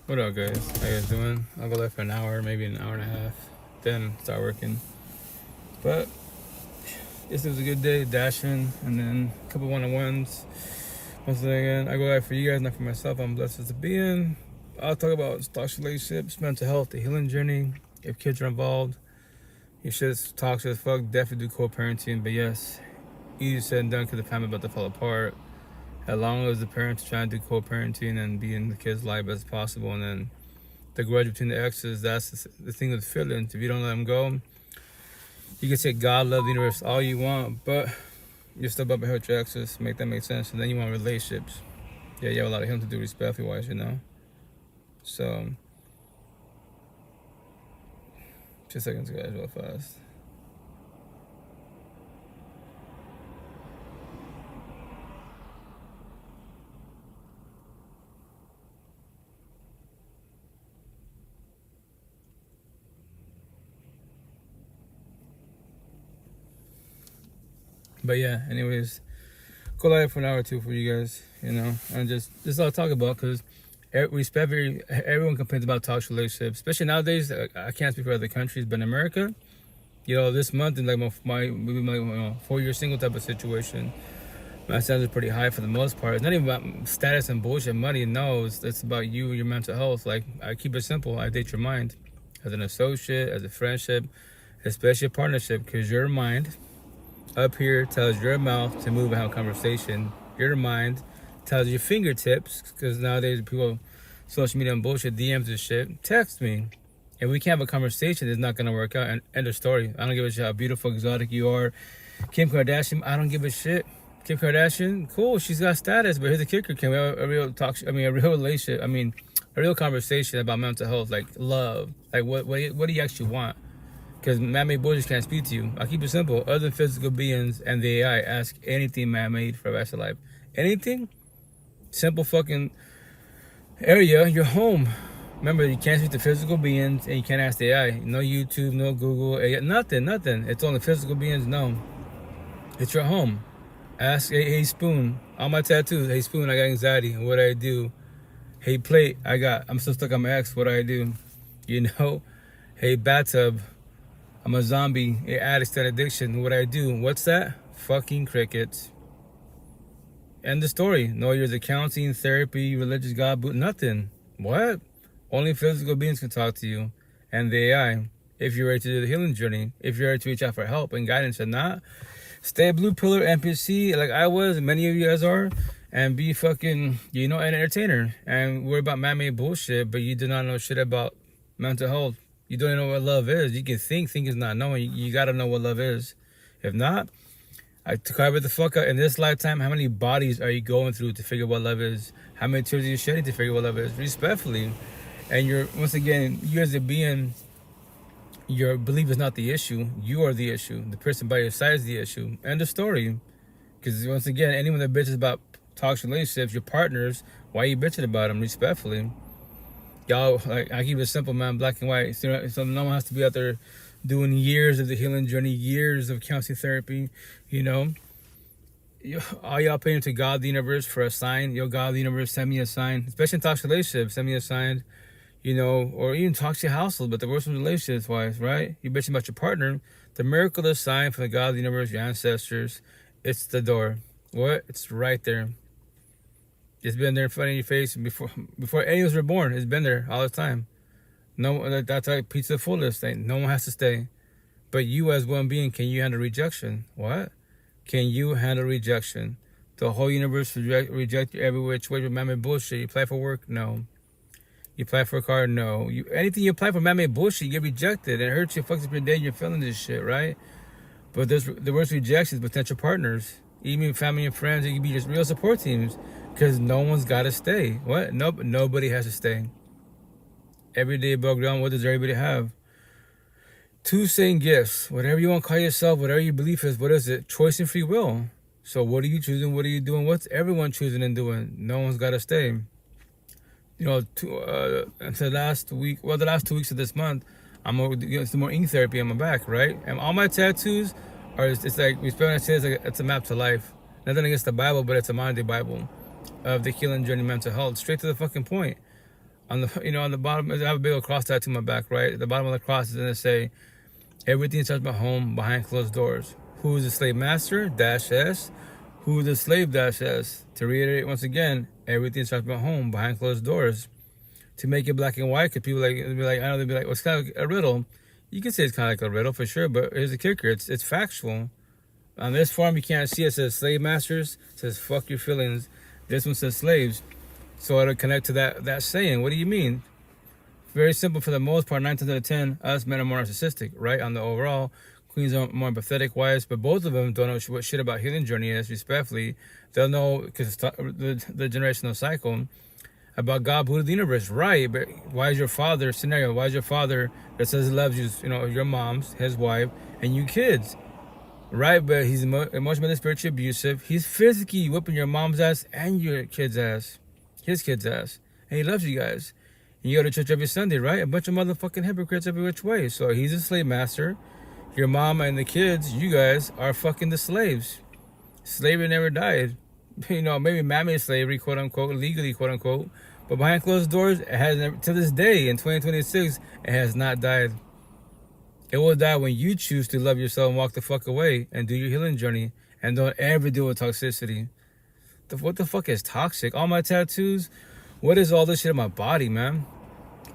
What up, guys? How you guys doing? I'll go live for an hour, maybe an hour and a half, then start working. But this was a good day, dashing, and then a couple one-on-ones. Once again, I go live for you guys, not for myself. I'm blessed as a being. I'll talk about toxic relationships, mental health, the healing journey. If kids are involved, you should toxic as fuck. Definitely do co-parenting, but yes, easy said and done because the family about to fall apart. As long as the parents are trying to do co-parenting and be in the kids' life as possible, and then the grudge between the exes, that's the thing with feelings. If you don't let them go, you can say God, love, the universe, all you want, but you're still about to hurt your exes. Make that make sense. And then you want relationships. Yeah, you have a lot of him to do respectfully wise, you know? So, 2 seconds, guys, real fast. But yeah, anyways, go live for an hour or two for you guys, you know, and just all talk about, because respect, everyone complains about toxic relationships, especially nowadays. I can't speak for other countries, but in America, you know, this month in like my 4-year single type of situation, my standards are pretty high for the most part. It's not even about status and bullshit money. No, it's about you and your mental health. Like, I keep it simple. I date your mind as an associate, as a friendship, especially a partnership, because your mind up here tells your mouth to move and have a conversation. Your mind tells your fingertips, because nowadays people, social media and bullshit, DMs and shit, text me. If we can't have a conversation, it's not going to work out. And end of story. I don't give a shit how beautiful, exotic you are. Kim Kardashian, I don't give a shit. Kim Kardashian, cool, she's got status, but here's the kicker. Can we have a real talk? A real relationship. A real conversation about mental health, like love. Like, what do you actually want? Because man-made bullshit can't speak to you. I'll keep it simple. Other than physical beings and the AI, ask anything man-made for the rest of life. Anything? Simple fucking area, your home. Remember, you can't speak to physical beings and you can't ask the AI. No YouTube, no Google, AI, nothing. It's only physical beings, no. It's your home. Ask, hey Spoon, all my tattoos, hey Spoon, I got anxiety, what do I do? Hey Plate, I'm still stuck on my ex, what do I do? You know? Hey Bathtub, I'm a zombie, an addict, an addiction. What I do? What's that? Fucking crickets. End the story. No years of counseling, therapy, religious God, nothing. What? Only physical beings can talk to you. And the AI. If you're ready to do the healing journey, if you're ready to reach out for help and guidance or not, stay a blue pillar NPC like I was, many of you guys are, and be fucking, an entertainer. And worry about man-made bullshit, but you do not know shit about mental health. You don't even know what love is. You can think is not knowing. You gotta know what love is. If not, I cover the fuck out. In this lifetime, how many bodies are you going through to figure what love is? How many tears are you shedding to figure what love is? Respectfully. And once again, you as a being, your belief is not the issue. You are the issue. The person by your side is the issue. End of story. Because once again, anyone that bitches about toxic relationships, your partners, why are you bitching about them? Respectfully. Y'all, like, I keep it simple, man, black and white. So no one has to be out there doing years of the healing journey, years of counseling therapy, All y'all praying to God, the universe, for a sign. Yo, God, the universe, send me a sign. Especially in toxic relationships, send me a sign, or even toxic household, but the worst relationships-wise, right? You bitching about your partner. The miraculous sign from the God, the universe, your ancestors, it's the door. What? It's right there. It's been there in front of your face before any of us were born. It's been there all the time. No, that's like pizza fullest thing. No one has to stay. But you as one being, can you handle rejection? What? Can you handle rejection? The whole universe reject you every which way with man-made bullshit. You apply for work? No. You apply for a car? No. Anything you apply for man-made bullshit, you get rejected. It hurts you, fucks up your day, and you're feeling this shit, right? But the worst rejections, potential partners, even family and friends, it can be just real support teams. Because no one's got to stay. What? Nope. Nobody has to stay. Every day above ground, what does everybody have? 2 same gifts. Whatever you want to call yourself, whatever your belief is, what is it? Choice and free will. So what are you choosing? What are you doing? What's everyone choosing and doing? No one's got to stay. Until the last 2 weeks of this month, I'm getting some more ink therapy on my back, right? And all my tattoos are, it's like, it's a map to life. Nothing against the Bible, but it's a modern day Bible of the healing journey, mental health, straight to the fucking point. On the on the bottom, I have a big old cross tattoo on my back, right? At the bottom of the cross is gonna say, "Everything starts at home behind closed doors. Who is the slave master? Dash S. Who is the slave? Dash S." To reiterate once again, everything starts at home behind closed doors. To make it black and white, because people like be like, I know they'd be like, well, it's kind of like a riddle. You can say it's kind of like a riddle for sure, but here's the kicker: it's factual. On this form, you can't see it says slave masters. It says fuck your feelings. This one says slaves. So it'll connect to that saying. What do you mean? Very simple for the most part. 9 times out of 10, us men are more narcissistic, right? On the overall, queens are more empathetic wise, but both of them don't know what shit about healing journey is. Respectfully, they'll know because the generational cycle about God, Buddha, the universe, right? But why is your father scenario? Why is your father that says he loves you? You know, your mom's, his wife, and you kids, right? But he's emotionally, spiritually abusive. He's physically whipping your mom's ass and your kid's ass, his kid's ass, and he loves you guys. And you go to church every Sunday, right? A bunch of motherfucking hypocrites every which way. So he's a slave master. Your mom and the kids, you guys are fucking the slaves. Slavery never died. You know, maybe man-made slavery, quote unquote, legally, quote unquote, but behind closed doors, it has never, to this day in 2026, it has not died. It will die when you choose to love yourself and walk the fuck away and do your healing journey and don't ever deal with toxicity. What the fuck is toxic? All my tattoos, what is all this shit in my body, man?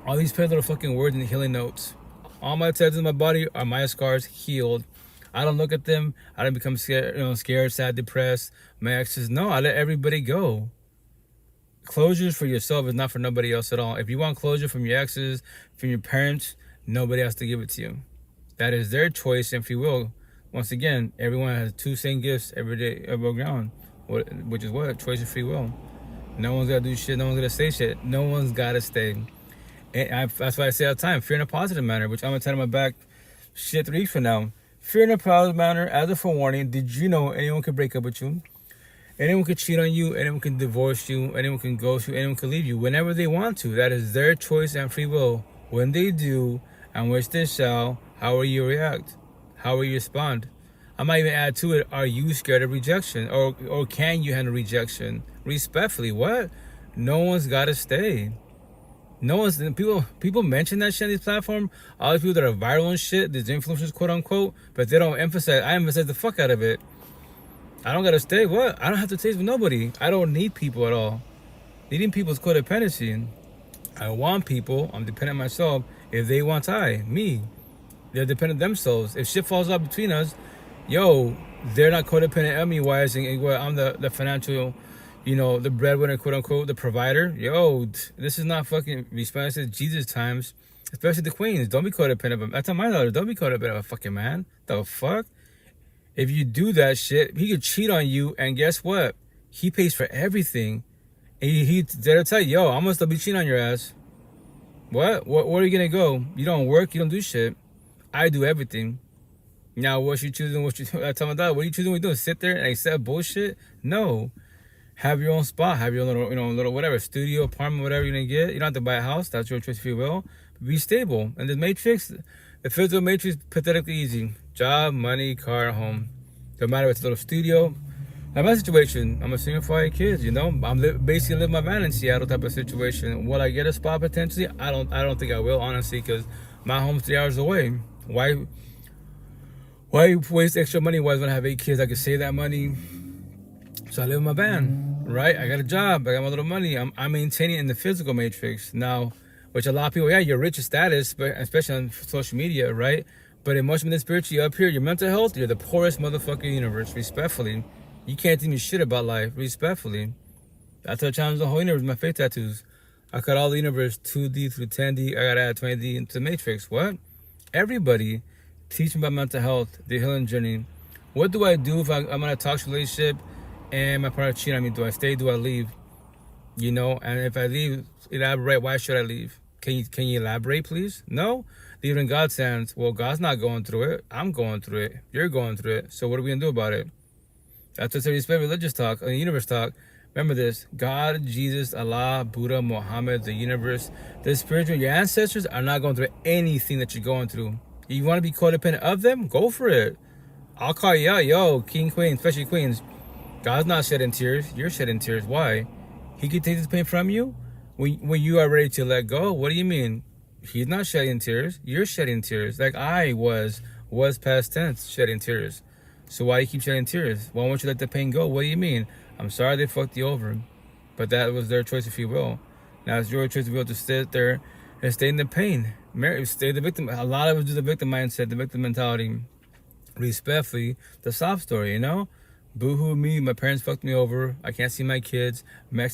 All these little fucking words and healing notes. All my tattoos in my body are my scars healed. I don't look at them. I don't become scared, sad, depressed. My exes, no, I let everybody go. Closure for yourself is not for nobody else at all. If you want closure from your exes, from your parents, nobody has to give it to you. That is their choice and free will. Once again, everyone has two same gifts every day above ground, which is what? Choice and free will. No one's got to do shit. No one's going to say shit. No one's got to stay. And that's why I say all the time, fear in a positive manner, which I'm going to tell my back shit 3 weeks from now. Fear in a positive manner, as a forewarning, did you know anyone could break up with you? Anyone could cheat on you, anyone can divorce you, anyone can ghost you, anyone can leave you whenever they want to. That is their choice and free will. When they do, and which they shall, how will you react? How will you respond? I might even add to it, are you scared of rejection? Or can you handle rejection? Respectfully, what? No one's got to stay. No one's, people mention that shit on this platform. All the people that are viral and shit, these influencers, quote unquote, but they don't emphasize. I emphasize the fuck out of it. I don't gotta stay. What? I don't have to stay with nobody. I don't need people at all. Needing people is codependency. I want people. I'm dependent on myself. If they want me. They're dependent on themselves. If shit falls out between us, they're not codependent on me. Why is it? Well, I'm the financial, the breadwinner, quote unquote, the provider. This is not fucking response to Jesus times. Especially the queens. Don't be codependent. I tell my daughter, don't be codependent of a fucking man. The fuck? If you do that shit, he could cheat on you, and guess what? He pays for everything. And they'll tell you, I'm gonna still be cheating on your ass. What? Where are you gonna go? You don't work, you don't do shit. I do everything. Now, what you choosing? I tell my dad, what are you choosing? What you doing? Sit there and accept bullshit? No. Have your own spot. Have your own little whatever studio, apartment, whatever you're gonna get. You don't have to buy a house. That's your choice if you will. Be stable. And the matrix, the physical matrix, pathetically easy. Job, money, car, home. No matter if it's a little studio. Now my situation, I'm a single for 8 kids. I'm basically living my van in Seattle type of situation. Will I get a spot potentially? I don't think I will, honestly, because my home's 3 hours away. Why waste extra money? Why when I have 8 kids, I could save that money. So I live in my van, right? I got a job. I got my little money. I'm maintaining in the physical matrix now, which a lot of people, you're rich in status, but especially on social media, right? But emotionally and spiritually up here, your mental health, you're the poorest motherfucker in the universe, respectfully. You can't teach me shit about life, respectfully. That's what challenge the whole universe, my faith tattoos. I cut all the universe 2D through 10D. I gotta add 20D into the matrix. What? Everybody teach me about mental health, the healing journey. What do I do if I'm in a toxic relationship and my partner cheating on me? Do I stay? Do I leave? And if I leave, elaborate. Why should I leave? Can you elaborate, please? No? Leave it in God's hands. Well, God's not going through it. I'm going through it. You're going through it. So what are we going to do about it? That's what we spend religious talk, universe talk. Remember this. God, Jesus, Allah, Buddha, Muhammad, the universe, the spiritual, your ancestors are not going through anything that you're going through. You want to be codependent of them? Go for it. I'll call you out. King, queen, especially queens. God's not shedding tears. You're shedding tears. Why? He can take this pain from you? when you are ready to let go, what do you mean? He's not shedding tears. You're shedding tears. Like I was past tense, shedding tears. So why you keep shedding tears? Why won't you let the pain go? What do you mean? I'm sorry they fucked you over, but that was their choice, if you will. Now it's your choice to be able to sit there and stay in the pain. Stay the victim. A lot of us do the victim mindset, the victim mentality. Respectfully, the sob story, you know? Boo-hoo me, my parents fucked me over. I can't see my kids.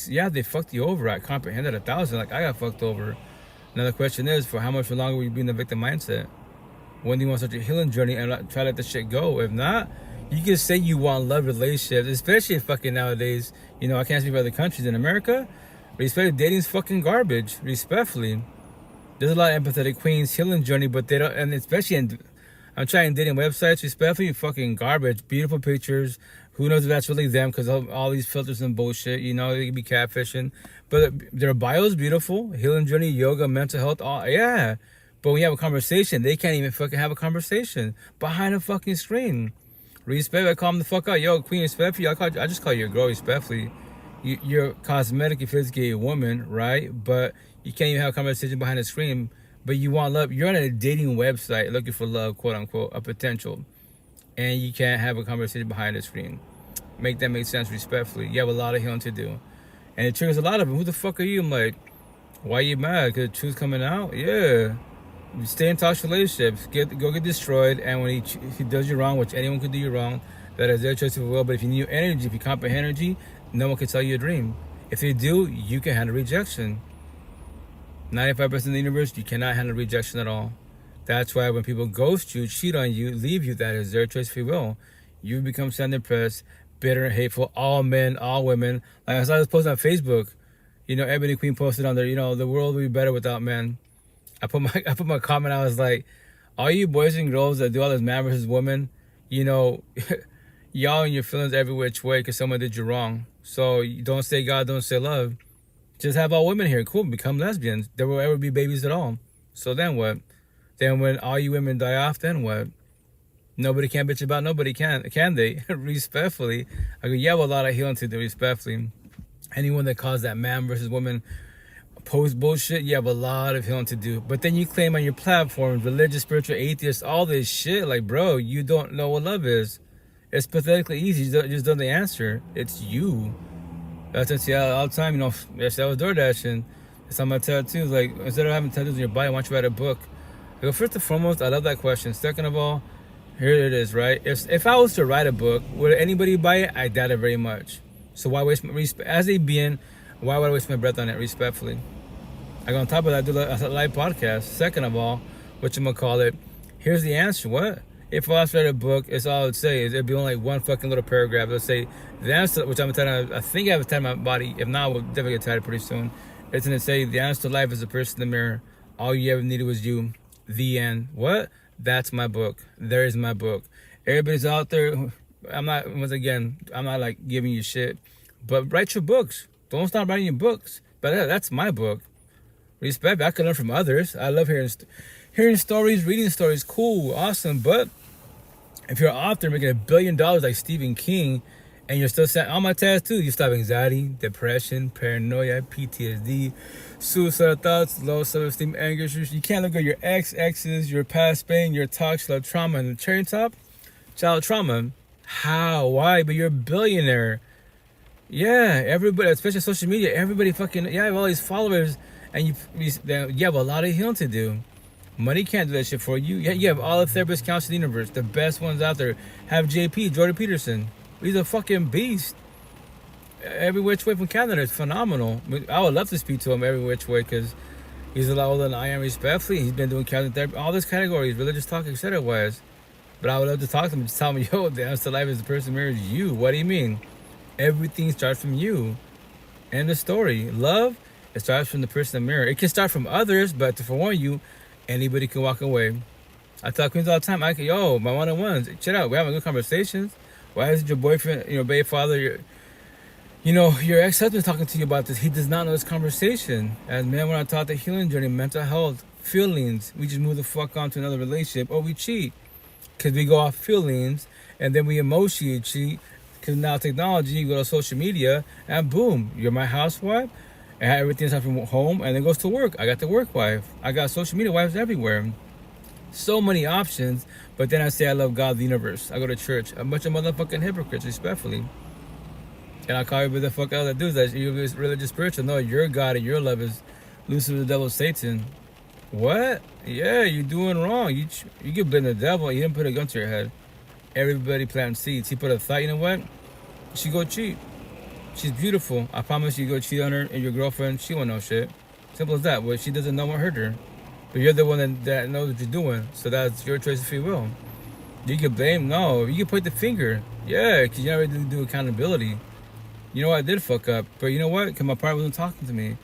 Yeah, they fucked you over. I comprehended 1,000. Like, I got fucked over. Now the question is, for how much longer will you be in the victim mindset? When do you want to start your healing journey and try to let the shit go? If not, you can say you want love relationships, especially fucking nowadays. You know, I can't speak for other countries. In America, dating's fucking garbage, respectfully. There's a lot of empathetic queens, healing journey, but they don't, and especially I'm trying dating websites, respectfully, fucking garbage. Beautiful pictures. Who knows if that's really them, because all these filters and bullshit, you know, they could be catfishing. But their bio's beautiful. Healing journey, yoga, mental health, all, yeah. But when you have a conversation, they can't even fucking have a conversation behind a fucking screen. Respect, I call them the fuck out. Yo, queen, respectfully, I just call you a girl, respectfully. You're cosmetically, physically a woman, right? But you can't even have a conversation behind a screen. But you want love. You're on a dating website looking for love, quote unquote, a potential. And you can't have a conversation behind a screen. Make that make sense, respectfully. You have a lot of healing to do. And it triggers a lot of them. Who the fuck are you? I'm like, why are you mad? Because the truth's coming out? Yeah. You stay in toxic relationships. Go get destroyed. And when he does you wrong, which anyone could do you wrong, that is their choice of will. But if you need energy, if you comprehend energy, no one can tell you a dream. If they do, you can handle rejection. 95% of the universe, you cannot handle rejection at all. That's why when people ghost you, cheat on you, leave you, that is their choice of free will. You become sad, depressed, bitter, hateful, all men, all women. Like I saw this post on Facebook. You know, Ebony Queen posted on there, you know, the world would be better without men. I put my comment, I was like, all you boys and girls that do all this man versus woman, you know, y'all in your feelings every which way because someone did you wrong. So you don't say God, don't say love. Just have all women here. Cool, become lesbians. There will ever be babies at all. So then what? Then when all you women die off, then what? Nobody can bitch about nobody, can they? Respectfully. I go, you have a lot of healing to do, respectfully. Anyone that calls that man versus woman post bullshit, you have a lot of healing to do. But then you claim on your platforms, religious, spiritual, atheist, all this shit. Like, bro, you don't know what love is. It's pathetically easy. You just don't know the answer. It's you. That's what I see all the time. You know, yesterday I was door dashing. It's on my tattoo. Like, instead of having tattoos in your body, why don't you write a book? I go, first and foremost, I love that question. Second of all, here it is, right? If I was to write a book, would anybody buy it? I doubt it very much. So why waste as a being, why would I waste my breath on it, respectfully? I go, on top of that, I do a live podcast. Second of all, what you gonna call it? Here's the answer. What? If I was to write a book, it's all I'd say is it'd be only like one fucking little paragraph. Let's say the answer, which I'm telling, I think I have a time in my body. If not, we'll definitely get tired pretty soon. It's gonna say the answer to life is the person in the mirror. All you ever needed was you. The end. What? That's my book. There is my book. Everybody's out there. I'm not, once again, I'm not like giving you shit, but write your books. Don't stop writing your books. But that's my book. Respect. I can learn from others. I love hearing stories, reading stories. Cool, awesome. But if you're an author making $1 billion like Stephen King, and you're still saying, on my tattoo, you still have anxiety, depression, paranoia, PTSD, suicidal thoughts, low self-esteem, anger issues. You can't look at your exes, your past pain, your toxic love trauma, and the cherry top, child trauma. How? Why? But you're a billionaire. Yeah, everybody, especially social media, everybody fucking, yeah, I have all these followers, and you have a lot of healing to do. Money can't do that shit for you. You have all the therapists, counselors in the universe, the best ones out there. Have JP, Jordan Peterson. He's a fucking beast. Every which way from Canada is phenomenal. I would love to speak to him every which way because he's a lot older than I am, respectfully. He's been doing counseling therapy, all these categories, religious talk, etc. wise. But I would love to talk to him and just tell him, yo, the answer to life is the person who marries you. What do you mean? Everything starts from you. End the story. Love, it starts from the person in the mirror. It can start from others, but to forewarn you, anybody can walk away. I tell queens all the time, yo, my one-on-ones, chill out. We're having good conversations. Why isn't your boyfriend, your baby father, your ex-husband talking to you about this? He does not know this conversation. As men, we're not taught the healing journey, mental health, feelings. We just move the fuck on to another relationship, or we cheat. Because we go off feelings, and then we emotionally cheat. Because now technology, you go to social media, and boom, you're my housewife. And everything's from home and then goes to work. I got the work wife. I got social media wives everywhere. So many options. But then I say I love God, the universe. I go to church. A bunch of motherfucking hypocrites, respectfully. And I call you the fuck out that dudes that you're religious spiritual. No, your God and your love is Lucifer, the devil, Satan. What? Yeah, you're doing wrong. You could blame the devil. He didn't put a gun to your head. Everybody planting seeds. He put a thought. You know what? She go cheat. She's beautiful. I promise you go cheat on her and your girlfriend. She won't know shit. Simple as that. But she doesn't know what hurt her. But you're the one that knows what you're doing. So that's your choice of free will. You can blame. No. You can point the finger. Yeah, because you never do accountability. You know what? I did fuck up. But you know what? Because my partner wasn't talking to me.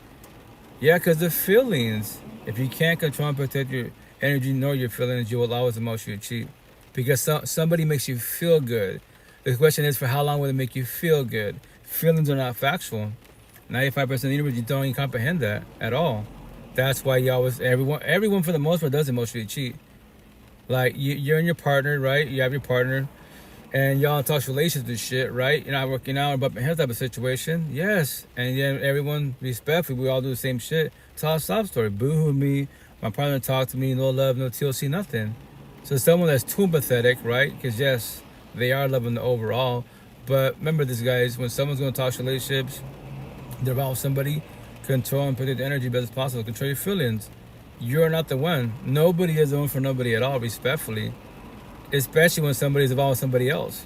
Yeah, because the feelings. If you can't control and protect your energy nor your feelings, you will always emotionally cheat. Because somebody makes you feel good. The question is, for how long will it make you feel good? Feelings are not factual. 95% of the universe, you don't even comprehend that at all. That's why you always, everyone for the most part does emotionally cheat. Like, you're and your partner, right? You have your partner, and y'all talk relations and shit, right? You're not working out or bumping heads type of situation. Yes. And then everyone, respectfully, we all do the same shit. Tell a sob story. Boo-hoo me. My partner talked to me. No love, no TLC, nothing. So someone that's too empathetic, right? Because yes, they are loving the overall. But remember this, guys. When someone's going to talk relationships, they're about somebody. Control and protect the energy best as possible. Control your feelings. You're not the one. Nobody is the one for nobody at all, respectfully. Especially when somebody's involved with somebody else.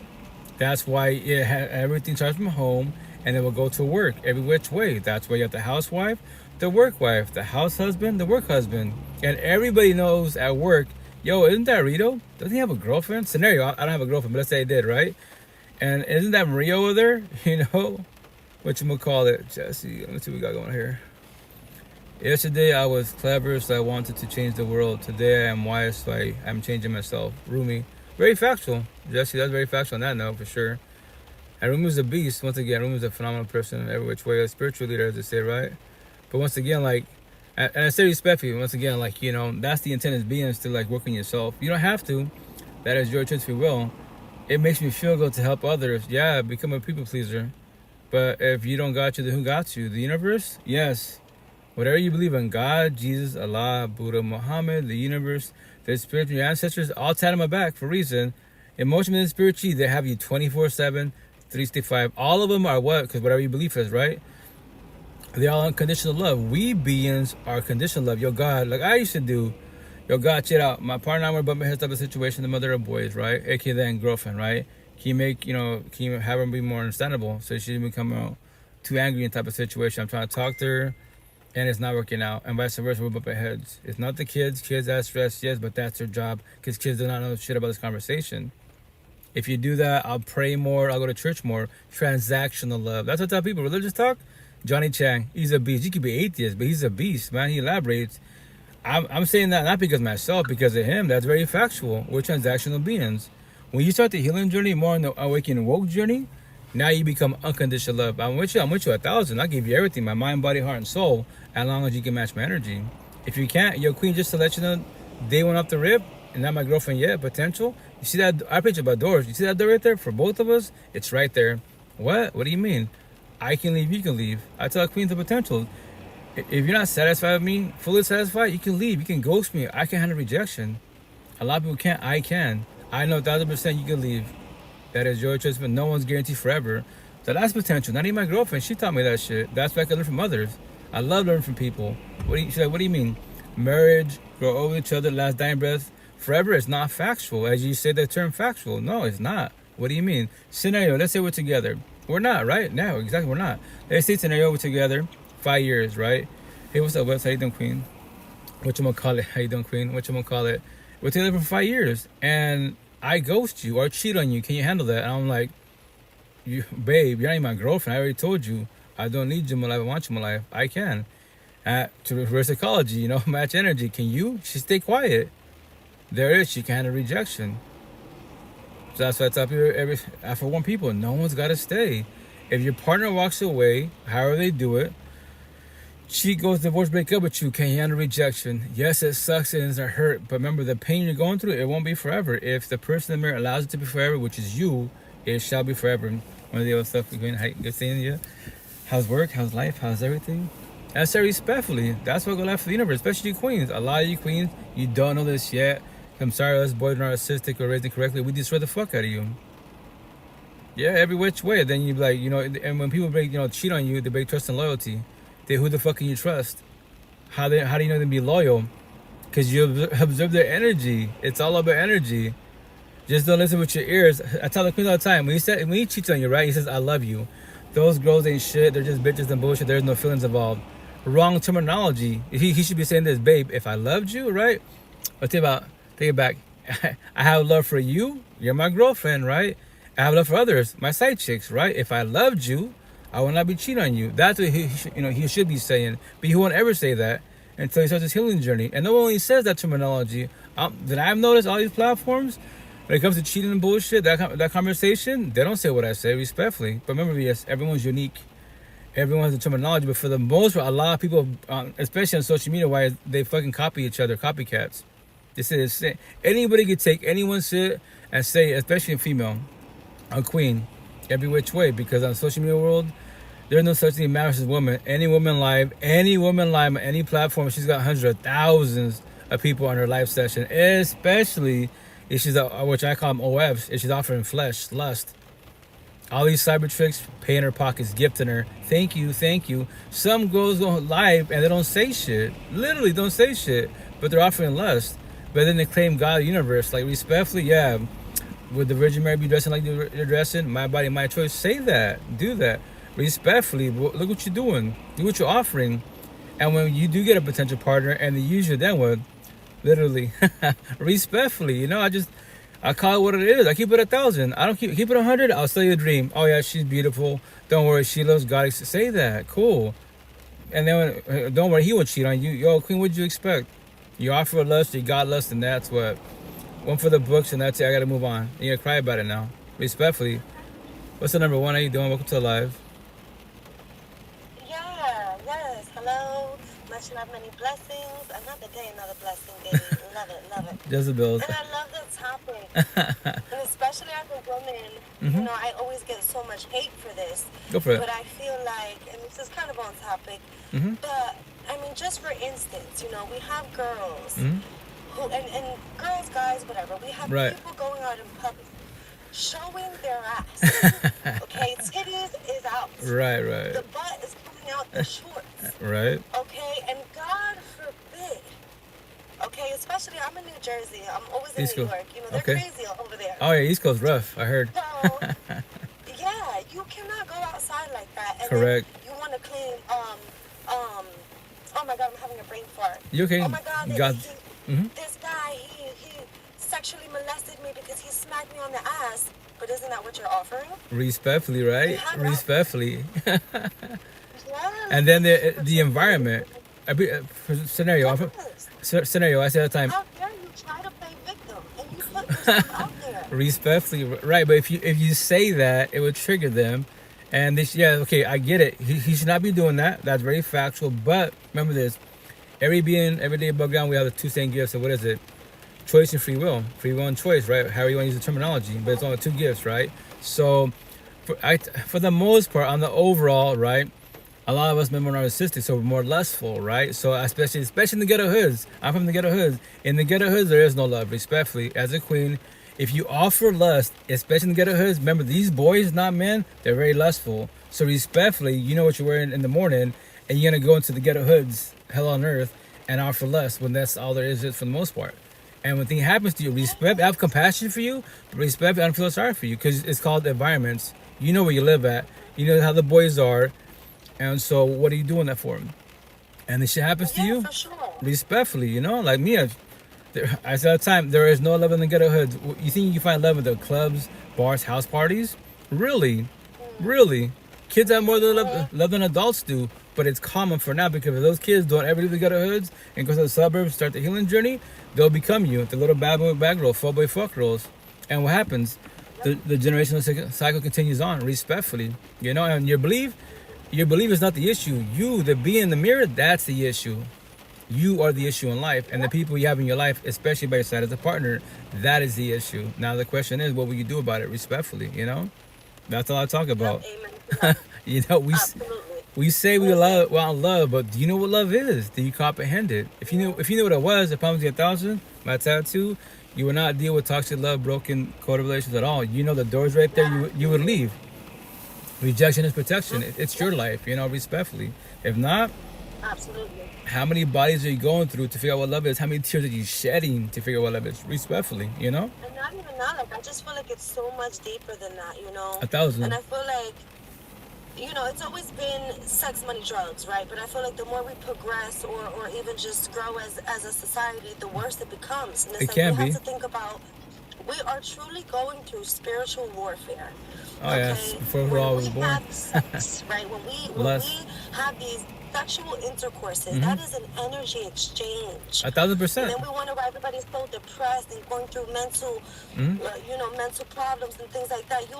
That's why everything starts from home and it will go to work every which way. That's why you have the housewife, the work wife, the house husband, the work husband. And everybody knows at work, yo, isn't that Rito? Doesn't he have a girlfriend? Scenario, I don't have a girlfriend, but let's say I did, right? And isn't that Maria over there? You know? Whatchamacallit, Jesse. Let me see what we got going here. Yesterday I was clever, so I wanted to change the world. Today I am wise, so I'm changing myself. Rumi. Very factual. Jesse, that's very factual on that note, for sure. And Rumi's a beast. Once again, Rumi's a phenomenal person every which way. A spiritual leader, as they say, right? But once again, like, and I say respectfully, once again, like, you know, that's the intent of being, is to, like, work on yourself. You don't have to. That is your choice if you will. It makes me feel good to help others. Yeah, become a people pleaser. But if you don't got you, then who got you? The universe? Yes. Whatever you believe in, God, Jesus, Allah, Buddha, Muhammad, the universe, the spirit, your ancestors, all tat on my back for a reason. Emotionally and spiritually, they have you 24/7, 365. All of them are what? Because whatever you believe is, right? They're all unconditional love. We beings are conditional love. Yo, God, like I used to do. Yo, God, check out. My partner and I were bumping heads type of situation, the mother of boys, right? AKA then girlfriend, right? Can you have her be more understandable so she didn't become too angry in type of situation? I'm trying to talk to her and it's not working out. And vice versa, we're bumping heads. It's not the kids. Kids have stress, yes, but that's their job because kids do not know shit about this conversation. If you do that, I'll pray more. I'll go to church more. Transactional love. That's what I tell people. Religious talk? Johnny Chang, he's a beast. He could be atheist, but he's a beast, man. He elaborates. I'm saying that not because of myself, because of him. That's very factual. We're transactional beings. When you start the healing journey, more on the awakening woke journey, now you become unconditional love. I'm with you 1,000. I'll give you everything, my mind, body, heart, and soul, as long as you can match my energy. If you can't, yo, queen, just to let you know, day one off the rip, and not my girlfriend yet, potential. You see that? I preach about doors. You see that door right there? For both of us, it's right there. What? What do you mean? I can leave, you can leave. I tell queen the potential. If you're not satisfied with me, fully satisfied, you can leave. You can ghost me. I can handle rejection. A lot of people can't. I can. I know 1,000% you can leave. That is your choice, but no one's guaranteed forever. So that's potential. Not even my girlfriend. She taught me that shit. That's why I can learn from others. I love learning from people. She's like, what do you mean? Marriage, grow over each other, last dying breath. Forever is not factual. As you say the term factual. No, it's not. What do you mean? Scenario, let's say we're together. We're not, right? No, exactly, we're not. Let's say scenario, we're together 5 years, right? Hey, what's up, Wes? How you doing, queen? Whatchamacallit? How you doing, queen? Whatchamacallit? We're together for 5 years, and I ghost you or cheat on you. Can you handle that? And I'm like, babe, you're not even my girlfriend. I already told you. I don't need you in my life. I want you in my life. I can. To reverse psychology, match energy. Can you? She stay quiet. There it is. She can handle rejection. So that's why I tell people, for one people, no one's got to stay. If your partner walks away, however they do it, cheat, goes, divorce, break up with you, can you handle rejection? Yes, it sucks and it's a hurt, but remember, the pain you're going through, it won't be forever. If the person in the mirror allows it to be forever, which is you, it shall be forever. One of the other stuff, good seeing you. How's work? How's life? How's everything? And I say respectfully. That's what go left for the universe, especially you queens. A lot of you queens, you don't know this yet. I'm sorry, us boys are narcissistic or raised incorrectly. We destroy the fuck out of you. Yeah, every which way. Then you be like, you know, and when people break, you know, cheat on you, they break trust and loyalty. They, who the fuck can you trust? How do you know them be loyal? Because you observe their energy. It's all about energy. Just don't listen with your ears. I tell the queen all the time, when he cheats on you, right? He says, "I love you." Those girls ain't shit. They're just bitches and bullshit. There's no feelings involved. Wrong terminology. He should be saying this, babe. If I loved you, right? But think it back. I have love for you. You're my girlfriend, right? I have love for others, my side chicks, right? If I loved you, I would not be cheating on you. That's what he should be saying. But he won't ever say that until he starts his healing journey. And no one only says that terminology. That I've noticed all these platforms, when it comes to cheating and bullshit, that conversation, they don't say what I say respectfully. But remember, yes, everyone's unique. Everyone has a terminology. But for the most part, a lot of people, especially on social media, why they fucking copy each other, copycats. They say the same. Anybody could take anyone's shit and say, especially a female, a queen, every which way, because on the social media world, there's no such thing matters as woman. Any woman live on any platform, she's got hundreds of thousands of people on her live session, especially if she's, which I call them OFs, if she's offering flesh, lust. All these cyber tricks, paying her pockets, gifting her, thank you, thank you. Some girls go live and they don't say shit, literally don't say shit, but they're offering lust. But then they claim God, the universe, like respectfully, yeah. Would the Virgin Mary be dressing like you're dressing? My body, my choice. Say that. Do that. Respectfully. Look what you're doing. Do what you're offering. And when you do get a potential partner and they use you, then what? Literally. Respectfully. You know, I call it what it is. I keep it 1,000. I don't keep it 100. I'll sell you a dream. Oh, yeah, she's beautiful. Don't worry. She loves God. Say that. Cool. And then, don't worry. He won't cheat on you. Yo, queen, what'd you expect? You offer lust, you got lust, and that's what. One for the books, and that's it. I gotta move on. You're gonna cry about it now. Respectfully. What's the number one? How you doing? Welcome to Live. Yeah, yes. Hello. Much love, many blessings. Another day, another blessing, baby. Love it, love it. Jezebels. And I love the topic. And especially as a woman, you know, I always get so much hate for this. Go for it. But I feel like, and this is kind of on topic, but I mean, just for instance, you know, we have girls. Who, and girls, guys, whatever. We have people going out in public showing their ass. Okay, titties is out. Right. The butt is coming out the shorts. Right. Okay, and God forbid. Okay, especially I'm in New Jersey. I'm always in New York. You know, they're crazy over there. Oh yeah, East Coast rough. I heard. So, yeah, you cannot go outside like that. And correct. You want to claim oh my God, I'm having a brain fart. You okay? Oh my God, this guy, he sexually molested me because he smacked me on the ass. But isn't that what you're offering? Respectfully, right? Respectfully. Yes. And then the environment. Scenario, I say all the time. How dare you try to play victim and you put yourself out there? Respectfully, right? But if you say that, it would trigger them. And this, yeah, okay, I get it. He should not be doing that. That's very factual. But remember this: every day above ground, we have the two same gifts. So what is it? Choice and free will. Free will and choice, right? However you want to use the terminology, but it's only two gifts, right? So, for the most part, on the overall, right, a lot of us men are narcissistic, so we're more lustful, right? So especially in the ghetto hoods. I'm from the ghetto hoods. In the ghetto hoods, there is no love. Respectfully, as a queen, if you offer lust, especially in the ghetto hoods, remember these boys, not men, they're very lustful. So respectfully, you know what you're wearing in the morning, and you're gonna go into the ghetto hoods, hell on earth, and offer lust when that's all there is for the most part. And when thing happens to you, respect, I have compassion for you, but respect, I don't feel sorry for you because it's called environments. You know where you live at. You know how the boys are. And so what are you doing that for? And this shit happens to you, for sure. Respectfully, you know, like me, I said all the time, there is no love in the ghetto hoods. You think you can find love in the clubs, bars, house parties? Really? Kids have more love than adults do, but it's common for now because if those kids don't ever leave the ghetto hoods and go to the suburbs, start the healing journey, they'll become you, the little bad boy, bad girl, fuck boy, fuck girls. And what happens? The generational cycle continues on, respectfully, you know, and your belief is not the issue. You, the being in the mirror, that's the issue. You are the issue in life, and the people you have in your life, especially by your side as a partner, that is the issue. Now the question is, what will you do about it respectfully, you know? That's all I talk about. Amen. You know, Absolutely. We say we want love, but do you know what love is? Do you comprehend it? If you knew what it was, I promise you 1,000. My tattoo, you would not deal with toxic love, broken code of relations at all. You know the door's right there. You would leave. Rejection is protection. It's your life, respectfully. If not, absolutely. How many bodies are you going through to figure out what love is? How many tears are you shedding to figure out what love is? Respectfully, And not even that. Like, I just feel like it's so much deeper than that. 1,000. And I feel like, it's always been sex, money, drugs, right? But I feel like the more we progress or even just grow as a society, the worse it becomes. And it's it can we be. have to think about, we are truly going through spiritual warfare. Oh, yes. Before we all was born. Have sex, right? When we have these sexual intercourses, that is an energy exchange. 1,000%. And then we wonder why everybody's so depressed and going through mental, mental problems and things like that. You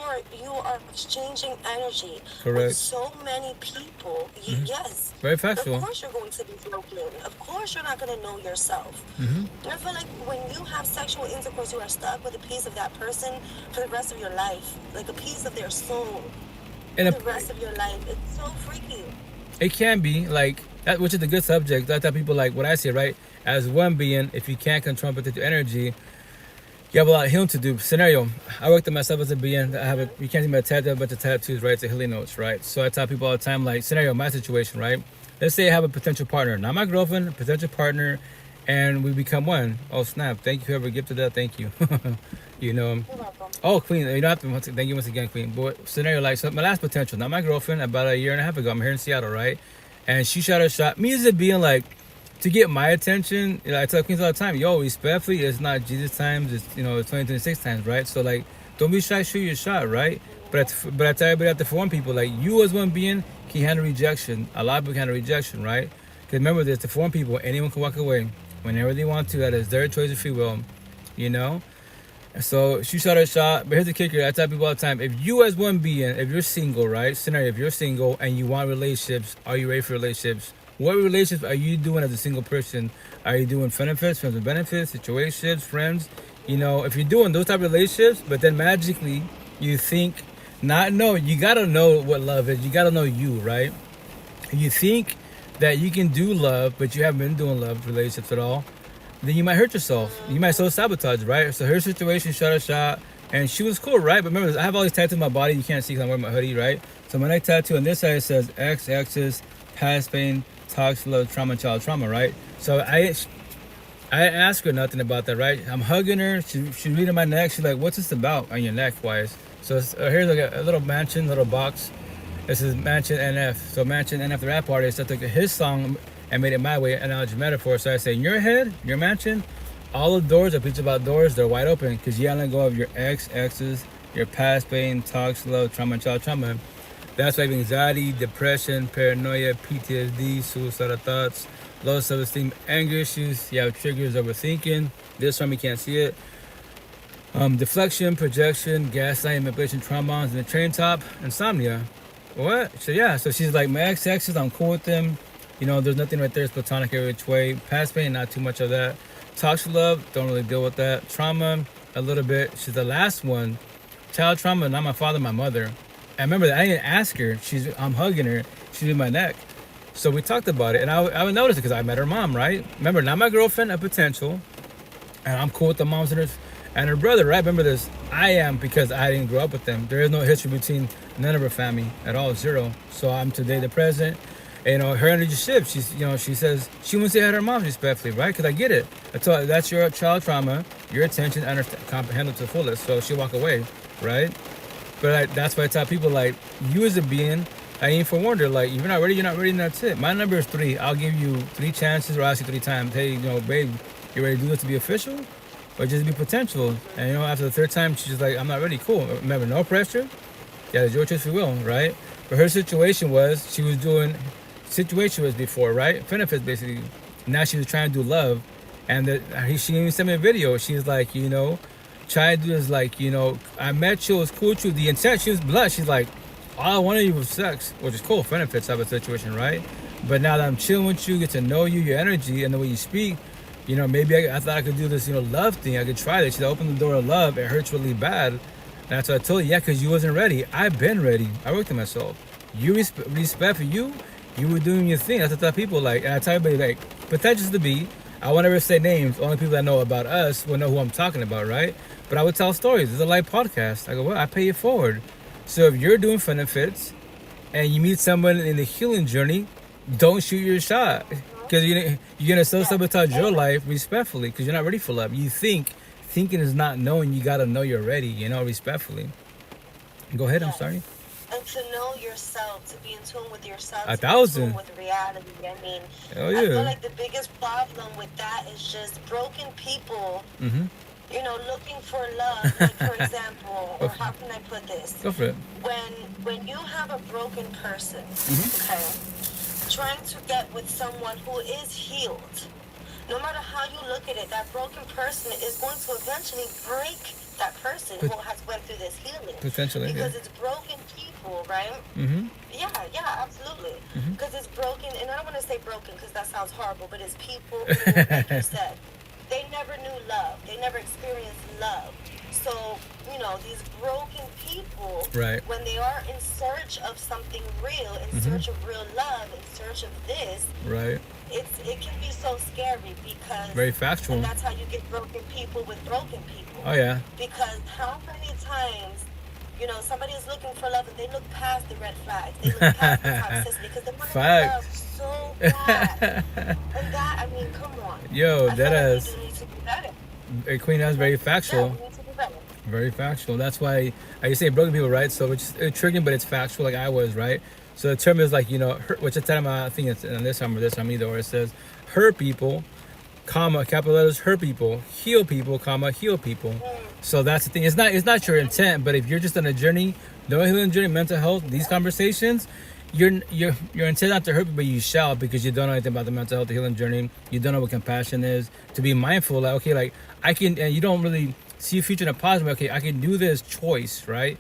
are exchanging energy with so many people. Yes. Very factual. Of course you're going to be broken. Of course you're not going to know yourself. And I feel like when you have sexual intercourse, you are stuck with a piece of that person for the rest of your life, like a piece of their soul for the rest of your life. It's so freaky. It can be like that, which is a good subject. I tell people like what I say, right? As one being, if you can't control your energy, you have a lot of healing to do. Scenario: I worked on myself as a being. You can't see my tattoo, a bunch of tattoos, right? It's a healing notes, right? So I tell people all the time, like scenario, my situation, right? Let's say I have a potential partner, not my girlfriend, a potential partner, and we become one. Oh snap! Thank you, whoever gifted that. Thank you. You're welcome. Oh, Queen, you don't have to. Thank you once again, Queen. But scenario like, so my last potential, not my girlfriend, about a year and a half ago, I'm here in Seattle, right? And she shot her shot. Me as it being like, to get my attention, I tell Queens all the time, yo, respectfully, it's not Jesus times, it's 2026 times, right? So like, don't be shy, shoot your shot, right? But I tell everybody out there, for one people, like you as one being can handle rejection. A lot of people can handle rejection, right? Because remember this, to form people, anyone can walk away whenever they want to. That is their choice of free will, So she shot her shot, but here's the kicker. I tell people all the time, if you as one being, if you're single, right? Scenario, if you're single and you want relationships, are you ready for relationships? What relationships are you doing as a single person? Are you doing friends with benefits, situationships, friends? If you're doing those type of relationships, but then magically you think, you gotta know what love is. You gotta know you, right? You think that you can do love, but you haven't been doing love relationships at all, then you might hurt yourself. You might self-sabotage, right? So her situation, shot her shot, and she was cool, right? But remember, I have all these tattoos on my body. You can't see because I'm wearing my hoodie, right? So my neck tattoo on this side says X, X's, past pain, toxic love, trauma, child trauma, right? So I didn't ask her nothing about that, right? I'm hugging her. She's reading my neck. She's like, what's this about on your neck, wise? So here's like a little mansion, little box. This is Mansion NF. So Mansion NF, the rap artist, I took his song and made it my way, analogy metaphor. So I say, in your head, your mansion, all the doors, I preach about doors, they're wide open because you let go of your exes, your past pain, toxic love, trauma, child trauma. That's why anxiety, depression, paranoia, PTSD, suicidal thoughts, low self-esteem, anger issues. You have triggers, overthinking. This one, you can't see it. Deflection, projection, gaslighting, manipulation, traumas, and the train top, insomnia. What? So yeah, so she's like, my exes, I'm cool with them. There's nothing right there. It's platonic every which way. Past pain, not too much of that. Toxic love, don't really deal with that. Trauma, a little bit. She's the last one. Child trauma, not my father, my mother. And remember that I didn't ask her. I'm hugging her. She's in my neck. So we talked about it, and I would notice it because I met her mom, right? Remember, not my girlfriend, a potential. And I'm cool with the moms and her brother, right? Remember this. I am because I didn't grow up with them. There is no history between none of her family at all, zero. So I'm today the present. And, her energy shifts. She says she wants to have her mom respectfully, right? Because I get it. I told her that's your child trauma, your attention, comprehend it to the fullest. So she'll walk away, right? But that's why I tell people, like, you as a being, I ain't forewarned her. Like, if you're not ready, and that's it. My number is 3. I'll give you 3 chances or ask you 3 times. Hey, babe, you ready to do this to be official? Or just be potential? And, after the 3rd time, she's just like, I'm not ready. Cool. Remember, no pressure. Yeah, it's your choice if you will, right? But her situation was, she was doing... Situation was before, right? Benefits basically. Now she was trying to do love, and she even sent me a video. She's like, trying to do this, like, I met you, it was cool with you. The intent, she was blunt. She's like, all I wanted you was sex, which is cool. Benefits type of situation, right? But now that I'm chilling with you, get to know you, your energy, and the way you speak, maybe I thought I could do this, love thing. I could try this. She opened the door of love. It hurts really bad. And that's what I told you. Yeah, because you wasn't ready. I've been ready. I worked on myself. You respect for you. You were doing your thing. That's what I tell people. Like, and I tell everybody, like, potentials to be. I won't ever say names. Only people that know about us will know who I'm talking about, right? But I would tell stories. It's a live podcast. I go, well, I pay it forward. So if you're doing benefits and you meet someone in the healing journey, don't shoot your shot. Because you're going to self-sabotage your life respectfully because you're not ready for love. You thinking is not knowing. You got to know you're ready, respectfully. Go ahead, I'm sorry. And to know yourself, to be in tune with yourself, 1,000. in tune with reality. I mean, oh, yeah. I feel like the biggest problem with that is just broken people, looking for love. Like, for example, or how can I put this? Go for it. When you have a broken person, okay, trying to get with someone who is healed, no matter how you look at it, that broken person is going to eventually break that person who has went through this healing. Potentially, because it's broken people, right? Yeah, absolutely. Because it's broken, and I don't want to say broken because that sounds horrible, but it's people who, like you said, they never knew love. They never experienced love. So, these broken people, right, when they are in search of something real, in search of real love, in search of this, right, it can be so scary because very factual. And that's how you get broken people with broken people. Oh yeah. Because how many times, somebody is looking for love and they look past the red flags, they look past the toxicity because they want to love so bad. And that, I mean, come on. Yo, that is. Like we do need to do better. Hey, Queen, that's very factual. Yeah, we need to do better. Very factual. That's why I say broken people, right? So it's triggering, but it's factual, like I was, right? So the term is like, hurt, which is time I think it's in this time or this time either, or it says hurt people, comma, capital letters, hurt people, heal people, comma, heal people. So that's the thing. It's not your intent, but if you're just on a journey, no healing journey, mental health, these conversations, your intent not to hurt people, you shall, because you don't know anything about the mental health, the healing journey. You don't know what compassion is. To be mindful, like, okay, like I can, and you don't really see a future in a positive way. Okay, I can do this choice, right?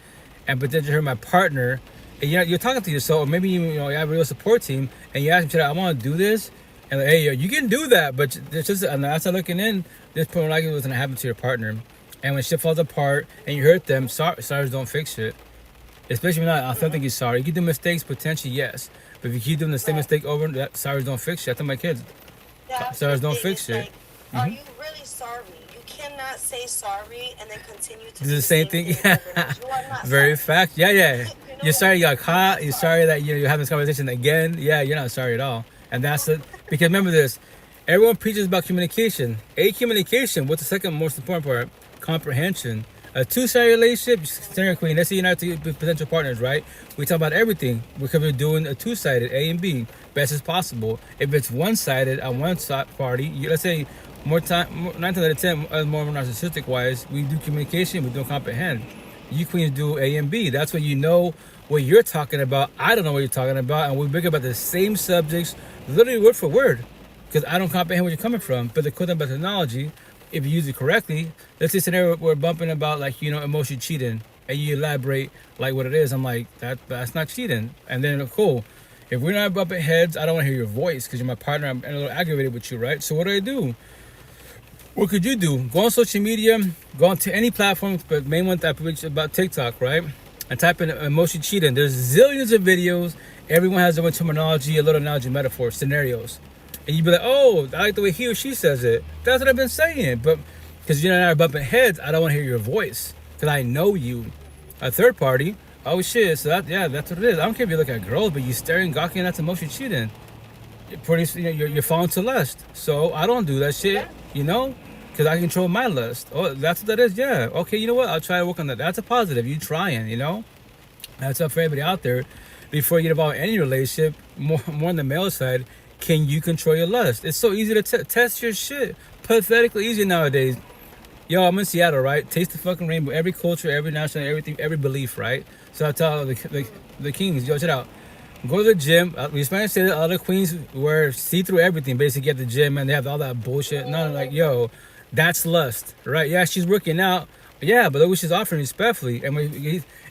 And potentially hurt my partner. And you're talking to yourself, or maybe you have a real support team, and you ask them, I want to do this, and like, hey, you can do that, but there's just, and that's not looking in, this point likely what's gonna happen to your partner. And when shit falls apart and you hurt them, sorries don't fix it. Especially when you're not authentically sorry. You can do mistakes, potentially, yes. But if you keep doing the same mistake over, that sorries don't fix it. I tell my kids, sorries don't fix it. Are you really sorry? You cannot say sorry and then continue to do the same thing. You are not very sorry. Fact. Yeah. You're sorry you got caught. You're sorry that you're having this conversation again. Yeah, you're not sorry at all. And that's it. Because remember this, everyone preaches about communication. Communication. What's the second most important part? Comprehension. A two-sided relationship, Sarah Queen, let's say you're not two potential partners, right? We talk about everything because we're doing a two-sided, A and B, best as possible. If it's one-sided on one side party, let's say 9 times out of 10, more narcissistic-wise, we do communication, we don't comprehend. You queens do A and B. That's when you know what you're talking about. I don't know what you're talking about, and we speak about the same subjects, literally word for word, because I don't comprehend where you're coming from. But the cool thing about technology, if you use it correctly, let's say scenario we're bumping about like emotion cheating, and you elaborate like what it is. I'm like that's not cheating, and then cool. If we're not bumping heads, I don't want to hear your voice because you're my partner. I'm a little aggravated with you, right? So what do? What could you do? Go on social media, go on to any platform, but main one that I preach about TikTok, right? And type in emotion cheating. There's zillions of videos. Everyone has their own terminology, a little analogy, metaphor, scenarios. And you'd be like, oh, I like the way he or she says it. That's what I've been saying. But because you're not bumping heads, I don't want to hear your voice because I know you. A third party, oh shit. So that's what it is. I don't care if you look at girls, but you staring, gawking, that's emotion cheating. You're falling to lust. So I don't do that shit, because I control my lust. Oh, that's what that is. Yeah. Okay. You know what? I'll try to work on that. That's a positive. You trying. That's up for everybody out there. Before you get involved in any relationship, more on the male side. Can you control your lust? It's so easy to test your shit. Pathetically easy nowadays. Yo, I'm in Seattle, right? Taste the fucking rainbow. Every culture, every national, everything, every belief, right? So I tell the kings, yo, check it out. Go to the gym. We Spanish say that other queens wear see-through everything, basically at the gym, and they have all that bullshit. No, like, yo, that's lust, right? Yeah, she's working out. Yeah, but look what she's offering respectfully.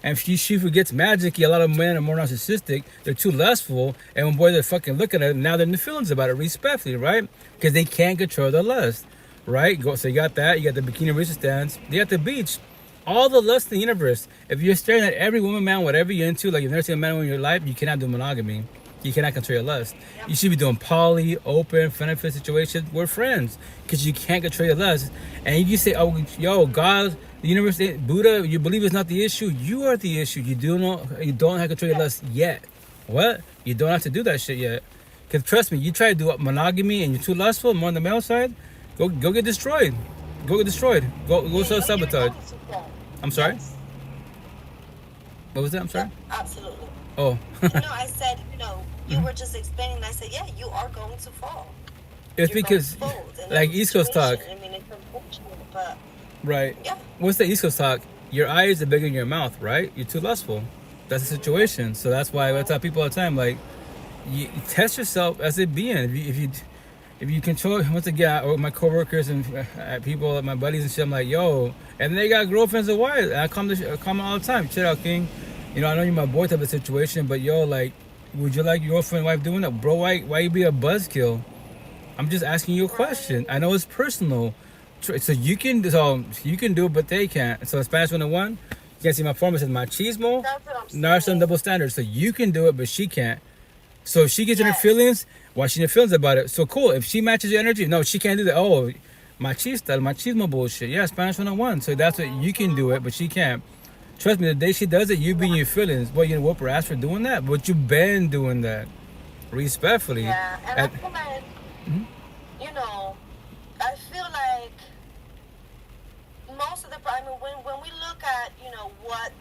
And she forgets magic. A lot of men are more narcissistic. They're too lustful. And when boys are fucking looking at it, now they're in the feelings about it respectfully, right? Because they can't control their lust, right? So you got that. You got the bikini racist stance. You got the beach. all the lust in the universe. If you're staring at every woman, man, whatever you're into, like you've never seen a man in your life, you cannot do monogamy. You cannot control your lust. Yep. You should be doing poly, open, friend-and-fit situations. We're friends because you can't control your lust. And you say, "Oh, yo, God, the universe, Buddha, you believe it's not the issue. You are the issue. You don't have control your lust yet. What? You don't have to do that shit yet. Because trust me, you try to do monogamy and you're too lustful, more on the male side, go get destroyed. Go get destroyed. Go self-sabotage. I'm sorry? Yes. What was that? I'm sorry? Yeah, absolutely. Oh. I said, you were just explaining, and I said, yeah, you are going to fall. It's because, like East Coast talk. I mean, it's unfortunate, but... Right. Yeah. What's the East Coast talk? Your eyes are bigger than your mouth, right? You're too lustful. That's the situation. So that's why I tell people all the time, like, you test yourself as a being. If you control, once again, my coworkers and people, my buddies and shit, I'm like, yo, and they got girlfriends and wives. And I comment all the time, chill out, King. I know you're my boy type of situation, but yo, like, would you like your girlfriend and wife doing that? Bro, why you be a buzzkill? I'm just asking you a question. I know it's personal. So you can do it, but they can't. So in Spanish 101, you can't see my form. It says machismo, narcissism, double standard. So you can do it, but she can't. So if she gets in her feelings, why she in her feelings about it? So cool. If she matches your energy, no, she can't do that. Oh, machismo bullshit. Yeah, Spanish 101. So that's what you can do it, but she can't. Trust me, the day she does it, you be in your feelings. Boy, you gonna whoop her ass for doing that? But you've been doing that. Respectfully. Yeah, and I feel like, I feel like most of the, when we look at, what,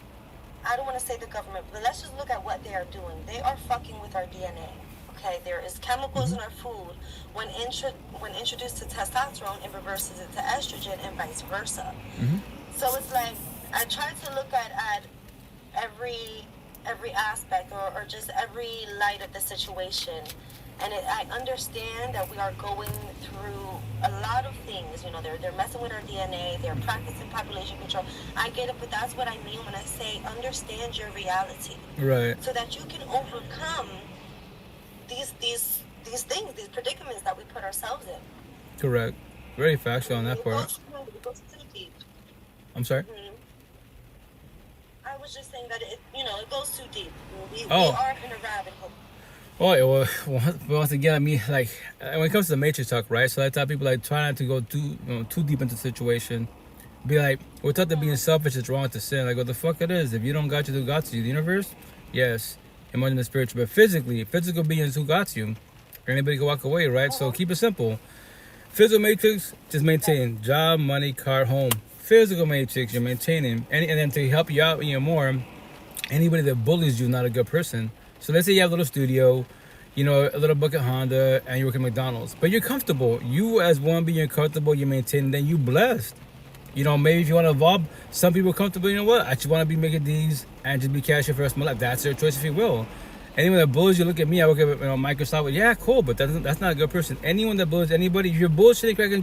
I don't want to say the government, but let's just look at what they are doing. They are fucking with our DNA. Okay, there is chemicals in our food. When introduced to testosterone, it reverses it to estrogen and vice versa. So it's like, I try to look at every aspect or just every light of the situation. And I understand that we are going through a lot of things. They're messing with our DNA. They're practicing population control. I get it, but that's what I mean when I say understand your reality. Right. So that you can overcome these things, these predicaments that we put ourselves in. Correct. Very factual on that part. It goes too deep. I'm sorry? I was just saying that it goes too deep. We are in a rabbit hole. Oh, well, once again, I mean, like, when it comes to the matrix talk, right? So I tell people, like, try not to go too deep into the situation. Be like, we're taught that being selfish is wrong to sin. Like, what the fuck it is? If you don't got you, who got you? The universe? Yes. Emotional and spiritual. But physical beings, who got you? Anybody can walk away, right? So keep it simple. Physical matrix, just maintain. Job, money, car, home. Physical matrix, you're maintaining. And then to help you out even more, anybody that bullies you is not a good person. So let's say you have a little studio, a little bucket Honda, and you work at McDonald's. But you're comfortable. You as one being comfortable, you're maintaining, then you blessed. Maybe if you want to evolve, some people are comfortable, you know what? I just want to be making these and just be cashier for the rest of my life. That's their choice if you will. Anyone that bullies you, look at me, I work at Microsoft. Yeah, cool, but that's not a good person. Anyone that bullies anybody, if you're bullshitting, cracking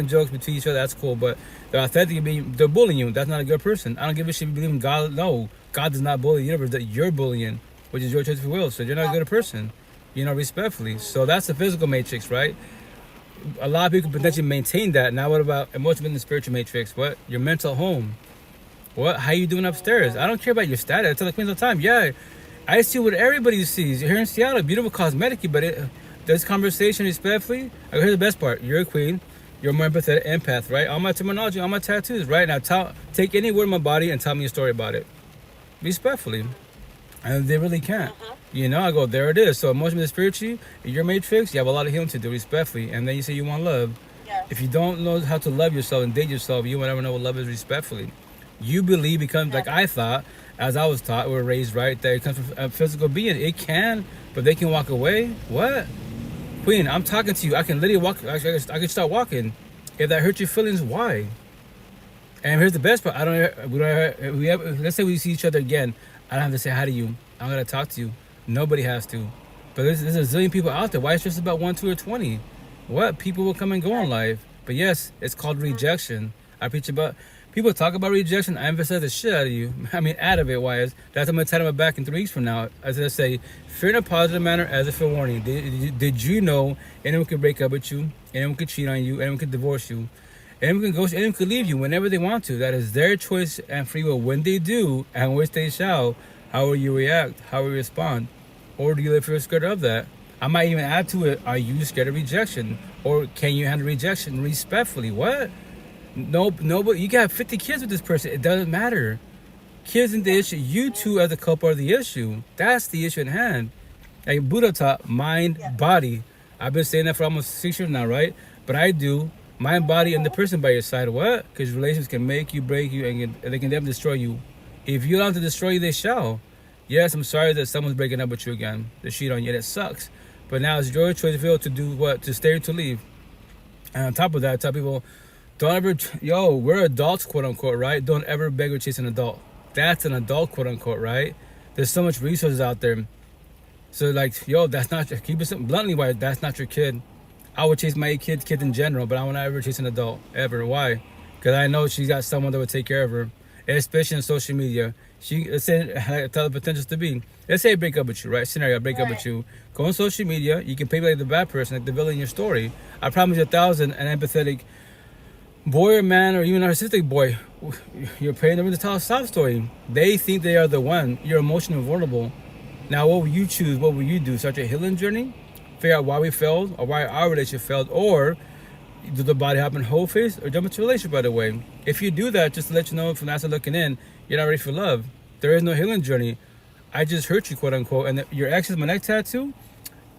jokes between each other, that's cool. But they're authentically they're bullying you. That's not a good person. I don't give a shit if you believe in God. No, God does not bully the universe. That you're bullying, which is your choice if you will. So you're not a good person, respectfully. So that's the physical matrix, right? A lot of people potentially maintain that. Now what about emotional and spiritual matrix? What? Your mental home. What? How you doing upstairs? I don't care about your status. I tell the queens all the time. Yeah, I see what everybody sees. You're here in Seattle, beautiful cosmetic, but this conversation respectfully. Here's the best part. You're a queen. You're more empathetic empath, right? All my terminology, all my tattoos, right? Now take any word in my body and tell me a story about it. Respectfully. And they really can't. I go, there it is. So emotionally and spiritually, your matrix, you have a lot of healing to do, respectfully. And then you say you want love. Yes. If you don't know how to love yourself and date yourself, you will never know what love is, respectfully. You believe becomes like I thought, as I was taught, or raised, right, that it comes from a physical being. It can, but they can walk away. What? Queen, I'm talking to you. I can literally walk. I can start walking. If that hurts your feelings, why? And here's the best part. Let's say we see each other again. I don't have to say hi to you. I'm going to talk to you. Nobody has to. But there's a zillion people out there. Why stress about 1, 2, or 20? What? People will come and go in life. But yes, it's called rejection. I preach about... People talk about rejection. I emphasize the shit out of you. Out of it. Why is that's I'm gonna tell them back in 3 weeks from now. As I say, fear in a positive manner as a fair warning. Did you know anyone could break up with you? Anyone could cheat on you? Anyone could divorce you? Anyone can leave you whenever they want to. That is their choice and free will. When they do, and which they shall, how will you react? How will you respond? Or do you live for scared of that? I might even add to it, are you scared of rejection? Or can you handle rejection respectfully? What? No, but you got 50 kids with this person. It doesn't matter. Kids in the issue. You two as a couple are the issue. That's the issue at hand. Like Buddha taught, mind, body. I've been saying that for almost 6 years now, right? But I do mind, body, and the person by your side. What? Because relationships can make you, break you, and they can definitely destroy you. If you allow them to destroy you, they shall. Yes, I'm sorry that someone's breaking up with you again. They cheat on you. That sucks. But now it's your choice to do what? To stay or to leave. And on top of that, I tell people, don't ever, we're adults, quote unquote, right? Don't ever beg or chase an adult. That's an adult, quote unquote, right? There's so much resources out there. So like, that's not, keep it simple, bluntly, why that's not your kid. I would chase my kids in general, but I would not ever chase an adult, ever. Why? Because I know she's got someone that would take care of her, especially on social media. Let's say, tell the potentials to be. Let's say I break up with you, right? Scenario, I break up with you. Go on social media. You can pay me like the bad person, like the villain in your story. I promise you 1,000, an empathetic boy or man or even a narcissistic boy, you're paying them to tell a sob story. They think they are the one. You're emotionally vulnerable. Now, what will you choose? What will you do? Start your healing journey? Figure out why we failed or why our relationship failed, or do the body hop in whole face or jump into a relationship right away? If you do that, just to let you know from the outside looking in, you're not ready for love. There is no healing journey. I just hurt you, quote unquote. And your ex is my neck tattoo.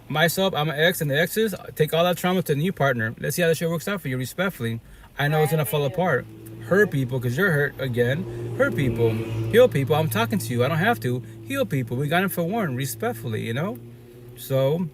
Myself, I'm an ex, and the exes take all that trauma to the new partner. Let's see how that shit works out for you, respectfully. I know it's gonna fall apart. Hurt people, because you're hurt again. Hurt people. Heal people. I'm talking to you. I don't have to. Heal people. We got him for one, respectfully, So,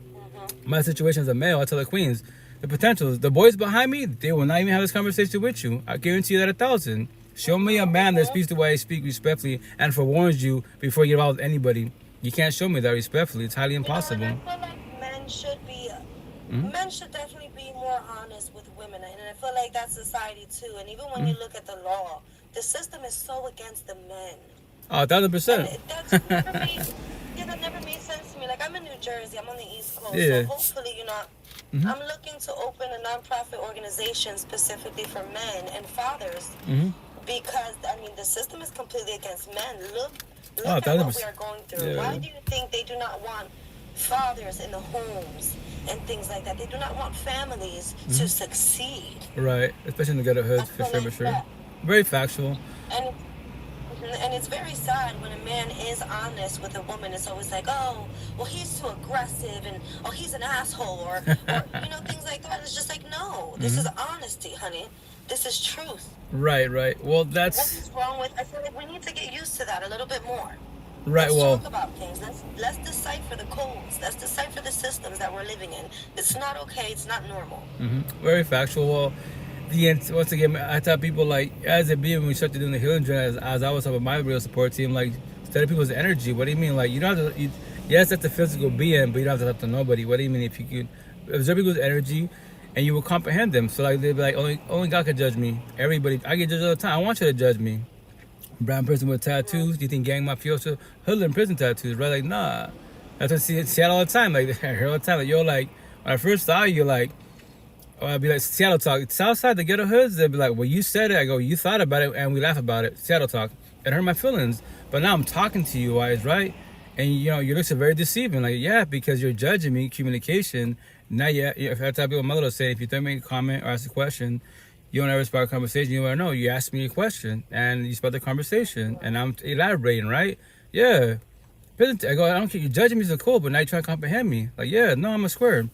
my situation as a male, I tell the queens, the potentials, the boys behind me, they will not even have this conversation with you. I guarantee you that 1,000. Show me a man that speaks the way I speak respectfully and forewarns you before you get involved with anybody. You can't show me that respectfully. It's highly impossible. I feel like men should definitely be more honest with women, and I feel like that's society too. And even when you look at the law, the system is so against the men. Oh, 1,000%. That never made sense to me. Like, I'm in New Jersey, I'm on the East Coast, yeah. So hopefully, I'm looking to open a nonprofit organization specifically for men and fathers, because the system is completely against men. Look at what we are going through. Yeah. Why do you think they do not want fathers in the homes and things like that? They do not want families to succeed. Right, especially in the ghetto hoods, for sure. Very factual. And it's very sad when a man is honest with a woman. It's always like, oh, well, he's too aggressive, and oh, he's an asshole, or things like that. It's just like, no, this is honesty, honey. This is truth. Right. Well, what is wrong with? I feel like we need to get used to that a little bit more. Right. Let's talk about things. Let's decipher the codes. Let's decipher the systems that we're living in. It's not okay. It's not normal. Very factual. Well, once again, I tell people, like, as a being, when we start to do the healing journey, as I was talking about my real support team, like, study people's energy. What do you mean? Like, you don't have to, yes, that's a physical being, but you don't have to talk to nobody. What do you mean? If you could observe people's energy and you will comprehend them. So, like, they'd be like, only God can judge me. Everybody, I get judged all the time. I want you to judge me. Brown person with tattoos, do you think gang mafioso? Hoodlum prison tattoos, right? Like, nah. That's what I see all the time. Like, I hear all the time. Like, when I first saw you, like, or I'd be like, Seattle talk. Southside, the ghetto hoods, they'd be like, well, you said it. I go, you thought about it, and we laugh about it. Seattle talk. It hurt my feelings. But now I'm talking to you, guys, right? And, your looks are very deceiving. Like, yeah, because you're judging me, communication. Now, if I tell people, my little say, if you throw me a comment or ask a question, you don't ever spark a conversation. You want to know. You ask me a question, and you spark the conversation, and I'm elaborating, right? Yeah. I go, I don't care. You're judging me so cool, but now you try to comprehend me. Like, yeah, no, I'm a square.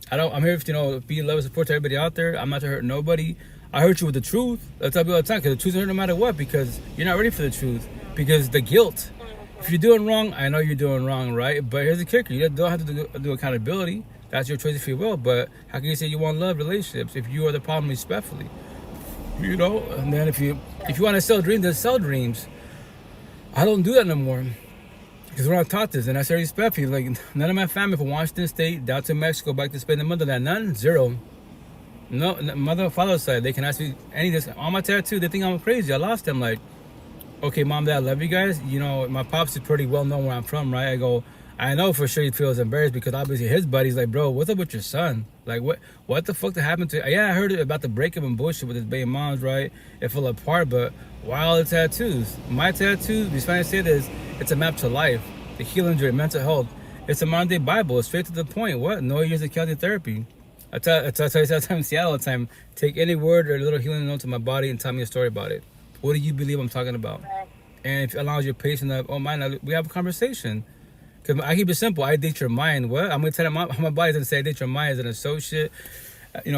I'm here to, be love and support to everybody out there. I'm not to hurt nobody. I hurt you with the truth. I tell people all the time, because the truth hurt no matter what, because you're not ready for the truth. Because the guilt. If you're doing wrong, I know you're doing wrong, right? But here's the kicker. You don't have to do accountability. That's your choice if you will. But how can you say you want love relationships if you are the problem respectfully? And then if you want to sell dreams, then sell dreams. I don't do that no more. Because we're not taught this, and I say respectfully, like, none of my family from Washington State down to Mexico back to Spain and motherland, none, zero. No, mother and father's side, they can ask me any of this. On my tattoo, they think I'm crazy. I lost them. Like, okay, mom, dad, I love you guys. My pops is pretty well known where I'm from, right? I go, I know for sure he feels embarrassed because obviously his buddy's like, bro, what's up with your son? Like, what the fuck that happened to? Yeah, I heard about the breakup and bullshit with his baby moms, right? It fell apart, but why all the tattoos? My tattoos, be funny to say this, it's a map to life, the healing journey, mental health. It's a modern day Bible. It's straight to the point. What? No years of Celtic therapy. I tell you in Seattle all the time, take any word or a little healing note to my body and tell me a story about it. What do you believe I'm talking about? And if it allows your patient to, oh, mine, we have a conversation. Because I keep it simple. I date your mind. What? I'm going to tell my body's going to say I date your mind as an associate,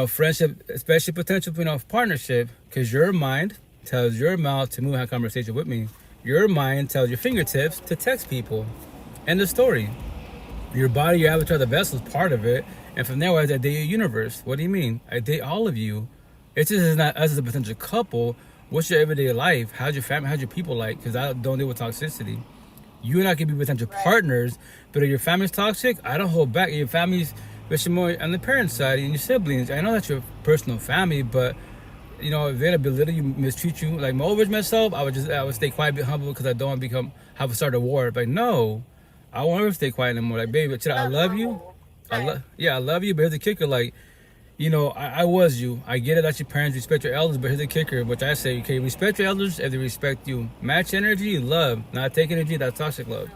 friendship, especially potential, partnership. Because your mind tells your mouth to move and have a conversation with me. Your mind tells your fingertips to text people. End of story. Your body, your avatar, the vessel is part of it. And from there, I date your universe. What do you mean? I date all of you. It's just not us as a potential couple. What's your everyday life? How's your family? How's your people like? Because I don't deal with toxicity. You and I can be potential partners, but if your family's toxic, I don't hold back. Your family's, especially more on the parent side and your siblings. I know that's your personal family, but if they're belittle you, mistreat you, like over myself, I would stay quiet, be humble, because I don't want to have a start a war. Like, no, I won't ever stay quiet anymore. Like, baby, I love you. I love you, but here's the kicker. Like, I was you. I get it that your parents respect your elders, but here's the kicker, which I say, okay, respect your elders if they respect you. Match energy, love. Not take energy, that's toxic love.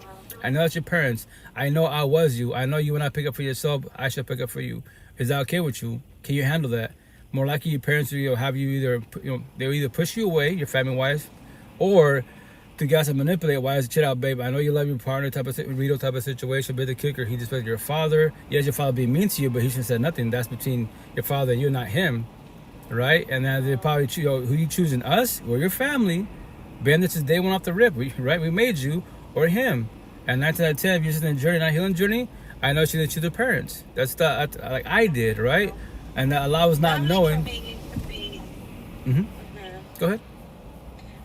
I know that's your parents. I know I was you. I know you when I pick up for yourself, I should pick up for you. Is that okay with you? Can you handle that? More likely your parents will have you they'll either push you away, your family-wise, or to guys and manipulate. Why is chill out, babe? I know you love your partner, type of situation, but the kicker, he disrespected your father. Yes, your father being mean to you, but he shouldn't have said nothing. That's between your father and you, not him, right? And then they probably choose who you choosing, us or your family. Ben, this is day one off the rip, right? We made you or him. And 9 out of 10, if you're just in a journey, not healing journey, I know she didn't choose the parents. That's like I did, right? And that allows not knowing. Go ahead.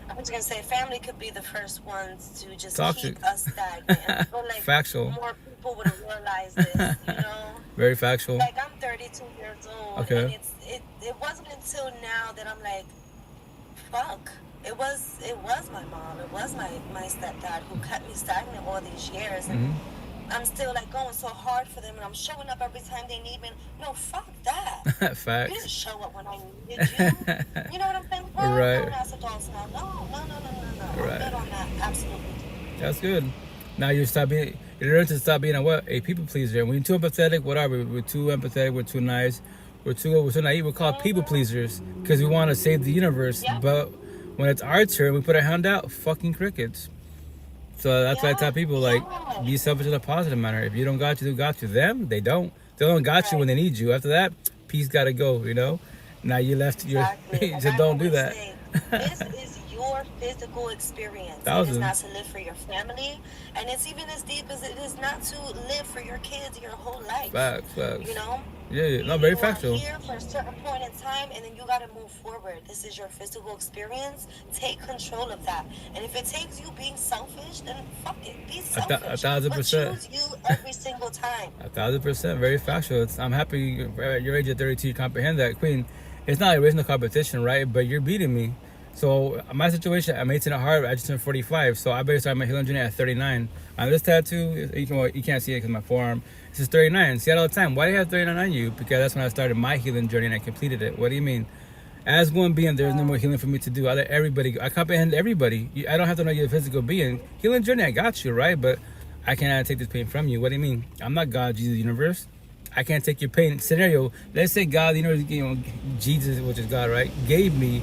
I was gonna say family could be the first ones to just Toxic. keep us stagnant. But like Factual. more people would have realized this, Very factual. Like I'm 32 years old, okay. And it wasn't until now that I'm like, fuck. It was my mom. It was my stepdad who kept me stagnant all these years, and I'm still like going so hard for them, and I'm showing up every time they need me. No, fuck that. Facts. You didn't show up when I needed you. You know what I'm saying? We're right. grown ass adults now. No. Right. I'm good on that. Absolutely. That's good. Now you learn to stop being a people pleaser. And when you're too empathetic, what are we? We're too empathetic. We're too nice. We're too naive. We're called people pleasers because we want to save the universe. Yeah. But when it's our turn, we put our hand out. Fucking crickets. So that's why I tell people, like, be selfish in a positive manner. If you don't got you, they got you. Them, they don't. They don't got you when they need you. After that, peace gotta go, Now you left so don't do that. This is your physical experience. It is not to live for your family. And it's even as deep as it is not to live for your kids your whole life. Facts. Yeah. No, you very factual. You're here for a certain point in time, and then you got to move forward. This is your physical experience. Take control of that. And if it takes you being selfish, then fuck it. Be selfish. 1,000%. But choose you every single time. 1,000%. Very factual. I'm happy at your age of 32 you comprehend that, Queen. It's not a race, no competition, right? But you're beating me. So my situation, I'm 18 at heart. I just turned 45. So I better start my healing journey at 39. On this tattoo, you can't see it because my forearm. This is 39. See that all the time. Why do you have 39 on you? Because that's when I started my healing journey and I completed it. What do you mean? As one being, there's no more healing for me to do. I let everybody go. I comprehend everybody. I don't have to know you're a physical being. Healing journey, I got you, right? But I cannot take this pain from you. What do you mean? I'm not God, Jesus, universe. I can't take your pain. Scenario, let's say God, Jesus, which is God, right, gave me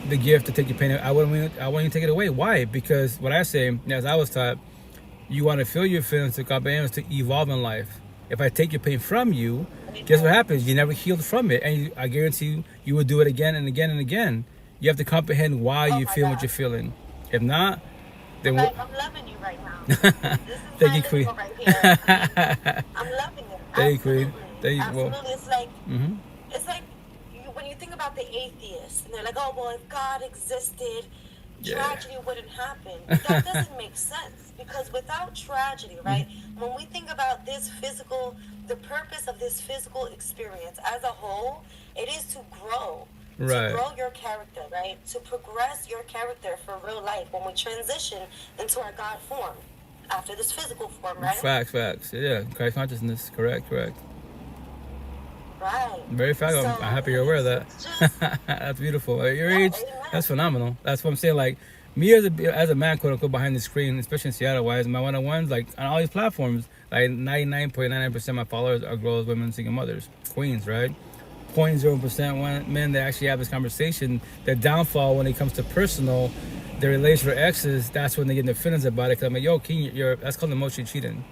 the gift to take your pain. I wouldn't to take it away. Why? Because what I say, as I was taught, you want to feel your feelings to comprehend, to evolve in life. If I take your pain from you, guess what happens? You never healed from it. And I guarantee you will do it again and again and again. You have to comprehend why you feel what you're feeling. If not, then I'm loving you right now. This is Thank you, Queen. Right here. I'm loving it. Thank you, Queen. Thank you. Absolutely. It's like when you think about the atheists, and they're like, oh, well, if God existed, tragedy wouldn't happen. That doesn't make sense, because without tragedy, right, when we think about the purpose of this physical experience as a whole, it is to grow. Right. To grow your character, right? To progress your character for real life when we transition into our God form. after this physical form, right? Facts. Yeah, Christ consciousness. Correct. Right. Very fact. So I'm happy you're aware of that. just, That's beautiful. At your yeah, age, amen. that's phenomenal. That's what I'm saying. Like me as a man, quote unquote, behind the screen, especially in Seattle, wise, my one-on-ones, like on all these platforms, like 99.99% of my followers are girls, women, single mothers, queens, right? 0.0% men that actually have this conversation. Their downfall when it comes to personal, their relation with exes, that's when they get in their feelings about it. Cause I'm like, yo, King, that's called emotional cheating.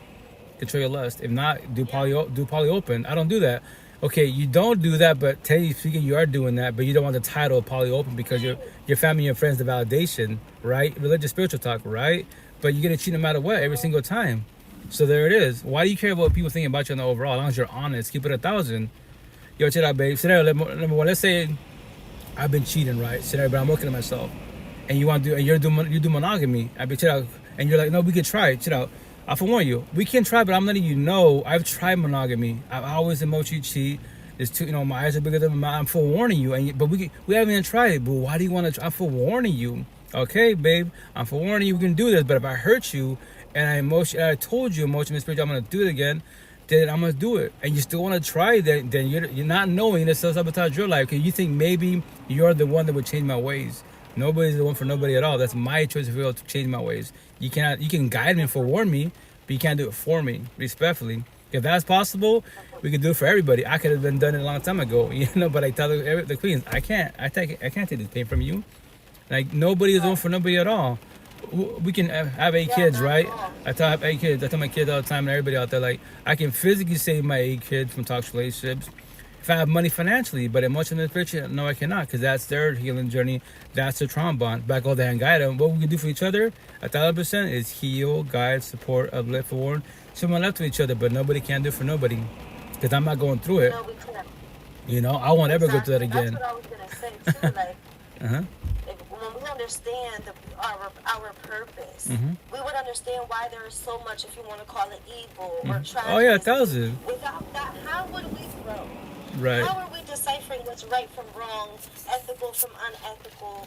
Control your lust. If not, do poly open. I don't do that. Okay, you don't do that, but technically speaking, you are doing that, but you don't want the title of poly open because your family and your friends, the validation, right? Religious, spiritual talk, right? But you're gonna cheat no matter what every single time. So there it is. Why do you care about what people think about you on the overall? As long as you're honest, keep it 1,000. Yo, check out, babe. Scenario number one. Let's say I've been cheating, right? Scenario, but I'm working on myself, and you do monogamy. I be check out, and you're like, no, we could try it. Check out. I forewarn you, we can try, but I'm letting you know I've tried monogamy. I always emotionally cheat. There's two, my eyes are bigger than my mouth. I'm forewarning you, but we haven't even tried it. But why do you want to? I'm forewarning you, okay, babe. I'm forewarning you. We can do this, but if I hurt you and I told you emotionally, spiritually, I'm gonna do it again, then I'm gonna do it, and you still want to try it, then you're not knowing that self-sabotage your life because you think maybe you're the one that would change my ways. Nobody's the one for nobody at all. That's my choice to be able to change my ways. You can guide me and forewarn me, but you can't do it for me, respectfully. If that's possible, we can do it for everybody. I could have been done it a long time ago, but I tell the queens, I can't take this pain from you. Like nobody is the one for nobody at all. We can have 8 kids, right? I have 8 kids. I tell my kids all the time and everybody out there, like, I can physically save my 8 kids from toxic relationships if I have money financially, but emotionally, spiritually, no, I cannot, because that's their healing journey. That's their trauma bond. Back all that and guide them. What we can do for each other, 1,000%, is heal, guide, support, uplift, forward. Someone left to each other, but nobody can do for nobody, because I'm not going through it. No, we can't. I won't ever go through that again. That's what I was gonna say too. Like, when we understand our purpose, we would understand why there is so much, if you want to call it evil or tragedy. Oh yeah, 1,000. Without that, how would we grow? Right. How are we deciphering what's right from wrong, ethical from unethical?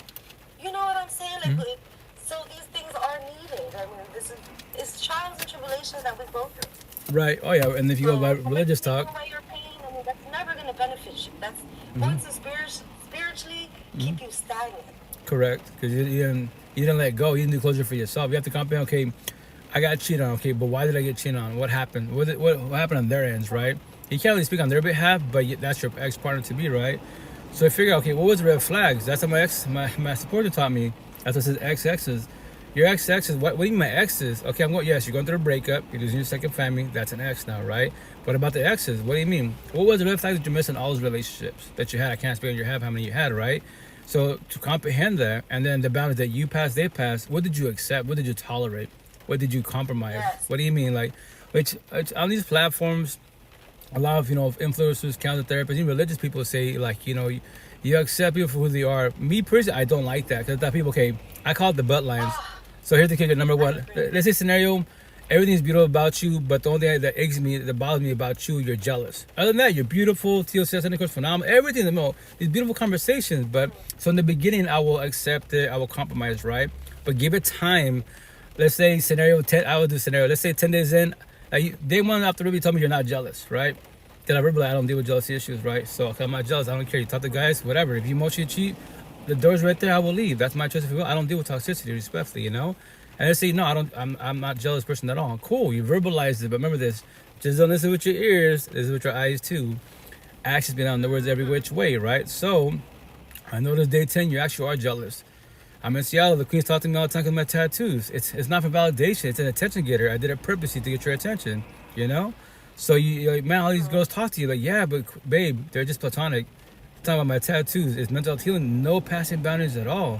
You know what I'm saying? Like, so these things are needed. I mean, it's trials and tribulations that we go through. Right. Oh yeah. And if you go by religious talk, away your pain, I mean, that's never going to benefit you. That's going to spiritually keep you stagnant. Correct. Because you didn't let go. You didn't do closure for yourself. You have to comprehend. Okay, I got cheated on. Okay, but why did I get cheated on? What happened? What happened on their ends? Right. You can't really speak on their behalf, but that's your ex-partner to be, right? So I figure, okay, what was the red flags? That's what my supporter taught me. That's what says ex-exes. Your ex-exes, what do you mean my exes? Okay, yes, you're going through a breakup, you're losing your second family, that's an ex now, right? What about the exes? What do you mean? What was the red flags that you missed in all those relationships that you had? I can't speak on your half, how many you had, right? So to comprehend that, and then the boundaries that you passed, they passed, what did you accept? What did you tolerate? What did you compromise? Yes. What do you mean? Like, which on these platforms, a lot of influencers, counselor therapists, even religious people say, like, you accept people for who they are. Me personally, I don't like that, because that people, okay, I call it the butt lines. So here's the kicker. Number one, let's say scenario, everything's beautiful about you, but the only thing that aches me, that bothers me about you, you're jealous. Other than that, you're beautiful, TLC, phenomenal, everything, these beautiful conversations. But so in the beginning, I will accept it, I will compromise, right? But give it time. Let's say scenario 10, I will do scenario. Let's say 10 days in, day one after Ruby told me you're not jealous, right? Then I verbally, I don't deal with jealousy issues, right? So I'm not jealous. I don't care. You talk to guys, whatever. If you emotionally cheat, the door's right there. I will leave. That's my choice. If you will. I don't deal with toxicity, respectfully, And let's say no, I'm not a jealous person at all. Cool. You verbalized it, but remember this. Just don't listen with your ears. Listen with your eyes too. Actions beyond the words every which way, right? So I noticed day 10, you actually are jealous. I'm in Seattle. The queens talk to me all the time because of my tattoos. It's not for validation. It's an attention getter. I did it purposely to get your attention, So you're like, man, all these girls talk to you. Like, yeah, but babe, they're just platonic. Talking about my tattoos. It's mental health healing. No passing boundaries at all.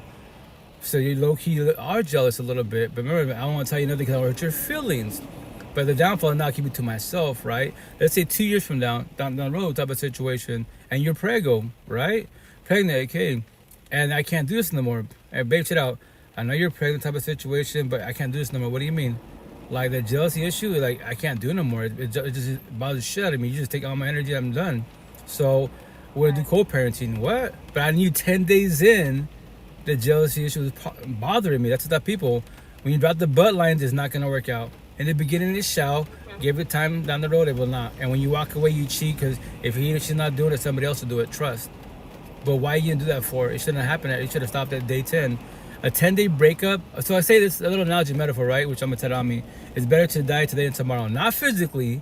So you low-key are jealous a little bit. But remember, I don't want to tell you nothing because I'll hurt your feelings. But the downfall is not keep it to myself, right? Let's say 2 years from down the road type of situation, and you're preggo, right? Pregnant, okay. And I can't do this no more. Hey, babe, check out. I know you're pregnant type of situation, but I can't do this no more. What do you mean? Like the jealousy issue, like I can't do no more. It just bothers the shit out of me. You just take all my energy, I'm done. So we're gonna do co-parenting. What? But I knew 10 days in, the jealousy issue was bothering me. That's what people, When you drop the butt lines, it's not gonna work out. In the beginning, it shall. Give it time down the road, it will not. And when you walk away, you cheat because if he or she's not doing it, somebody else will do it. Trust. But why you didn't do that for? It shouldn't have happened. It should have stopped at day 10. A 10-day breakup. So I say this a little analogy metaphor, right? Which I'm gonna tell on me. It's better to die today and tomorrow, not physically,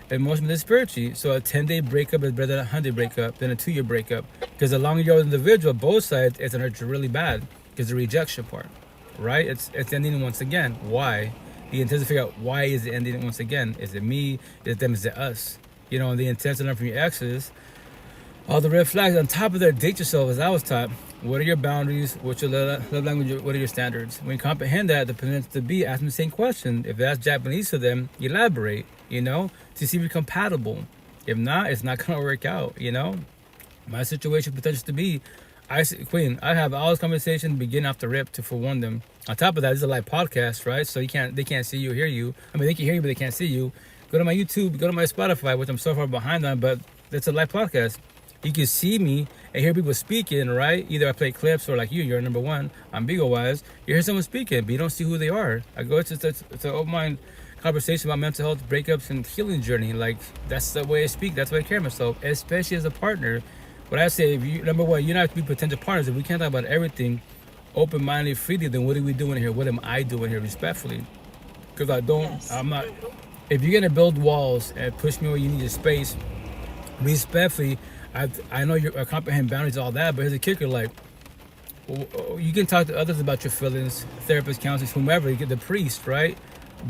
emotionally, and spiritually. So a 10-day breakup is better than a 100 breakup than a 2-year breakup. Because the longer you're with an individual, both sides, it's gonna hurt you really bad. Because the rejection part, right? It's ending once again. Why? The intent to figure out why is it ending once again. Is it me? Is it them? Is it us? You know, the intent to learn from your exes. All the red flags. On top of that, date yourself, as I was taught. What are your boundaries? What's your love language? What are your standards? When you comprehend that, the potential to be, ask them the same question. If that's Japanese to them, elaborate, you know, to see if you're compatible. If not, it's not going to work out, you know. My situation potential to be, Queen, I have all this conversation begin off the rip to forewarn them. On top of that, this is a live podcast, right? So they can't see you or hear you. I mean, they can hear you, but they can't see you. Go to my YouTube, go to my Spotify, which I'm so far behind on, but it's a live podcast. You can see me and hear people speaking, right? Either I play clips or like you're number one on Beagle Wise. You hear someone speaking, but you don't see who they are. I go it's an open mind conversation about mental health, breakups, and healing journey. Like that's the way I speak. That's why I care myself, especially as a partner. What I say, if you number one, you don't have to be potential partners. If we can't talk about everything open-minded, freely, then what are we doing here? What am I doing here, respectfully? Because I'm not. If you're gonna build walls and push me where you need a space, respectfully. I know you comprehend boundaries, all that, but here's a kicker: like, you can talk to others about your feelings, therapists, counselors, whomever. You get the priest, right?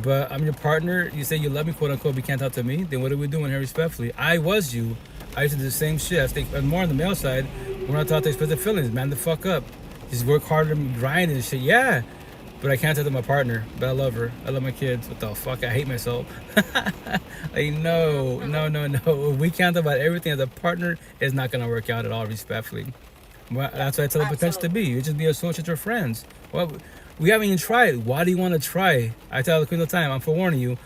But I'm your partner. You say you love me, quote unquote. But you can't talk to me. Then what are we doing here, respectfully? I was you. I used to do the same shit. I think more on the male side. When I talk to express the feelings, man, the fuck up. Just work harder and grind and shit. Yeah. But I can't talk to my partner. But I love her. I love my kids. What the fuck? I hate myself. Like, no. If we can't talk about everything as a partner, it's not going to work out at all, respectfully. Well, that's why I tell the potential to be. You just be associates or friends. Well, we haven't even tried. Why do you want to try? I tell the queen all the time, I'm forewarning you.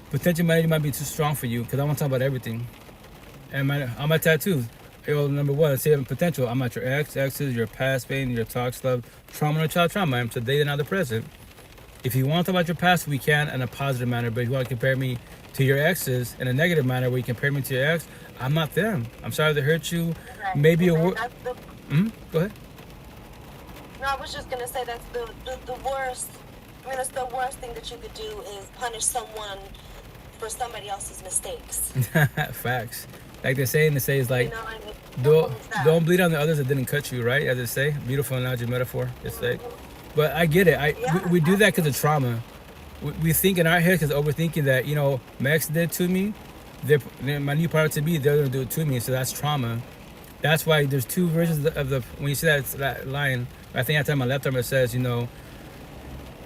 Potential manager might be too strong for you because I want to talk about everything. And on my tattoos, number one, say potential. I'm not your exes, your past pain, your toxic love, trauma, or child trauma. I'm today and not the present. If you want to talk about your past, we can in a positive manner. But if you want to compare me to your exes in a negative manner, where you compare me to your ex, I'm not them. I'm sorry to hurt you. Right. Maybe a word. Go ahead. No, I was just gonna say that's the worst. I mean, that's the worst thing that you could do is punish someone for somebody else's mistakes. Facts. Like they say is like, you know, don't bleed on the others that didn't cut you, right? As they say, beautiful analogy, metaphor. It's like, but I get it. We do that because of trauma. We think in our head because overthinking that, you know, my ex did to me. My new partner to be, they're gonna do it to me. So that's trauma. That's why there's two versions of the when you say that line. I think I tell my left arm it says, you know,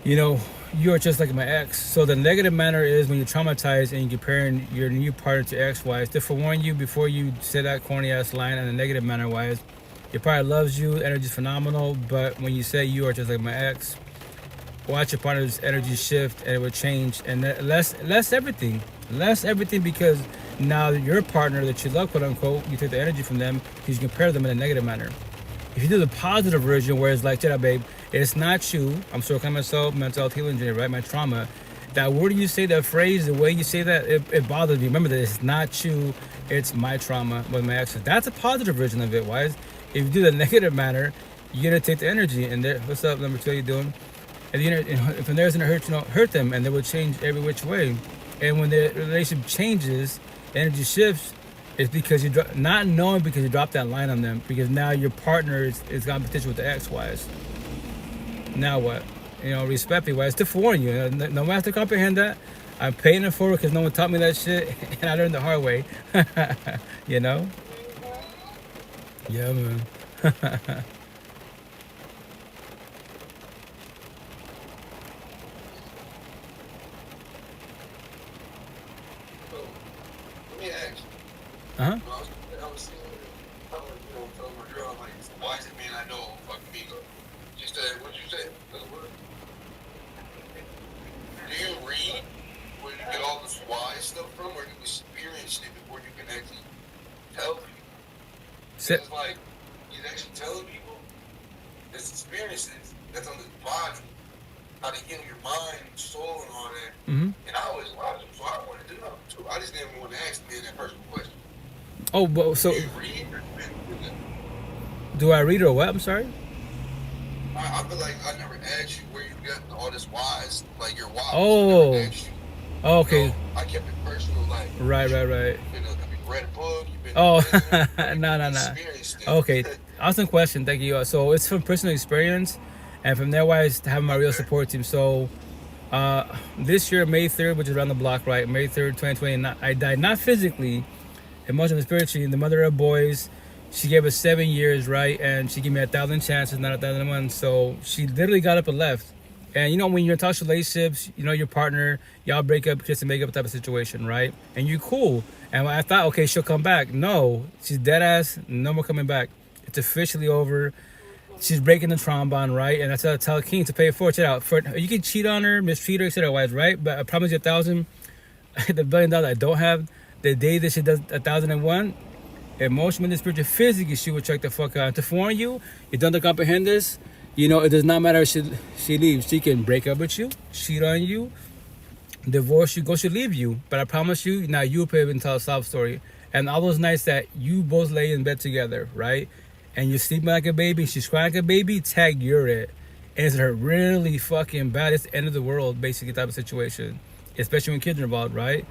you're just like my ex. So the negative manner is when you're traumatized and you're comparing your new partner to ex-wise. To forewarn you before you say that corny ass line in a negative manner wise, your partner loves you, energy's phenomenal, but when you say you are just like my ex, watch your partner's energy shift and it will change and less everything because now your partner that you love, quote unquote, you take the energy from them because you compare them in a negative manner. If you do the positive version where it's like, check out, babe, it's not you. I'm still working on myself, mental health healing journey, right? My trauma. That word you say, that phrase, the way you say that, it bothers me. Remember that it's not you, it's my trauma with my exes. That's a positive version of it. Why? If you do the negative manner, you're gonna take the energy. And there, what's up, number two? How you doing? And if there's gonna hurt, hurt them, and they will change every which way. And when the relationship changes, the energy shifts. It's because not knowing because you dropped that line on them. Because now your partner is got potential with the ex-wise. Now what? Respectfully wise, to forewarn you. No one has to comprehend that. I'm paying it forward because no one taught me that shit, and I learned the hard way. You know? Yeah, man. Uh-huh. I was telling my girl, I'm like, why is it man I know fucking me? She said, what'd you say? Do you read where you get all this why stuff from, or do you experience it before you can actually tell people? It's like, he's actually telling people his experiences. That's on his body. how to heal your mind, soul, and all that. Mm-hmm. And I always watch them, so I want to do that too. I just didn't want to ask me that personal question. Oh, but so Do you read? do I read or what? I'm sorry. I feel like I never asked you where you got all this wise, like your wise. Oh. I never asked you. Oh, okay. You know, I kept it personal, like Right. You read a book. You've been Oh, no. no. Okay, awesome question. Thank you. So it's from personal experience, and from there, wise to have my real support team. So, this year, May 3rd, which is around the block, right? May 3rd, 2020, I died not physically, emotionally, spiritually. The mother of boys, she gave us 7 years, right? And she gave me 1,000 chances, not 1,001. So she literally got up and left. And you know, when you're in toxic relationships, you know, your partner, y'all break up, kiss and make up type of situation, right? And you're cool. And I thought, okay, she'll come back. No, she's dead ass. No more coming back. It's officially over. She's breaking the trombone, right? And I tell King to pay it forward. Check it out. You can cheat on her, mistreat her, etc. Right? But I promise you 1,000, the $1 billion I don't have, the day that she does 1,001, emotionally, spiritually, physically, she will check the fuck out. To warn you, you don't comprehend this. You know, it does not matter if she leaves. She can break up with you, cheat on you, divorce you, she'll leave you. But I promise you, now you'll pay and tell a sob story. And all those nights that you both lay in bed together, right? And you're sleeping like a baby, she's crying like a baby, tag you're it. And it's her really fucking bad. It's the end of the world, basically, type of situation. Especially when kids are involved, right?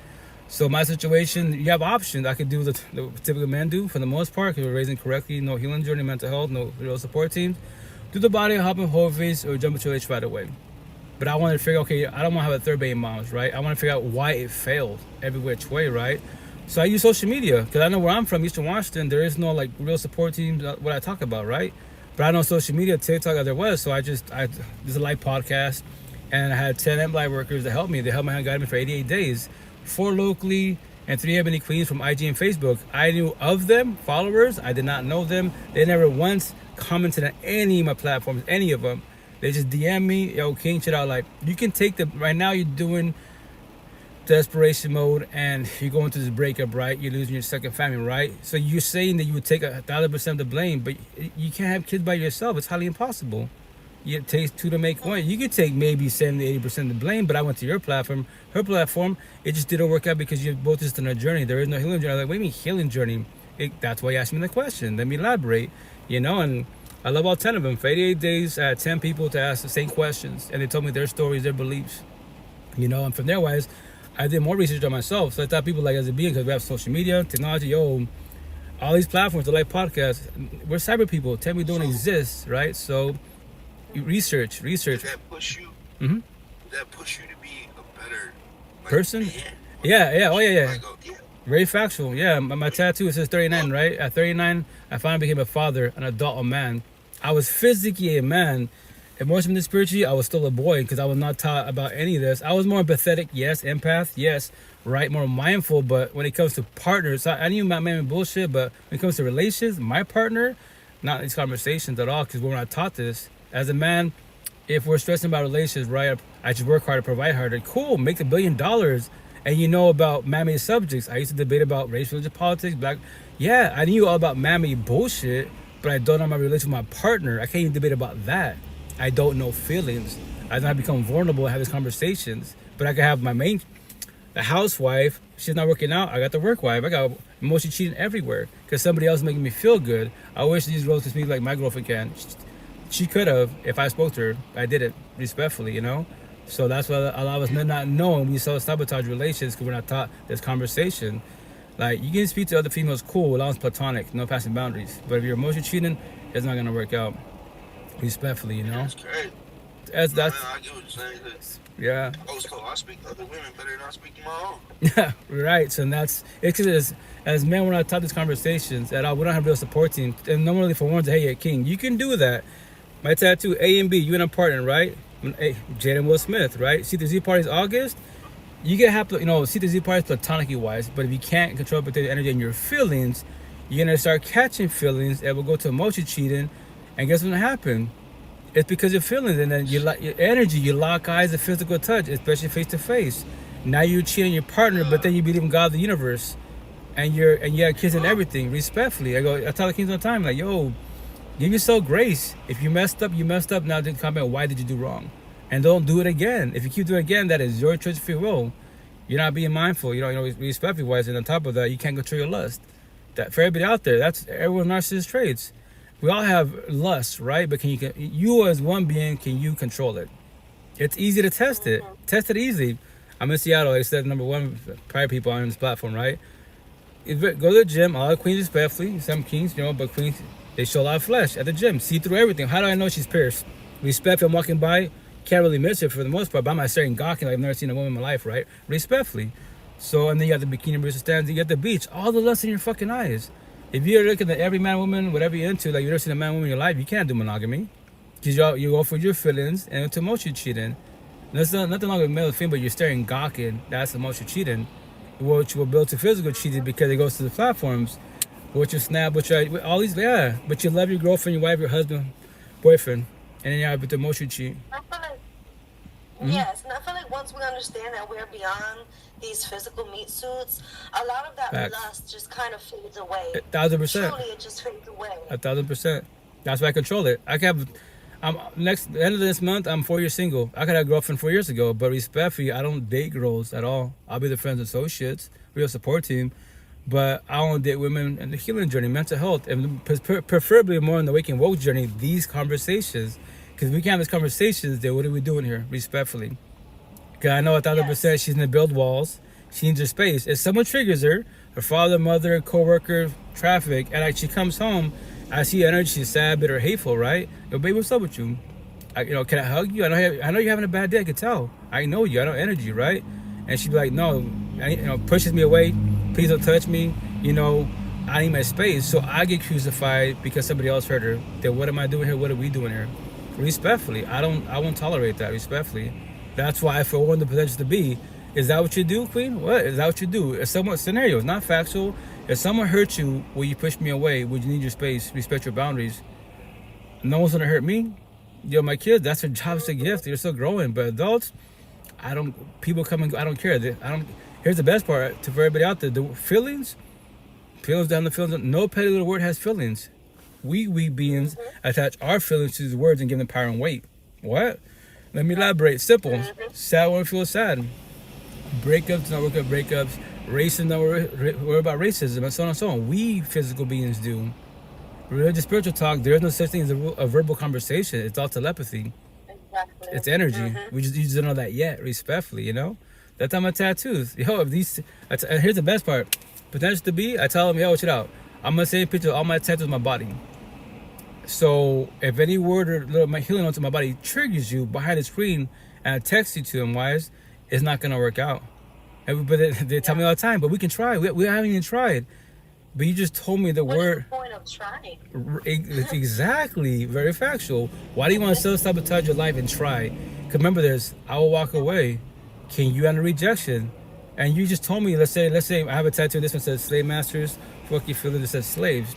So my situation, you have options. I could do the typical men do for the most part, because we're raising correctly, no healing journey, mental health, no real support teams. Do the body, hop in whole face, or jump into a right away. But I wanted to figure, okay, I don't want to have a third baby moms, right? I want to figure out why it failed every which way, right? So I use social media, because I know where I'm from, Eastern Washington, there is no like real support teams, what I talk about, right? But I know social media, TikTok, as there was, so I this is a live podcast, and I had 10 light workers that helped me. They helped me, guided me for 88 days, 4 locally, and 3 Ebony Queens from IG and Facebook. I knew of them, followers. I did not know them. They never once commented on any of my platforms, any of them. They just DM me, yo, King, shit out. Like, you can take right now you're doing desperation mode and you're going through this breakup, right? You're losing your second family, right? So you're saying that you would take 1,000% the blame, but you can't have kids by yourself. It's highly impossible. It takes 2 to make 1. You could take maybe 70-80% of the blame, but I went to your platform, her platform. It just didn't work out because you're both just on a journey. There is no healing journey. I'm like, what do you mean healing journey? That's why you asked me the question. Let me elaborate, you know, and I love all 10 of them. For 88 days, I had 10 people to ask the same questions, and they told me their stories, their beliefs, you know, and from there, wise, I did more research on myself. So I thought people like as a being, because we have social media, technology, all these platforms, the like podcasts, we're cyber people. Tell me we don't exist, right? So you research. Did that push you? Mm-hmm. Did that push you to be a better person? Man? Yeah. Oh, yeah. Like, yeah. Very factual. Yeah, my tattoo, it says 39, right? At 39, I finally became a father, an adult, a man. I was physically a man. Emotionally, spiritually, I was still a boy because I was not taught about any of this. I was more empathetic, yes, empath, yes, right, more mindful. But when it comes to partners, I knew my man bullshit. But when it comes to relations, my partner, not these conversations at all. Because when I taught this as a man, if we're stressing about relations, right, I just work hard to provide harder. Cool, make $1 billion, and you know about man-made subjects. I used to debate about race, religion, politics, black. Yeah, I knew all about man-made bullshit, but I don't know my relation with my partner. I can't even debate about that. I don't know feelings. I don't have to become vulnerable and have these conversations. But I can have the housewife, she's not working out. I got the work wife. I got emotion cheating everywhere because somebody else is making me feel good. I wish these roles could speak like my girlfriend can. She could have if I spoke to her. I did it respectfully, you know? So that's why a lot of us men not knowing we self-sabotage relations because we're not taught this conversation. Like, you can speak to other females cool, as long as platonic, no passing boundaries. But if you're emotion cheating, it's not going to work out. Respectfully, you know. That's great. That's Man, I get what you're saying. yeah. I speak to other women better than I speak to my own. Yeah, right. So that's it's as men, we're not taught these conversations at all. We don't have real support team. And normally for ones, hey, King, you can do that. My tattoo, A and B, you and a partner, right? Hey, Jaden Will Smith, right? C-Z parties August. You can have, C-Z parties platonically wise, but if you can't control the energy and your feelings, you're gonna start catching feelings and will go to emotion cheating. And guess what's gonna happen? It's because of feelings, and then your energy, you lock eyes, and physical touch, especially face to face. Now you're cheating your partner, but then you believe in God, the universe, and you have kids and everything. Respectfully, I tell the kings all the time, like, yo, give yourself grace. If you messed up, you messed up. Now then comment, why did you do wrong? and don't do it again. If you keep doing it again, that is your choice of free will. You're not being mindful. You know, respectfully wise, and on top of that, you can't control your lust. That for everybody out there, that's everyone's narcissist traits. We all have lust, right? But you as one being, can you control it? It's easy to test it. Test it easy. I'm in Seattle. I said number one prior people on this platform, right? Go to the gym. All the queens respectfully. Some kings, you know, but queens, they show a lot of flesh at the gym. See through everything. How do I know she's pierced? Respect, I'm walking by. Can't really miss it for the most part. But I'm not staring gawking. Like I've never seen a woman in my life, right? Respectfully. So, and then you got the bikini versus stands. You got the beach. All the lust in your fucking eyes. If you're looking at every man, woman, whatever you're into, like you've never seen a man, woman in your life, you can't do monogamy. Because you go for your feelings and it's emotion cheating. There's nothing wrong with male or female, but you're staring gawking. That's emotion cheating. Which will build to physical cheating because it goes to the platforms. Which you snap, all these, yeah. But you love your girlfriend, your wife, your husband, boyfriend. And then you have the emotion cheat. I feel like, yes, and I feel like once we understand that we're beyond these physical meat suits, a lot of that lust just kind of fades away. 1,000%. Truly, it just fades away. 1,000%. That's why I control it. I can have, the end of this month, I'm 4 years single. I could have a girlfriend 4 years ago, but respectfully, I don't date girls at all. I'll be the friends and associates, real support team, but I don't date women in the healing journey, mental health, and preferably more in the waking woke journey, these conversations. Because we can't have these conversations, then what are we doing here, respectfully? Because I know 1,000% she's in the build walls. She needs her space. If someone triggers her father, mother, co-worker, traffic, and like she comes home, I see energy, she's sad, bitter, hateful, right? Yo, baby, what's up with you? Can I hug you? I know you're having a bad day. I can tell. I know you. I know energy, right? And she'd be like, no, pushes me away. Please don't touch me. I need my space. So I get crucified because somebody else hurt her. Then what am I doing here? What are we doing here? Respectfully, I won't tolerate that. Respectfully, that's why I forewarn the potential to be. Is that what you do, Queen? What is that what you do? If someone scenario is not factual. If someone hurt you, will you push me away? Would you need your space? Respect your boundaries. No one's gonna hurt me. My kids, that's their job, it's a gift. They're still growing. But adults, people come and go. I don't care. Here's the best part for everybody out there: the feelings down the feelings. No petty little word has feelings. We beings attach our feelings to the words and give them power and weight. What? Let me elaborate. Simple. Sad when we feel sad. Breakups don't work out breakups. Racism don't worry about racism, and so on and so on. We physical beings do. Religious spiritual talk, there is no such thing as a verbal conversation. It's all telepathy. Exactly. It's energy. You just don't know that yet, respectfully, That's on my tattoos. Here's the best part. Potential to be, I tell them, check it out. I'm going to send a picture of all my tattoos on my body. So if any word or my healing onto my body triggers you behind the screen and I text you to them, it's not going to work out. But they tell me all the time, but we can try. We haven't even tried. But you just told me the word. What's the point of trying? Exactly. Very factual. Why do you want to self-sabotage your life and try? Because remember this, I will walk away. Can you handle rejection? And you just told me, let's say I have a tattoo, this one says slave masters, fuck you feeling, it says slaves.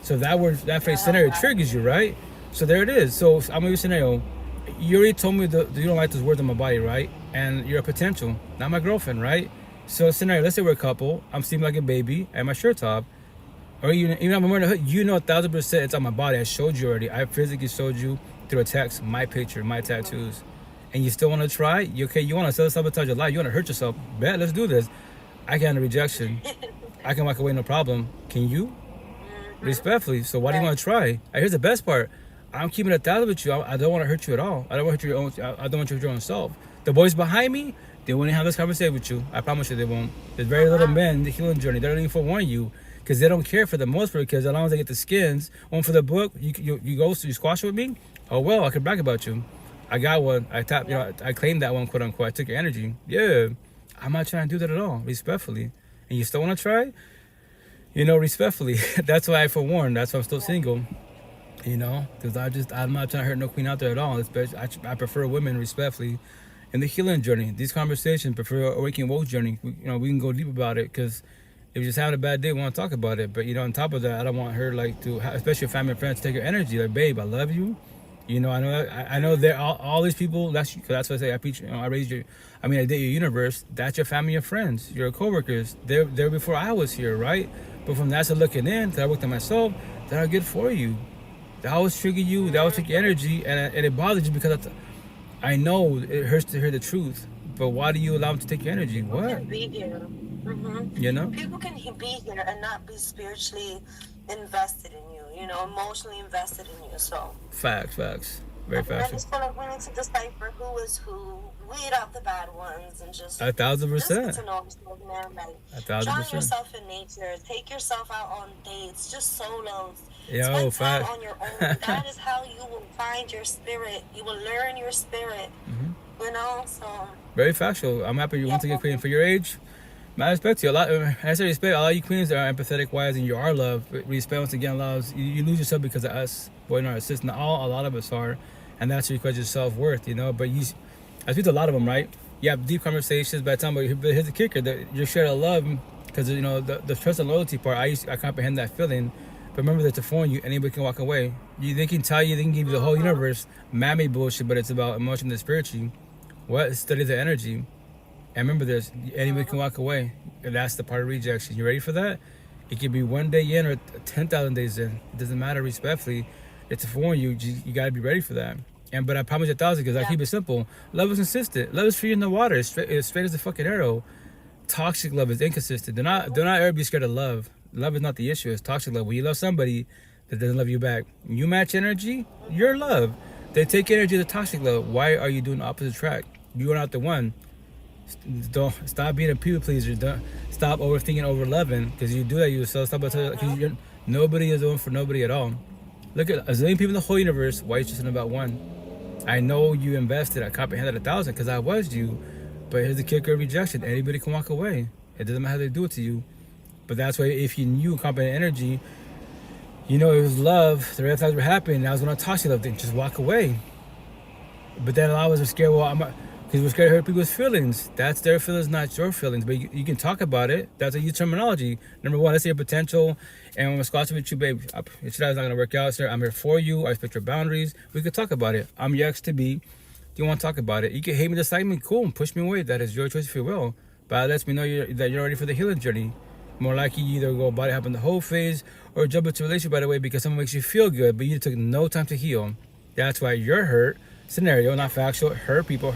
So that phrase scenario triggers you, right? So there it is. So I'm gonna give you a scenario. You already told me you don't like those words on my body, right? And you're a potential, not my girlfriend, right? So scenario, let's say we're a couple, I'm sleeping like a baby and my shirt off. Or even if I'm wearing a hood, 1,000% it's on my body. I showed you already. I physically showed you through a text, my picture, my tattoos. And you still want to try? You want to self-sabotage your life? You want to hurt yourself? Bet, let's do this. I can handle rejection. I can walk away, no problem. Can you? Respectfully. So why do you want to try? Here's the best part. I'm keeping 1,000 with you. I don't want to hurt you at all. I don't want to hurt your own. I don't want you to hurt your own self. The boys behind me, they won't have this conversation with you. I promise you they won't. There's very little men in the healing journey. They don't even forewarn you. Because they don't care for the most part, because as long as they get the skins, one for the book, you squash it with me, oh well, I can brag about you. I got one, I claimed that one, quote unquote, I took your energy. Yeah, I'm not trying to do that at all, respectfully. And you still want to try? Respectfully. That's why I forewarned, that's why I'm still single. Because I'm not trying to hurt no queen out there at all. Especially, I prefer women, respectfully. In the healing journey, these conversations, prefer awakening woke journey, we can go deep about it, because if you're just having a bad day, we want to talk about it. But, on top of that, I don't want her, especially your family and friends, to take her energy. Like, babe, I love you. I know there all these people, that's what I say. I preach, I date your universe. That's your family and friends, your coworkers. They're before I was here, right? But from that to looking in, that I worked on myself, that are good for you. That always trigger you, that always take your energy, and it bothers you because I know it hurts to hear the truth, but why do you allow them to take your energy? What? Can be here. You know? People can be here and not be spiritually invested in you, you know, emotionally invested in you. So Facts. Very I factual. just feel like we need to decipher who is who, weed out the bad ones, and just 1,000%. just get to know yourself, man. Like, 1,000%. drown yourself in nature. Take yourself out on dates, just solos. Yo, Spend time fact. on your own. That is how you will find your spirit. You will learn your spirit. You know, so Very factual. I'm happy you want to get queen for your age. I respect you a lot. I say respect. A lot of you queens are empathetic wise, and you are love. Respect once again allows you lose yourself because of us, boy, and our assist. Not all, a lot of us are, and that's because your self worth. You know, but I speak to a lot of them, right? You have deep conversations. By the time, but here's the kicker: that you're shared a love, because you know the trust and loyalty part. I comprehend that feeling. But remember that to phone you, anybody can walk away. They can tell you, they can give you the whole universe, mammy bullshit, but it's about emotion and spiritually. What? Study the energy. And remember this, anybody can walk away. And that's the part of rejection. You ready for that? It could be 1 day in or 10,000 days in. It doesn't matter, respectfully. It's to warn you, you got to be ready for that. But I promise you 1,000, because I keep it simple. Love is consistent. Love is free in the water. It's straight as a fucking arrow. Toxic love is inconsistent. Do not ever be scared of love. Love is not the issue. It's toxic love. When you love somebody that doesn't love you back, you match energy, you're love. They take energy to toxic love. Why are you doing the opposite track? You are not the one. Don't stop being a people pleaser. Don't stop overthinking, over loving, because you do that yourself. Stop because nobody is the one for nobody at all. Look at a zillion people in the whole universe. Why are you just about one? I know you invested. I comprehended 1,000 because I was you. But here's the kicker of rejection. Anybody can walk away. It doesn't matter how they do it to you. But that's why if you knew comprehend energy, you know it was love. The red flags were happening. I was gonna talk to you, love. Then just walk away. But then a lot of us are scared. Well, because we're scared to hurt people's feelings. That's their feelings, not your feelings. But you can talk about it. That's a new terminology. Number one, let's say your potential. And when I'm squashing with you, babe, it's not going to work out, sir. I'm here for you. I respect your boundaries. We could talk about it. I'm your ex to be. Do you want to talk about it? You can hate me, dislike me. Cool. Push me away. That is your choice if you will. But it lets me know that you're ready for the healing journey. More likely, you either go body hop in the whole phase or jump into a relationship right away because someone makes you feel good, but you took no time to heal. That's why you're hurt. Scenario, not factual. Hurt people.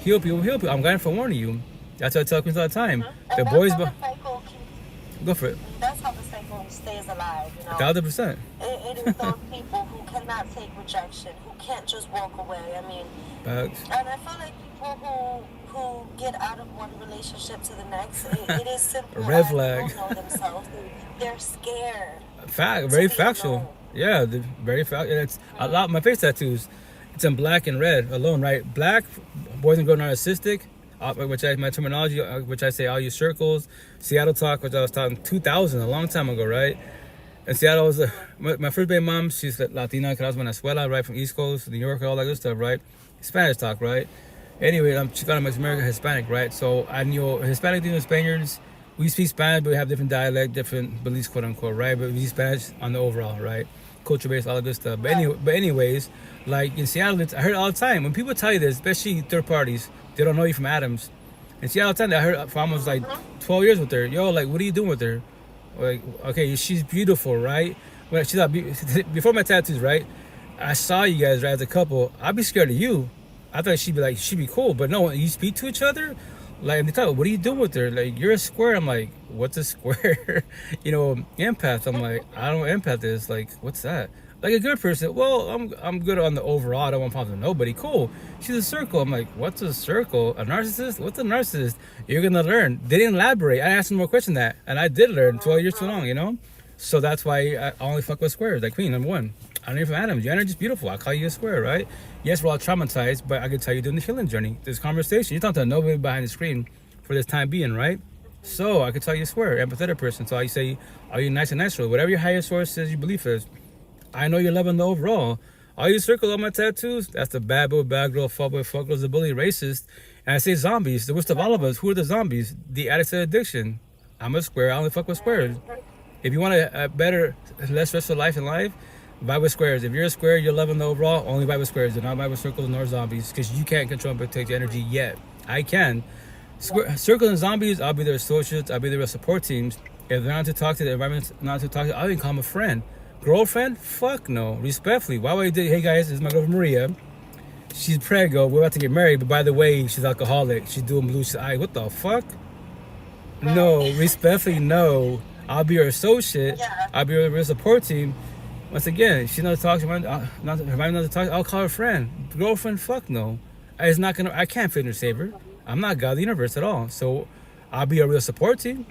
Heal people. I'm glad for warning you. That's what I tell queens all the time. The boys, go for it. That's how the cycle stays alive, you know. 1,000%. It is those people who cannot take rejection, who can't just walk away. I mean, and I feel like people who get out of one relationship to the next, it is simple. Red flag. They don't know themselves. They're scared. Very factual. Yeah, very factual. It's a lot. My face tattoos. It's in black and red alone, right? Black, boys and girls narcissistic, which my terminology, which I say all use circles. Seattle talk, which I was talking 2000, a long time ago, right? And Seattle was my first baby mom. She's Latina, because I was Venezuela, right, from East Coast, New York, all that good stuff, right? Spanish talk, right? Anyway, I'm Chicano, Mexican American, Hispanic, right? So I knew Hispanic, and Spaniards. We speak Spanish, but we have different dialect, different beliefs, quote unquote, right? But we speak Spanish on the overall, right? Culture based, all that good stuff. But anyways, like in Seattle, I heard all the time when people tell you this, especially third parties, they don't know you from Adams. In Seattle, all the time, I heard for almost like 12 years with her. Yo, like, what are you doing with her? Like, okay, she's beautiful, right? Well, she's not before my tattoos, right? I saw you guys, right, as a couple. I'd be scared of you. I thought she'd be cool, but no, when you speak to each other, like, and they talk, what are you doing with her? Like, you're a square. I'm like, what's a square? You know, empath. I'm like, I don't know what empath is. Like, what's that? Like a good person. Well, I'm good on the overall. I don't want problems with nobody. Cool. She's a circle. I'm like, what's a circle? A narcissist? What's a narcissist? You're gonna learn. They didn't elaborate. I asked them more questions than that, and I did learn. 12 years too long, you know. So that's why I only fuck with squares. Like queen, number one. I don't even from Adams. Your energy's beautiful. I call you a square, right? Yes, we're all traumatized, but I can tell you during the healing journey, this conversation, you're talking to nobody behind the screen for this time being, right? So I could tell you a square, empathetic person. So I say, are you nice and natural? Whatever your higher source says you believe is. I know you're loving the overall. All you circle on my tattoos, that's the bad boy, bad girl, fuck boy, fuck girls, the bully, racist. And I say zombies, the worst of all of us. Who are the zombies? The addicts to addiction. I'm a square. I only fuck with squares. If you want a better, less stressful life in life, vibe with squares. If you're a square, you're loving the overall, only vibe with squares. Do not vibe with circles nor zombies, because you can't control and protect your energy yet. I can. Circles and zombies, I'll be their associates. I'll be their support teams. If they're not to talk to, the environment's not to talk to, I'll even call them a friend. Girlfriend? Fuck no. Respectfully. Why would I do? Hey guys, this is my girlfriend Maria. she's prego. We're about to get married, but by the way, she's alcoholic. She's doing blue. What the fuck? No, respectfully, no. I'll be her associate. Yeah. I'll be her support team. Once again, she knows to talk. She might not to talk. I'll call her friend, girlfriend. Fuck no. It's not gonna. I can't finish save her. I'm not God of the universe at all. So I'll be a real support team.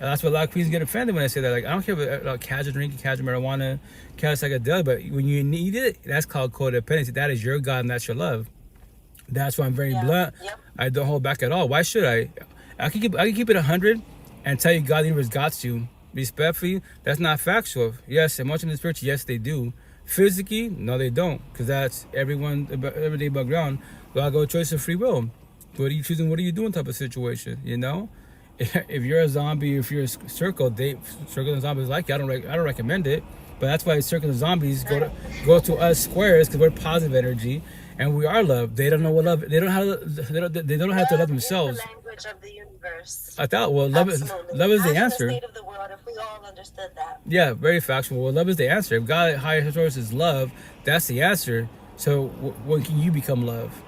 And that's what a lot of queens get offended when I say that. Like, I don't care about casual drinking, casual marijuana, casual psychedelic, but when you need it, that's called codependency. That is your God and that's your love. That's why I'm very blunt. Yep. I don't hold back at all. Why should I? I can keep it 100 and tell you God of the universe got you. Respectfully, that's not factual. Yes, emotionally and spiritually, yes, they do. Physically, no, they don't. Because that's every day above ground. Well, I go choice of free will. What are you choosing? What are you doing type of situation, you know? If you're a zombie, if you're a circle and zombies like you, I don't recommend it. But that's why circle and zombies go to us squares, because we're positive energy and we are love. They don't know what love. They don't know how to love themselves. Is the language of the universe. I thought, well, love is the answer. The state of the world, if we all understood that. Yeah, very factual. Well, love is the answer. If God, higher source is love, that's the answer. So when can you become love?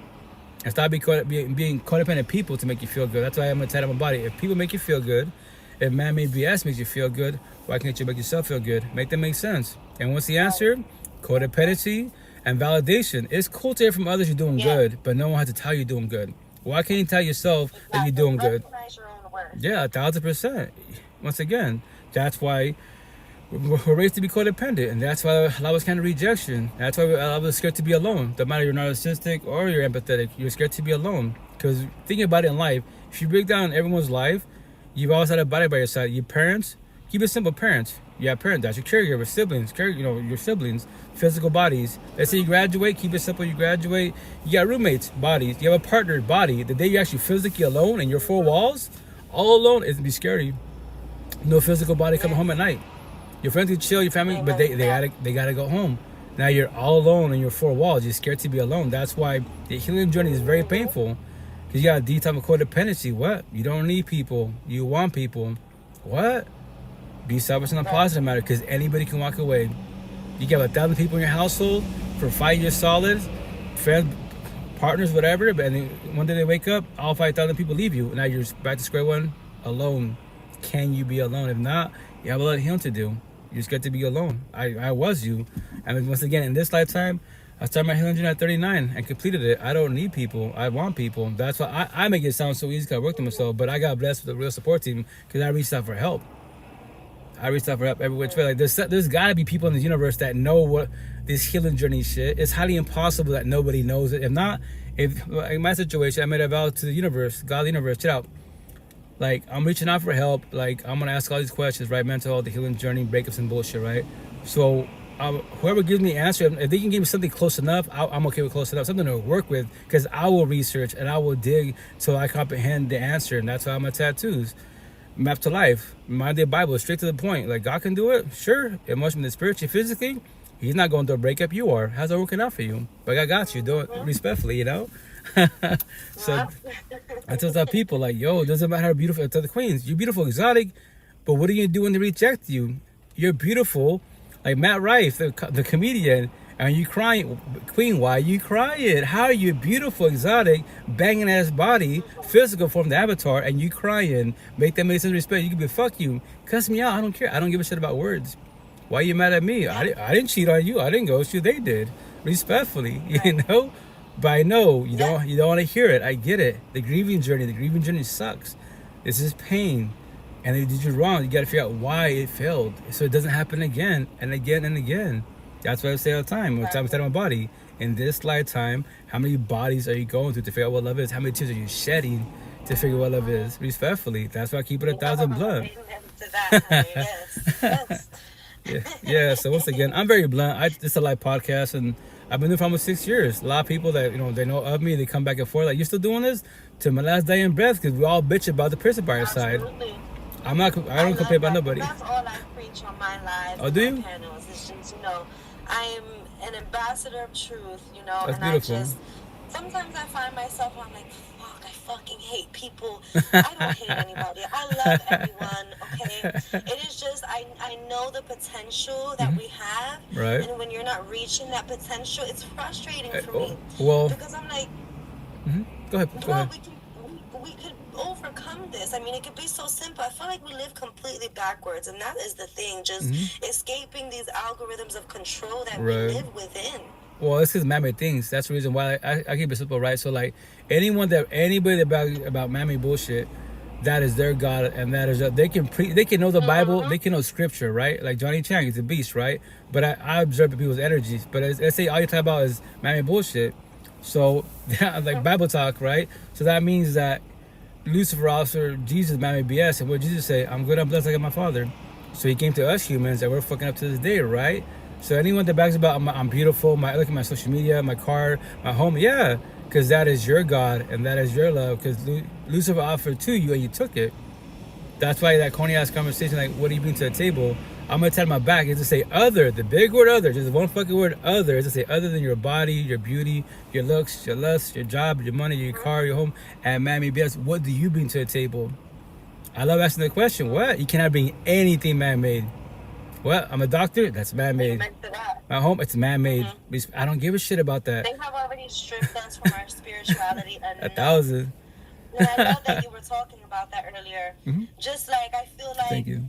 And stop being codependent people to make you feel good. That's why I'm gonna tell my body. If people make you feel good, if man-made BS makes you feel good, why can't you make yourself feel good? Make that make sense. And what's the answer? Codependency and validation. It's cool to hear from others you're doing good, but no one has to tell you you're doing good. Why can't you tell yourself that you're doing good? Recognize your own worth. Yeah, 1,000%. Once again, that's why we're raised to be codependent, and that's why a lot of us kind of rejection. That's why a lot of us are scared to be alone. No matter you're narcissistic or you're empathetic, you're scared to be alone. Because thinking about it in life, if you break down everyone's life, you've always had a body by your side. Your parents, keep it simple, parents. You have parents, that's your caregiver, siblings, your siblings, physical bodies. Let's say you graduate, keep it simple, you graduate. You got roommates, bodies. You have a partner, body. The day you're actually physically alone in your four walls, all alone, it's gonna be scary. No physical body coming home at night. Your friends can chill, your family, but they gotta go home. Now you're all alone in your four walls. You're scared to be alone. That's why the healing journey is very painful, because you got a deep type of codependency. What? You don't need people. You want people. What? Be selfish in a positive matter, because anybody can walk away. You got 1,000 people in your household for 5 years solid, friends, partners, whatever. But then one day they wake up, all 5,000 people leave you. Now you're back to square one, alone. Can you be alone? If not, you have a lot of healing to do. You just get to be alone. I was you. And once again, in this lifetime, I started my healing journey at 39 and completed it. I don't need people. I want people. That's why I make it sound so easy, because I worked on myself. But I got blessed with a real support team, because I reached out for help. I reached out for help every which way. Like there's got to be people in the universe that know what this healing journey shit. It's highly impossible that nobody knows it. If not, in my situation, I made a vow to the universe, God, the universe, check out. Like, I'm reaching out for help. Like, I'm gonna ask all these questions, right? Mental health, the healing journey, breakups and bullshit, right? So whoever gives me an answer, if they can give me something close enough, I'm okay with close enough, something to work with, because I will research and I will dig till I comprehend the answer. And that's why my tattoos, map to life, my day Bible, straight to the point. Like, God can do it, sure. Emotionally, spiritually, physically, He's not going through a breakup. You are. How's it working out for you? But I got you. Do it respectfully, you know. So I tell some people, like, yo, it doesn't matter how beautiful. I tell the queens, you're beautiful, exotic, but what are you gonna do when they reject you? You're beautiful, like Matt Rife, the comedian, and you crying. Queen, why are you crying? How are you beautiful, exotic, banging ass body, physical form, the avatar, and you crying? Make that make sense. Respect. You can be fuck you, cuss me out. I don't care. I don't give a shit about words. Why are you mad at me? I didn't cheat on you. I didn't ghost you. They did, respectfully, you know. But I know you don't want to hear it. I get it. The grieving journey sucks. This is pain, and they did you wrong. You got to figure out why it failed, so it doesn't happen again and again and again. That's what I say all the time. When I'm telling my body, in this lifetime, how many bodies are you going through to figure out what love is? How many tears are you shedding to figure out what love is? Respectfully, that's why I keep it 1,000 blood. Yeah. So once again, I'm very blunt. It's a live podcast, and I've been doing it for almost 6 years. A lot of people that they know of me, they come back and forth like, "You still doing this?" To my last day in breath, because we all bitch about the person by our side. I don't complain about nobody. That's all I preach on my lives. Oh, do you? My panels. It's just, I am an ambassador of truth. That's and beautiful. sometimes I find myself, I'm like, fuck, I fucking hate people. I don't hate anybody. I love everyone, okay? It is just, I know the potential that we have. Right. And when you're not reaching that potential, it's frustrating for me. Well, because I'm like, go ahead. we could overcome this. I mean, it could be so simple. I feel like we live completely backwards, and that is the thing. Just escaping these algorithms of control that we live within. Well, it's because man-made things. That's the reason why I keep it simple, right? So, like, anybody about man-made bullshit, that is their God, and that is they can know the Bible, they can know Scripture, right? Like Johnny Chang is a beast, right? But I observe people's energies. But let's say all you talk about is man-made bullshit. So, like Bible talk, right? So that means that Lucifer also Jesus man-made BS, and what Jesus say? I'm good, I'm blessed like my Father. So he came to us humans, and we're fucking up to this day, right? So anyone that brags about I'm beautiful, look at my social media, my car, my home, yeah, because that is your God and that is your love. Because Lucifer offered to you and you took it. That's why that corny ass conversation, like, what do you bring to the table? I'm gonna tell my back is to say other, the big word other, just one fucking word other, is to say other than your body, your beauty, your looks, your lust, your job, your money, your car, your home, and man, maybe that's what do you bring to the table? I love asking the question. What? You cannot bring anything man-made. What? I'm a doctor? That's man-made. My home? It's man-made. I don't give a shit about that. They have already stripped us from our spirituality enough. 1,000. And I love that you were talking about that earlier. Just like I feel like Thank you.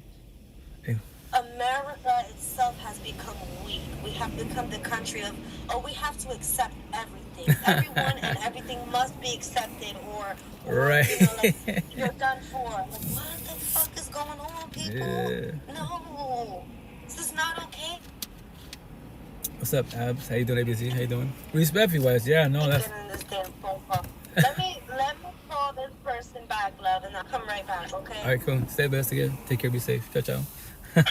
America itself has become weak. We have become the country of, we have to accept everything. Everyone and everything must be accepted or right. You know, like, you're done for. Like, what the fuck is going on, people? Yeah. No. This is not okay. What's up, Abs? How you doing, ABC? How you doing? Respect-wise, yeah, no, that's... Getting in this damn phone call. Let me call this person back, love, and I'll come right back, okay? All right, cool. Stay blessed again. Take care, be safe. Ciao, ciao. Yeah,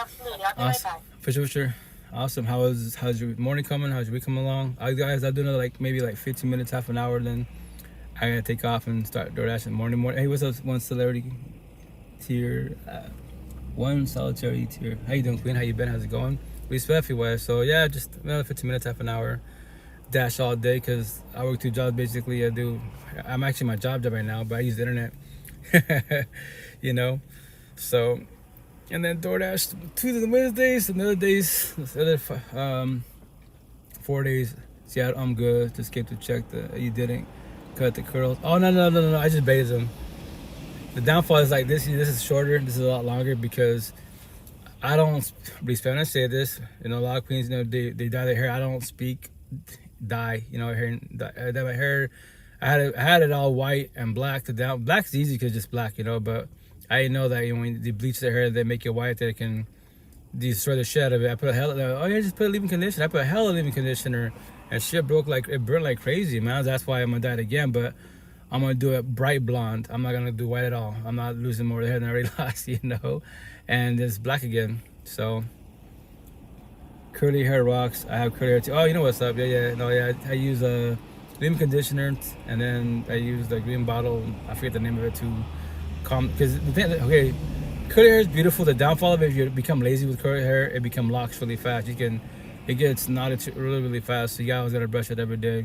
absolutely. I'll be right back. For sure. Awesome. How's your morning coming? How's your week coming along? Guys, I'll do another maybe 15 minutes, half an hour, then I gotta take off and start DoorDash in the morning. Hey, what's up, one celebrity tier? One solitary tier. How you doing, Queen? How you been? How's it going? Respect-wise. So yeah, just another 15 minutes, half an hour. Dash all day because I work 2 jobs basically. I'm actually my job right now, but I use the internet. You know, so, and then DoorDash Tuesdays and Wednesdays, and other days, other 4 days. See, I'm good. Just came to check that you didn't cut the curls. Oh no! I just bathed them. The downfall is like this. This is shorter. This is a lot longer because I don't respect. When I say this, you know, a lot of queens, you know, they dye their hair. I don't speak dye. You know, I dye my hair. I had it all white and black. Black's easy because it's just black, you know. But I didn't know that, you know, when they bleach their hair, they make it white. That it can destroy the shit out of it. I put just put a leave-in conditioner. I put a hell of leave-in conditioner, and shit burnt like crazy, man. That's why I'm gonna dye it again. But I'm gonna do it bright blonde. I'm not gonna do white at all. I'm not losing more hair than I already lost, you know. And it's black again. So curly hair rocks. I have curly hair too. Oh, you know what's up? Yeah. I use a leave-in conditioner, and then I use the green bottle. I forget the name of it to calm. Because the thing, okay, curly hair is beautiful. The downfall of it, if you become lazy with curly hair, it becomes locks really fast. It gets knotted really fast. So you always gotta brush it every day.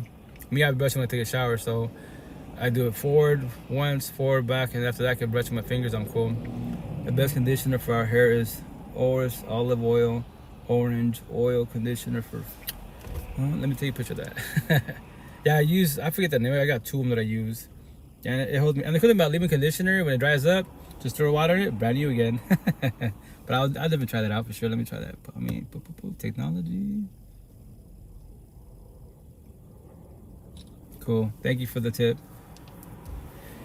Me, I brush when I take a shower, so I do it forward once, forward, back, and after that I can brush with my fingers. I'm cool. The best conditioner for our hair is Oris olive oil, orange oil conditioner for. Let me take a picture of that. Yeah, I forget the name. I got 2 of them that I use, and it holds me. And the cool thing about leave-in conditioner, when it dries up, just throw water in it, brand new again. But I'll definitely try that out for sure. Let me try that. I mean, technology. Cool. Thank you for the tip.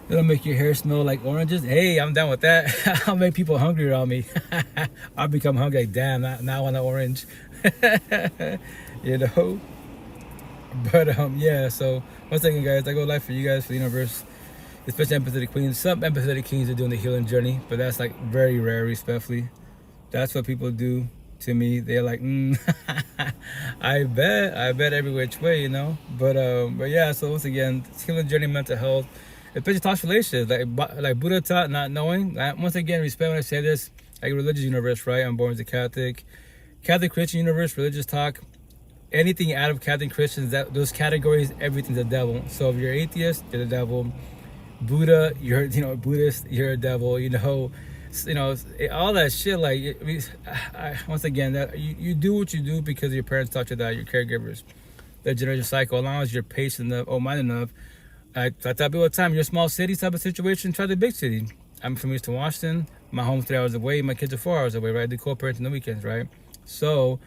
It'll make your hair smell like oranges. Hey, I'm down with that. I'll make people hungry around me. I'll become hungry. Like, damn, now I want an orange. You know? But, yeah, so once again, guys, I go live for you guys, for the universe, especially empathetic queens. Some empathetic kings are doing the healing journey, but that's, like, very rare, respectfully. That's what people do to me. They're like, I bet every which way, you know? But yeah, so once again, healing journey, mental health, especially talks relationships, like Buddha taught, not knowing. Once again, respect when I say this, like religious universe, right? I'm born as a Catholic Christian universe, religious talk. anything out of Catholic Christians, that those categories, everything's a devil. So if you're atheist, you're the devil. Buddha, you're Buddhist, you're a devil. All that shit. Like, once again, that you do what you do because your parents taught you that. Your caregivers, the generation cycle. As long as you're patient enough, open-minded enough. I tell people all the time, you're a small city type of situation, try the big city. I'm from Eastern Washington. My home's 3 hours away. My kids are 4 hours away, right? I do co-parenting on the weekends, right? So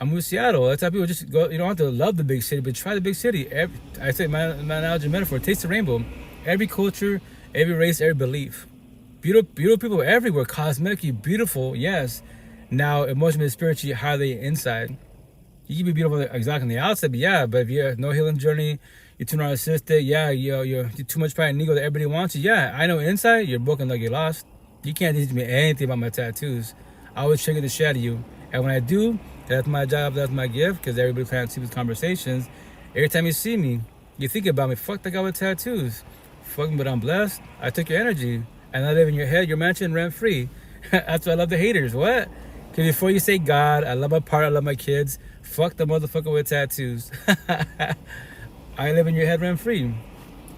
I moved to Seattle. I tell people, just go. You don't have to love the big city, but try the big city. I say my analogy, metaphor, taste the rainbow. Every culture, every race, every belief. Beautiful people everywhere. Cosmetically beautiful, yes. Now, emotionally and spiritually, how are they inside? You can be beautiful exactly on the outside, but if you have no healing journey, you're too narcissistic, you're too much pride and ego that everybody wants you. Yeah, I know inside, you're broken like you're lost. You can't teach me anything about my tattoos. I always trigger the shit out of you. And when I do, that's my job, that's my gift, because everybody plans to see these conversations. Every time you see me, you think about me, fuck the guy with tattoos. Fuck me, but I'm blessed. I took your energy, and I live in your head, your mansion, rent-free. That's why I love the haters. What? Because before you say God, I love my partner, I love my kids, fuck the motherfucker with tattoos. I live in your head rent-free.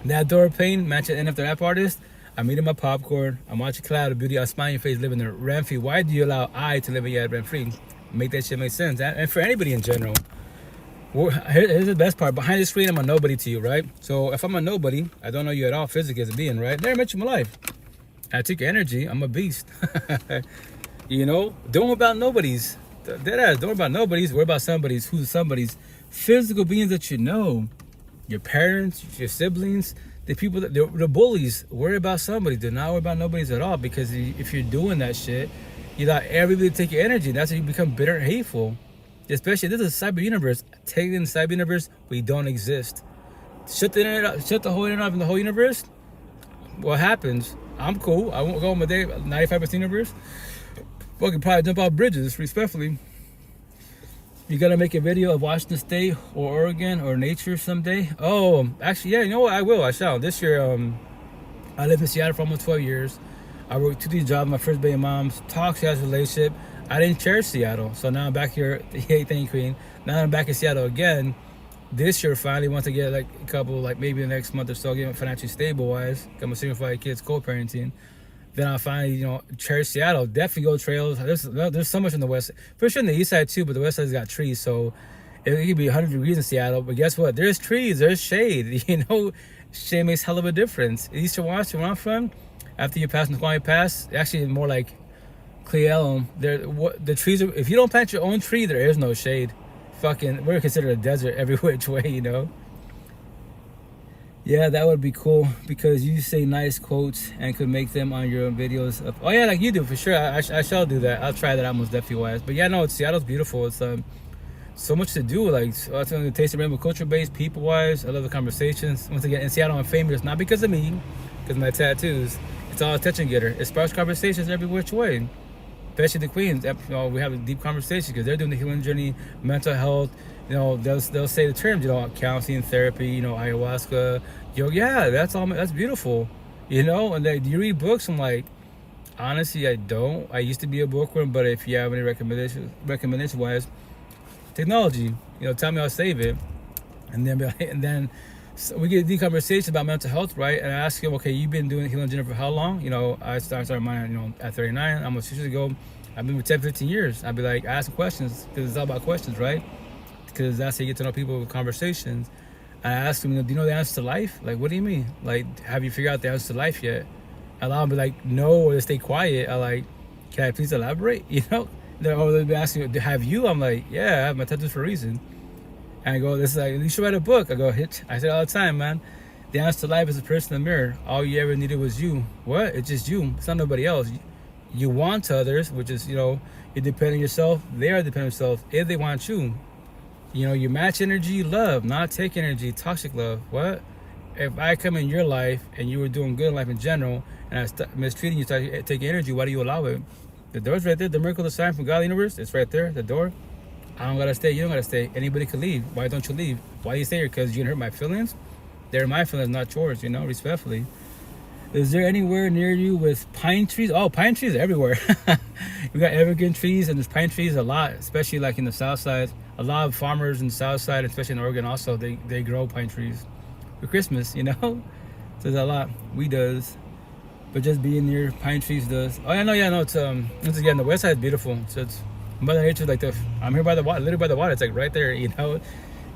That door pain, mansion, and after rap artist, I'm eating my popcorn, I'm watching Cloud of Beauty, I smile in your face, living there rent-free. Why do you allow I to live in your head rent-free? Make that shit make sense. And for anybody in general. Here's the best part. Behind the screen, I'm a nobody to you, right? So if I'm a nobody, I don't know you at all physically as a being, right? Never met you in my life. I took your energy. I'm a beast. Don't worry about nobodies. Deadass, don't worry about nobodies. Worry about somebody's. Who's somebody's? Physical beings that you know. Your parents, your siblings, the people, the bullies. Worry about somebody. Do not worry about nobodies at all, because if you're doing that shit, you allow everybody to take your energy. That's how you become bitter and hateful. Especially, this is a cyber universe. Taking in the cyber universe, we don't exist. Shut the internet off, shut the whole internet off in the whole universe. What happens? I'm cool. I won't go on my day. 95% universe. Fucking probably jump off bridges, respectfully. You gotta make a video of Washington State or Oregon or nature someday. Oh, actually, yeah. You know what? I will. I shall. This year, I lived in Seattle for almost 12 years. I worked 2 days job. My first baby mom's toxic ass relationship. I didn't cherish Seattle, so now I'm back here. Hey, thank you, Queen. Now I'm back in Seattle again. This year, finally, once I get like a couple, like maybe the next month or so, get financially stable wise. I'm a single 5 kids, co-parenting. Then I'll finally, cherish Seattle. Definitely go trails. There's so much on the west, for sure on the east side too, but the west side's got trees, so it could be 100 degrees in Seattle. But guess what? There's trees, there's shade. Shade makes hell of a difference. Eastern Washington, where I'm from, after you pass Nisqually Pass, actually more like Cle Elum, the trees are, if you don't plant your own tree, there is no shade. We're considered a desert every which way, Yeah, that would be cool, because you say nice quotes and could make them on your videos. Oh yeah, like you do, for sure. I shall do that. I'll try that out most definitely wise. But yeah, no, Seattle's beautiful. It's so much to do. Like, I tell you, taste of rainbow, culture based, people wise. I love the conversations. Once again, in Seattle, I'm famous not because of me, because of my tattoos. It's all attention getter. It sparks conversations every which way. Especially the queens, we have a deep conversation because they're doing the healing journey, mental health. They'll say the terms, counseling, therapy, ayahuasca. Yeah, that's beautiful. And do you read books? I'm like, honestly, I don't. I used to be a bookworm, but if you have any recommendation wise, technology, tell me, I'll save it. And then so we get a deep conversation about mental health, right? And I ask him, okay, you've been doing healing journey for how long? I started mine, at 39, almost 6 years ago. I've been for 10, 15 years. I'd be like, asking questions, because it's all about questions, right? Because that's how you get to know people with conversations. And I ask them, do you know the answer to life? Like, what do you mean? Like, have you figured out the answer to life yet? And I'll be like, no, or they stay quiet. I'm like, can I please elaborate? Or they'll be asking, have you? I'm like, yeah, I have my tattoos for a reason. And I go, this is like, you should write a book. I go, I say it all the time, man. The answer to life is a person in the mirror. All you ever needed was you. What? It's just you. It's not nobody else. You want to others, which is, you depend on yourself. They are dependent on themselves if they want you. You match energy, love, not take energy, toxic love. What? If I come in your life and you were doing good in life in general, and I mistreating you, start taking energy, why do you allow it? The door's right there. The miracle, the sign from God, the universe, it's right there, the door. I don't gotta stay. You don't gotta stay. Anybody could leave. Why don't you leave? Why do you stay here? Because you can hurt my feelings. They're my feelings, not yours. Respectfully. Is there anywhere near you with pine trees? Oh, pine trees are everywhere. We got evergreen trees, and there's pine trees a lot, especially like in the south side. A lot of farmers in the south side, especially in Oregon, also they grow pine trees for Christmas. You know, so there's a lot. We does, but just being near pine trees does. Oh yeah, no. It's once again, the west side is beautiful. So it's Mother Nature, like I'm here by the water, literally by the water. It's like right there. You know,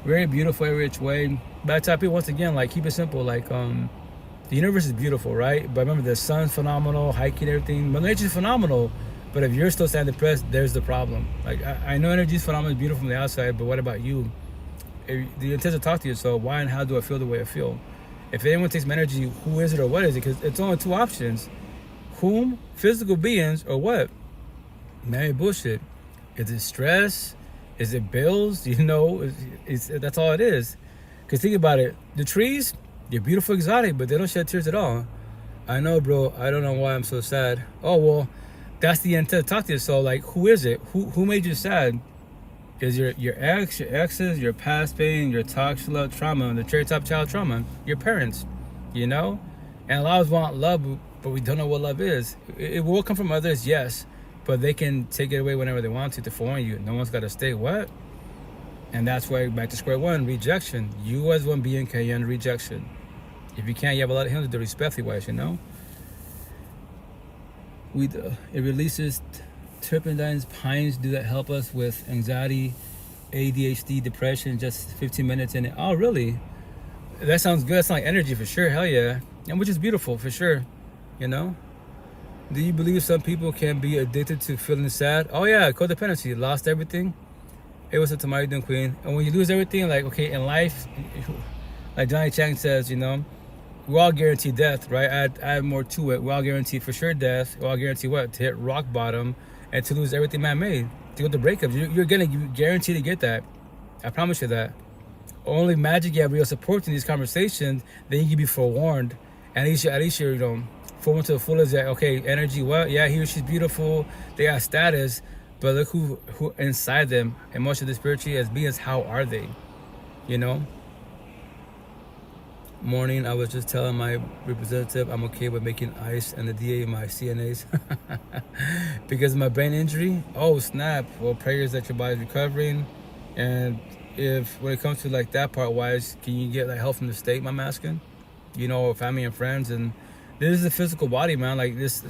very beautiful every which way. But I tell people once again, like keep it simple. Like the universe is beautiful, right? But remember, the sun's phenomenal, hiking, everything. Mother Nature is phenomenal. But if you're still standing depressed, there's the problem. Like I know energy is phenomenal, beautiful from the outside, but what about you? If the intent to talk to yourself, why and how do I feel the way I feel? If anyone takes my energy, who is it or what is it? Because it's only two options: whom, physical beings, or what? Man, bullshit. Is it stress? Is it bills? You know, that's all it is. Because think about it, the trees, they're beautiful, exotic, but they don't shed tears at all. I know, bro. I don't know why I'm so sad. Oh well. That's the intent to talk to you. So like, who is it? Who made you sad? Is your ex, your exes, your past pain, your toxic love trauma, the cherry top child trauma, your parents, you know? And a lot of us want love, but we don't know what love is. It will come from others, yes, but they can take it away whenever they want to for you. No one's got to stay. What? And that's why back to square one, rejection. You as one being can end rejection. If you can't, you have a lot of hymns to do respectfully wise, you know? It releases terpenes, pines do that help us with anxiety, ADHD, depression, just 15 minutes in it. Oh, really? That sounds good. That's like energy for sure. Hell yeah. And which is beautiful for sure. You know? Do you believe some people can be addicted to feeling sad? Oh yeah, codependency. Lost everything. Hey, what's up to my doing, Queen? And when you lose everything, like, okay, in life, like Johnny Chang says, you know, we all guarantee death, right? Add more to it. We all guarantee for sure death. We all guarantee what? To hit rock bottom and to lose everything man-made. To go to breakups. You're gonna guarantee to get that. I promise you that. Only magic you have real support in these conversations, then you can be forewarned. At least you're, you know, full into the fullest that, okay, energy, what? Yeah, he or she's beautiful. They got status. But look who inside them, emotionally, spiritually, as beings, how are they? You know? Morning, I was just telling my representative I'm okay with making ICE and the DA my CNAs because of my brain injury. Oh snap! Well, prayers that your body's recovering, and if when it comes to like that part wise, can you get like help from the state? I'm asking, you know, family and friends, and this is the physical body, man. Like this,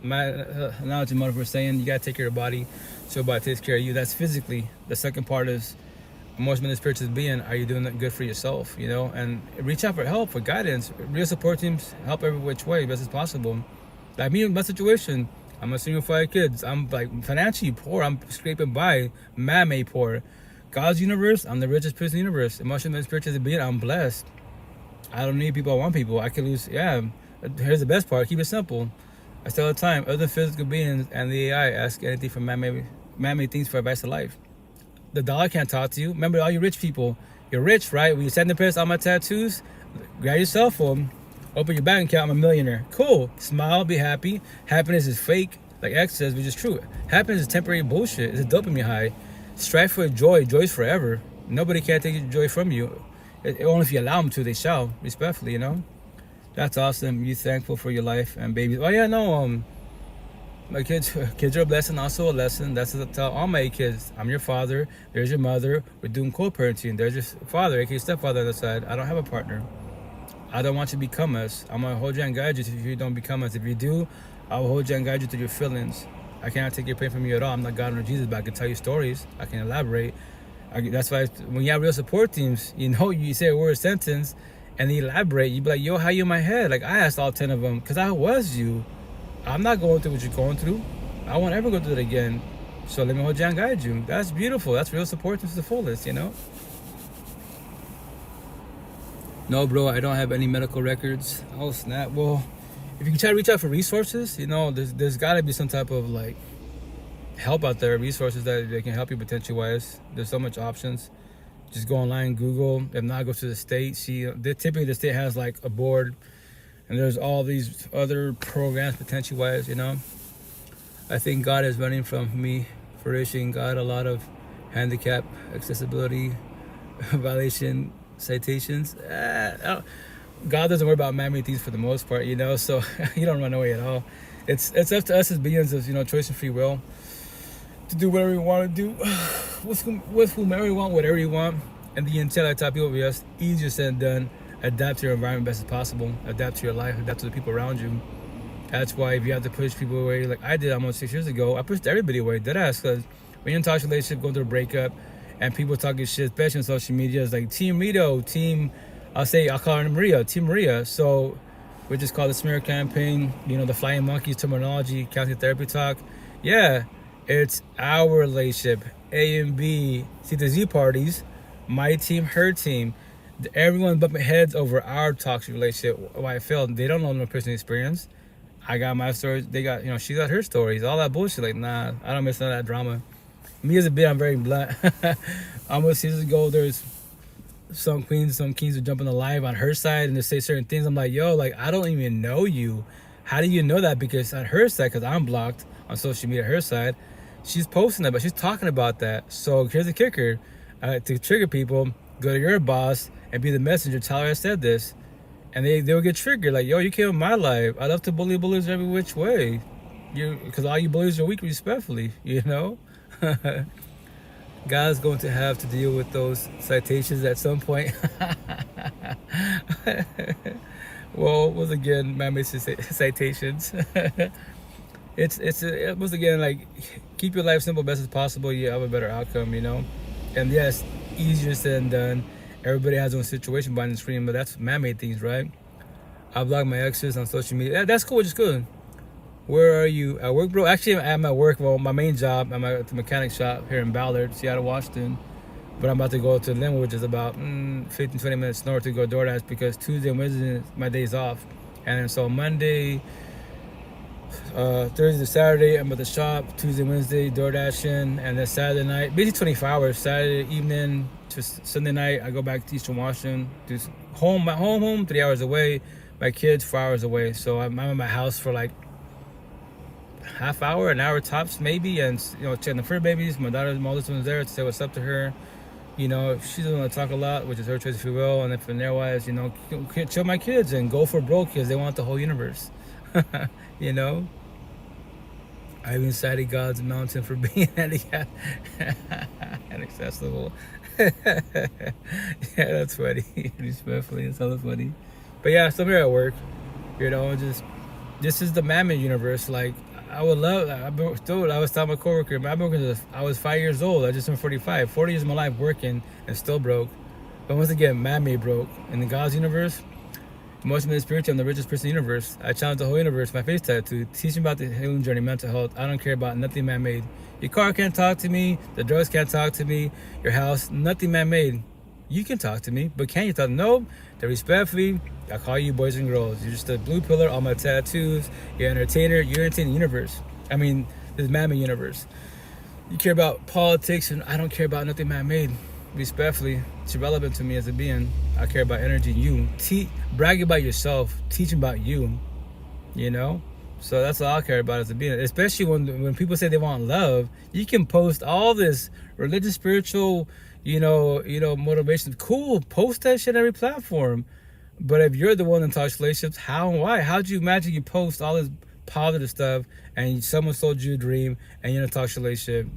my analogy, mother was saying, you gotta take care of your body, so your body takes care of you. That's physically. The second part is, emotionally, spiritual being, are you doing that good for yourself, you know? And reach out for help, for guidance. Real support teams help every which way, best as possible. Like me in my situation, I'm a single 5 kids. I'm like financially poor. I'm scraping by, man-made poor. God's universe, I'm the richest person in the universe. Emotionally, spiritual being, I'm blessed. I don't need people, I want people. I can lose, yeah. Here's the best part, keep it simple. I say all the time, other physical beings and the AI ask anything from man-made things for advice to life. The dollar can't talk to you. Remember, all you rich people, you're rich, right? When you send the press all my tattoos, grab your cell phone, open your bank account, I'm a millionaire. Cool. Smile, be happy. Happiness is fake, like X says, which is true. Happiness is temporary bullshit. It's a dopamine high. Strive for joy. Joy is forever. Nobody can take your joy from you. Only if you allow them to, they shall, respectfully, you know? That's awesome. You thankful for your life and babies. Oh, yeah, no, my kids are a blessing, also a lesson. That's what I tell all my kids. I'm your father. There's your mother. We're doing co-parenting. There's your father, aka stepfather on the side. I don't have a partner. I don't want you to become us. I'm going to hold you and guide you if you don't become us. If you do, I will hold you and guide you through your feelings. I cannot take your pain from you at all. I'm not God or Jesus, but I can tell you stories. I can elaborate. That's why when you have real support teams, you know, you say a word sentence and they elaborate. You be like, yo, how you in my head? Like I asked all 10 of them because I was you. I'm not going through what you're going through. I won't ever go through it again. So let me hold you and guide you. That's beautiful. That's real support to the fullest, you know? No, bro, I don't have any medical records. Oh, snap. Well, if you can try to reach out for resources, you know, there's got to be some type of, like, help out there, resources that they can help you potential-wise. There's so much options. Just go online, Google. If not, go to the state. Typically, the state has, like, a board. And there's all these other programs potential-wise, you know. I think God is running from me for issuing God a lot of handicap, accessibility, violation citations. God doesn't worry about man-made things for the most part, you know. So you don't run away at all. It's up to us as beings of, you know, choice and free will to do whatever we want to do with whomever we want, whatever you want. And the intent, I tell people, yes, easier said than done. Adapt to your environment best as possible. Adapt to your life. Adapt to the people around you. That's why if you have to push people away, like I did almost 6 years ago, I pushed everybody away. Deadass, because when you're in a toxic relationship, going through a breakup, and people talking shit, especially on social media, it's like Team Rito, I'll call her Maria, Team Maria. So we just call the smear campaign, you know, the flying monkeys terminology, counseling therapy talk. Yeah, it's our relationship. A and B, C to Z parties, my team, her team. Everyone bumping heads over our toxic relationship, why it failed. They don't know no personal experience. I got my stories. They got, you know, she got her stories. All that bullshit. Like, nah, I don't miss none of that drama. Me as a bit, I'm very blunt. Almost years ago, there's some kings who jump on the live on her side and they say certain things. I'm like, yo, like, I don't even know you. How do you know that? Because on her side, because I'm blocked on social media, her side, she's posting that, but she's talking about that. So here's the kicker. To trigger people, go to your boss and be the messenger. Tell her I said this. And they'll get triggered. Like, yo, you came in my life. I love to bully bullies every which way. Because all you bullies are weak, respectfully, you know? God's going to have to deal with those citations at some point. Well, once again, man-made citations. It once again, like, keep your life simple best as possible. You have a better outcome, you know? And yes, easier said than done. Everybody has their own situation behind the screen, but that's man-made things, right? I block my exes on social media. That's cool, which is good. Where are you at work, bro? Actually, I'm at work. Well, my main job, I'm at the mechanic shop here in Ballard, Seattle, Washington. But I'm about to go to Linwood, which is about 15, 20 minutes north to go DoorDash because Tuesday and Wednesday, my days off. And then so Monday, Thursday to Saturday, I'm at the shop. Tuesday, Wednesday, DoorDashing. And then Saturday night, basically 24 hours. Saturday evening to Sunday night, I go back to Eastern Washington. My home, 3 hours away. My kids, 4 hours away. So I'm at my house for like half hour, an hour tops maybe, and you know, checking the fur babies. My oldest one's there to say what's up to her. You know, she doesn't want to talk a lot, which is her choice if you will. And then from there wise, you know, chill my kids and go for broke because they want the whole universe. You know, I even cited God's mountain for being handicapped and accessible. Yeah, that's funny. Respectfully, it's hella funny. But yeah, so I'm here at work. You know, this is the mammoth universe. Like, I would love, I was telling my coworker, I've been working since I was 5 years old. I just turned 45. 40 years of my life working and still broke. But once again, man-made broke. In the God's universe, emotional spiritual, I'm the richest person in the universe. I challenge the whole universe, my face tattoo, teaching about the healing journey, mental health. I don't care about nothing man-made. Your car can't talk to me. The drugs can't talk to me. Your house, nothing man-made. You can talk to me, but can you talk? No. They're respectfully, I call you boys and girls. You're just a blue pillar, all my tattoos. You're an entertainer. You're entertaining the universe. I mean, this man-made universe. You care about politics, and I don't care about nothing man-made. Respectfully, it's irrelevant to me as a being. I care about energy in you. Brag about yourself. Teach about you. You know? So that's all I care about as a being. Especially when people say they want love, you can post all this religious, spiritual, you know, motivation. Cool, post that shit on every platform. But if you're the one in toxic relationships, how and why? How'd you imagine you post all this positive stuff and someone sold you a dream and you're in a toxic relationship?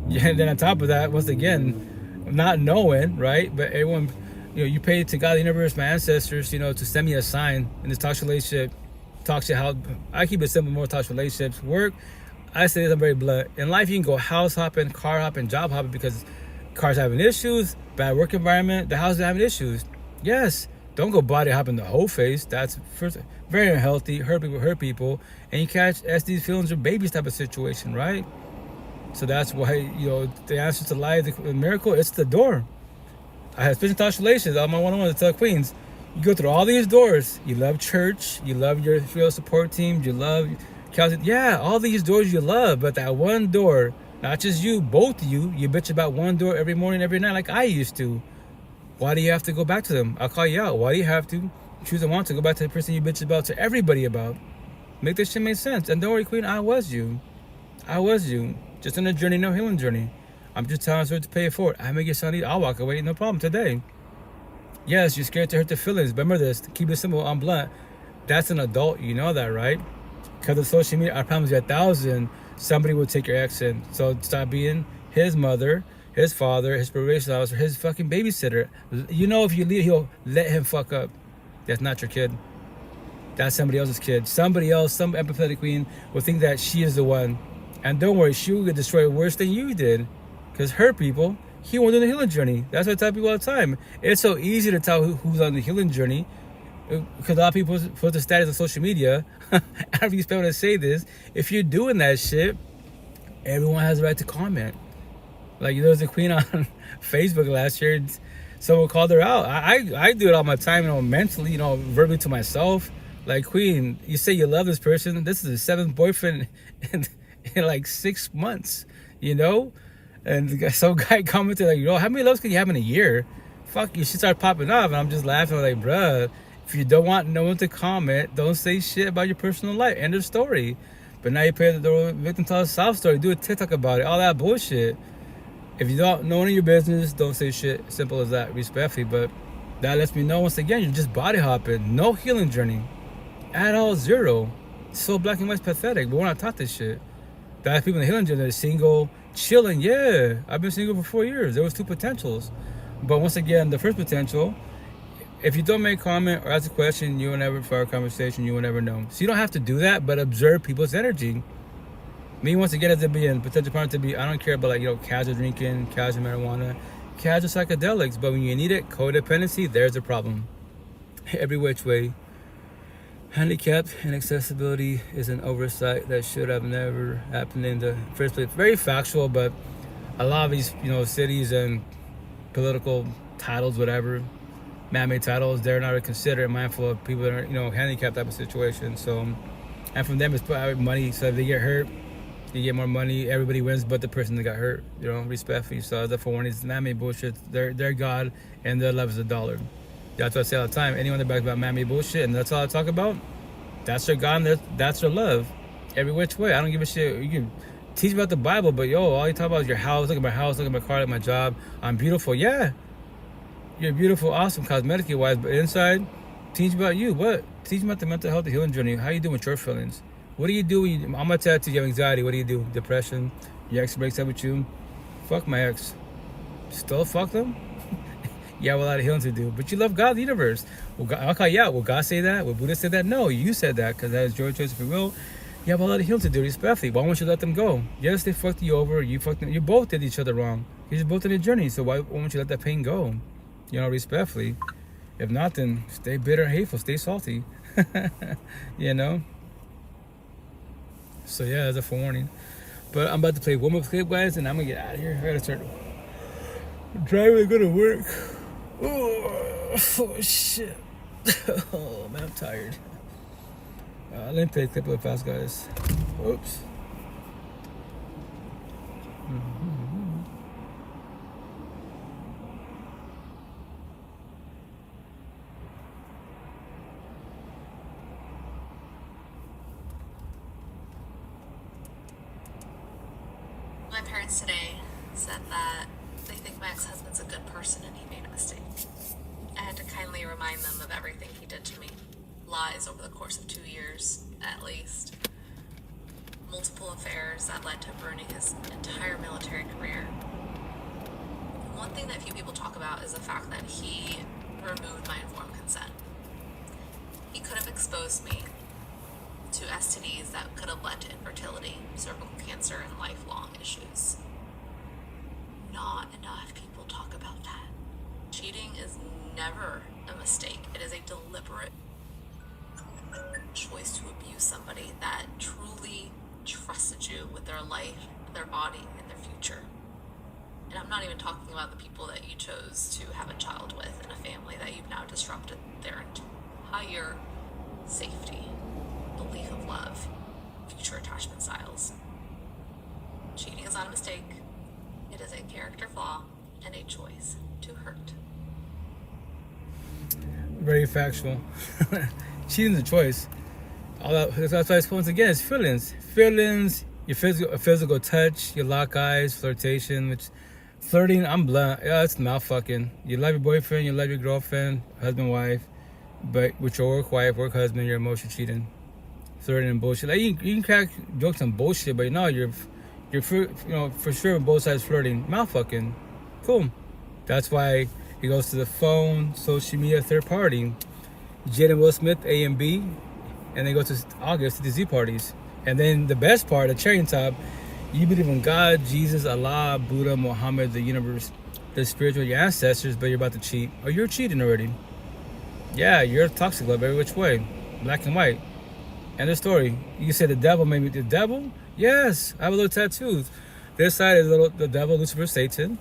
Yeah, and then on top of that, once again, not knowing, right? But everyone, you know, you pay to God, the universe, my ancestors, you know, to send me a sign in this toxic relationship. Toxic, how I keep it simple, more toxic relationships. Work, I say this, I'm very blunt. In life, you can go house hopping, car hopping, job hopping because cars having issues, bad work environment, the house is having issues. Yes, don't go body hopping the whole face. That's first very unhealthy, hurt people, and you catch SDs, feelings, or babies type of situation, right? So that's why, you know, the answer to life, the miracle, it's the door. I have special toxic relations. All my one-on-ones, I tell queens, you go through all these doors. You love church, you love your field support team, you love counseling. Yeah, all these doors you love, but that one door, not just you, both of you bitch about one door every morning, every night like I used to. Why do you have to go back to them? I'll call you out. Why do you have to choose and want to go back to the person you bitch about to everybody about? Make this shit make sense. And don't worry, queen, I was you. Just on a journey, no healing journey. I'm just telling her to pay it forward. I make it sound easy. I'll walk away, no problem today. Yes, you're scared to hurt their feelings. Remember this. To keep it simple, I'm blunt. That's an adult. You know that, right? Because of social media, I promise you 1,000, somebody will take your ex in. So stop being his mother, his father, his probation officer, his fucking babysitter. You know, if you leave, he'll let him fuck up. That's not your kid. That's somebody else's kid. Somebody else, some empathetic queen will think that she is the one. And don't worry, she will get destroyed worse than you did. Because her people, he went on the healing journey. That's what I tell people all the time. It's so easy to tell who's on the healing journey. Because a lot of people put the status on social media. I don't know if you to say this. If you're doing that shit, everyone has the right to comment. Like, there was a queen on Facebook last year. Someone called her out. I do it all my time, mentally, verbally to myself. Like, queen, you say you love this person. This is the 7th boyfriend in like 6 months, And some guy commented like, how many loves can you have in a year? Fuck, you should start popping off. And I'm just laughing like, bruh, if you don't want no one to comment, don't say shit about your personal life. End of story. But now you pay the victim tell a sob story. Do a TikTok about it. All that bullshit. If you don't know any of your business, don't say shit. Simple as that, respectfully. But that lets me know, once again, you're just body hopping. No healing journey. At all, zero. So black and white's pathetic. But we're not taught this shit. That's people in the healing journey. They're single, chilling. Yeah, I've been single for 4 years. There was 2 potentials. But once again, the first potential, if you don't make a comment or ask a question, you will never, for our conversation, you will never know. So you don't have to do that, but observe people's energy. Me, once again, as a being potential partner to be, I don't care about casual drinking, casual marijuana, casual psychedelics. But when you need it, codependency, there's a problem. Every which way. Handicapped inaccessibility is an oversight that should have never happened in the first place. Very factual, but a lot of these, cities and political titles, whatever, man-made titles, they're not considered mindful of people that are, handicapped type of situation. So, and from them, it's put out money. So if they get hurt, you get more money. Everybody wins, but the person that got hurt. Respectfully. So the forewarning is man-made bullshit. They're God, and their love is $1. That's what I say all the time. Anyone that brags about man-made bullshit, and that's all I talk about, that's their God, and that's their love. Every which way. I don't give a shit. You can teach about the Bible, but all you talk about is your house. Look at my house, look at my car, look at my job. I'm beautiful. Yeah. You're beautiful, awesome, cosmetically wise, but inside, teach about you. What? Teach about the mental health, the healing journey. How you doing with your feelings? What do you do when I'm going to tell you have anxiety. What do you do? Depression? Your ex breaks up with you? Fuck my ex. Still fuck them? You have a lot of healing to do, but you love God, the universe. Well, God, okay, yeah. Will God say that? Will Buddha say that? No, you said that because that is your choice. If you will, you have a lot of healing to do, respectfully. Why won't you let them go? Yes, they fucked you over. You fucked them. You both did each other wrong. You just both in a journey. So why won't you let that pain go? Respectfully. If not, then stay bitter and hateful. Stay salty. So yeah, that's a forewarning. But I'm about to play one more clip, guys, and I'm gonna get out of here. I gotta start driving to go to work. Oh shit. Oh man, I'm tired. Let me play a clip real fast, guys. Oops. My parents today said that they think my ex-husband's a good person and he made a mistake. I had to kindly remind them of everything he did to me. Lies over the course of 2 years, at least. Multiple affairs that led to ruining his entire military career. One thing that few people talk about is the fact that he removed my informed consent. He could have exposed me to STDs that could have led to infertility, cervical cancer, and lifelong issues. Not enough people talk about that. Cheating is never a mistake. It is a deliberate choice to abuse somebody that truly trusted you with their life, their body, and their future. And I'm not even talking about the people that you chose to have a child with in a family that you've now disrupted their entire safety, belief of love, future attachment styles. Cheating is not a mistake. It is a character flaw and a choice to hurt. Very factual. Cheating is a choice. That's why it's once again, it's feelings. Feelings, your physical touch, your lock eyes, flirtation, which Flirting, I'm blunt. Yeah, it's mouth fucking. You love your boyfriend, you love your girlfriend, husband, wife, but with your work wife, work husband, you're emotion cheating. Flirting and bullshit. Like you can crack jokes on bullshit, but you're for sure both sides flirting. Mouth fucking. Cool. That's why he goes to the phone, social media, third party. Jada and Will Smith, A and B, and they go to August to the Z parties. And then the best part, the cherry on top, you believe in God, Jesus, Allah, Buddha, Muhammad, the universe, the spiritual, your ancestors, but you're about to cheat. Or you're cheating already. Yeah, you're a toxic love every which way. Black and white. End of story. You say the devil made me the devil? Yes, I have a little tattoos. This side is the devil, Lucifer, Satan.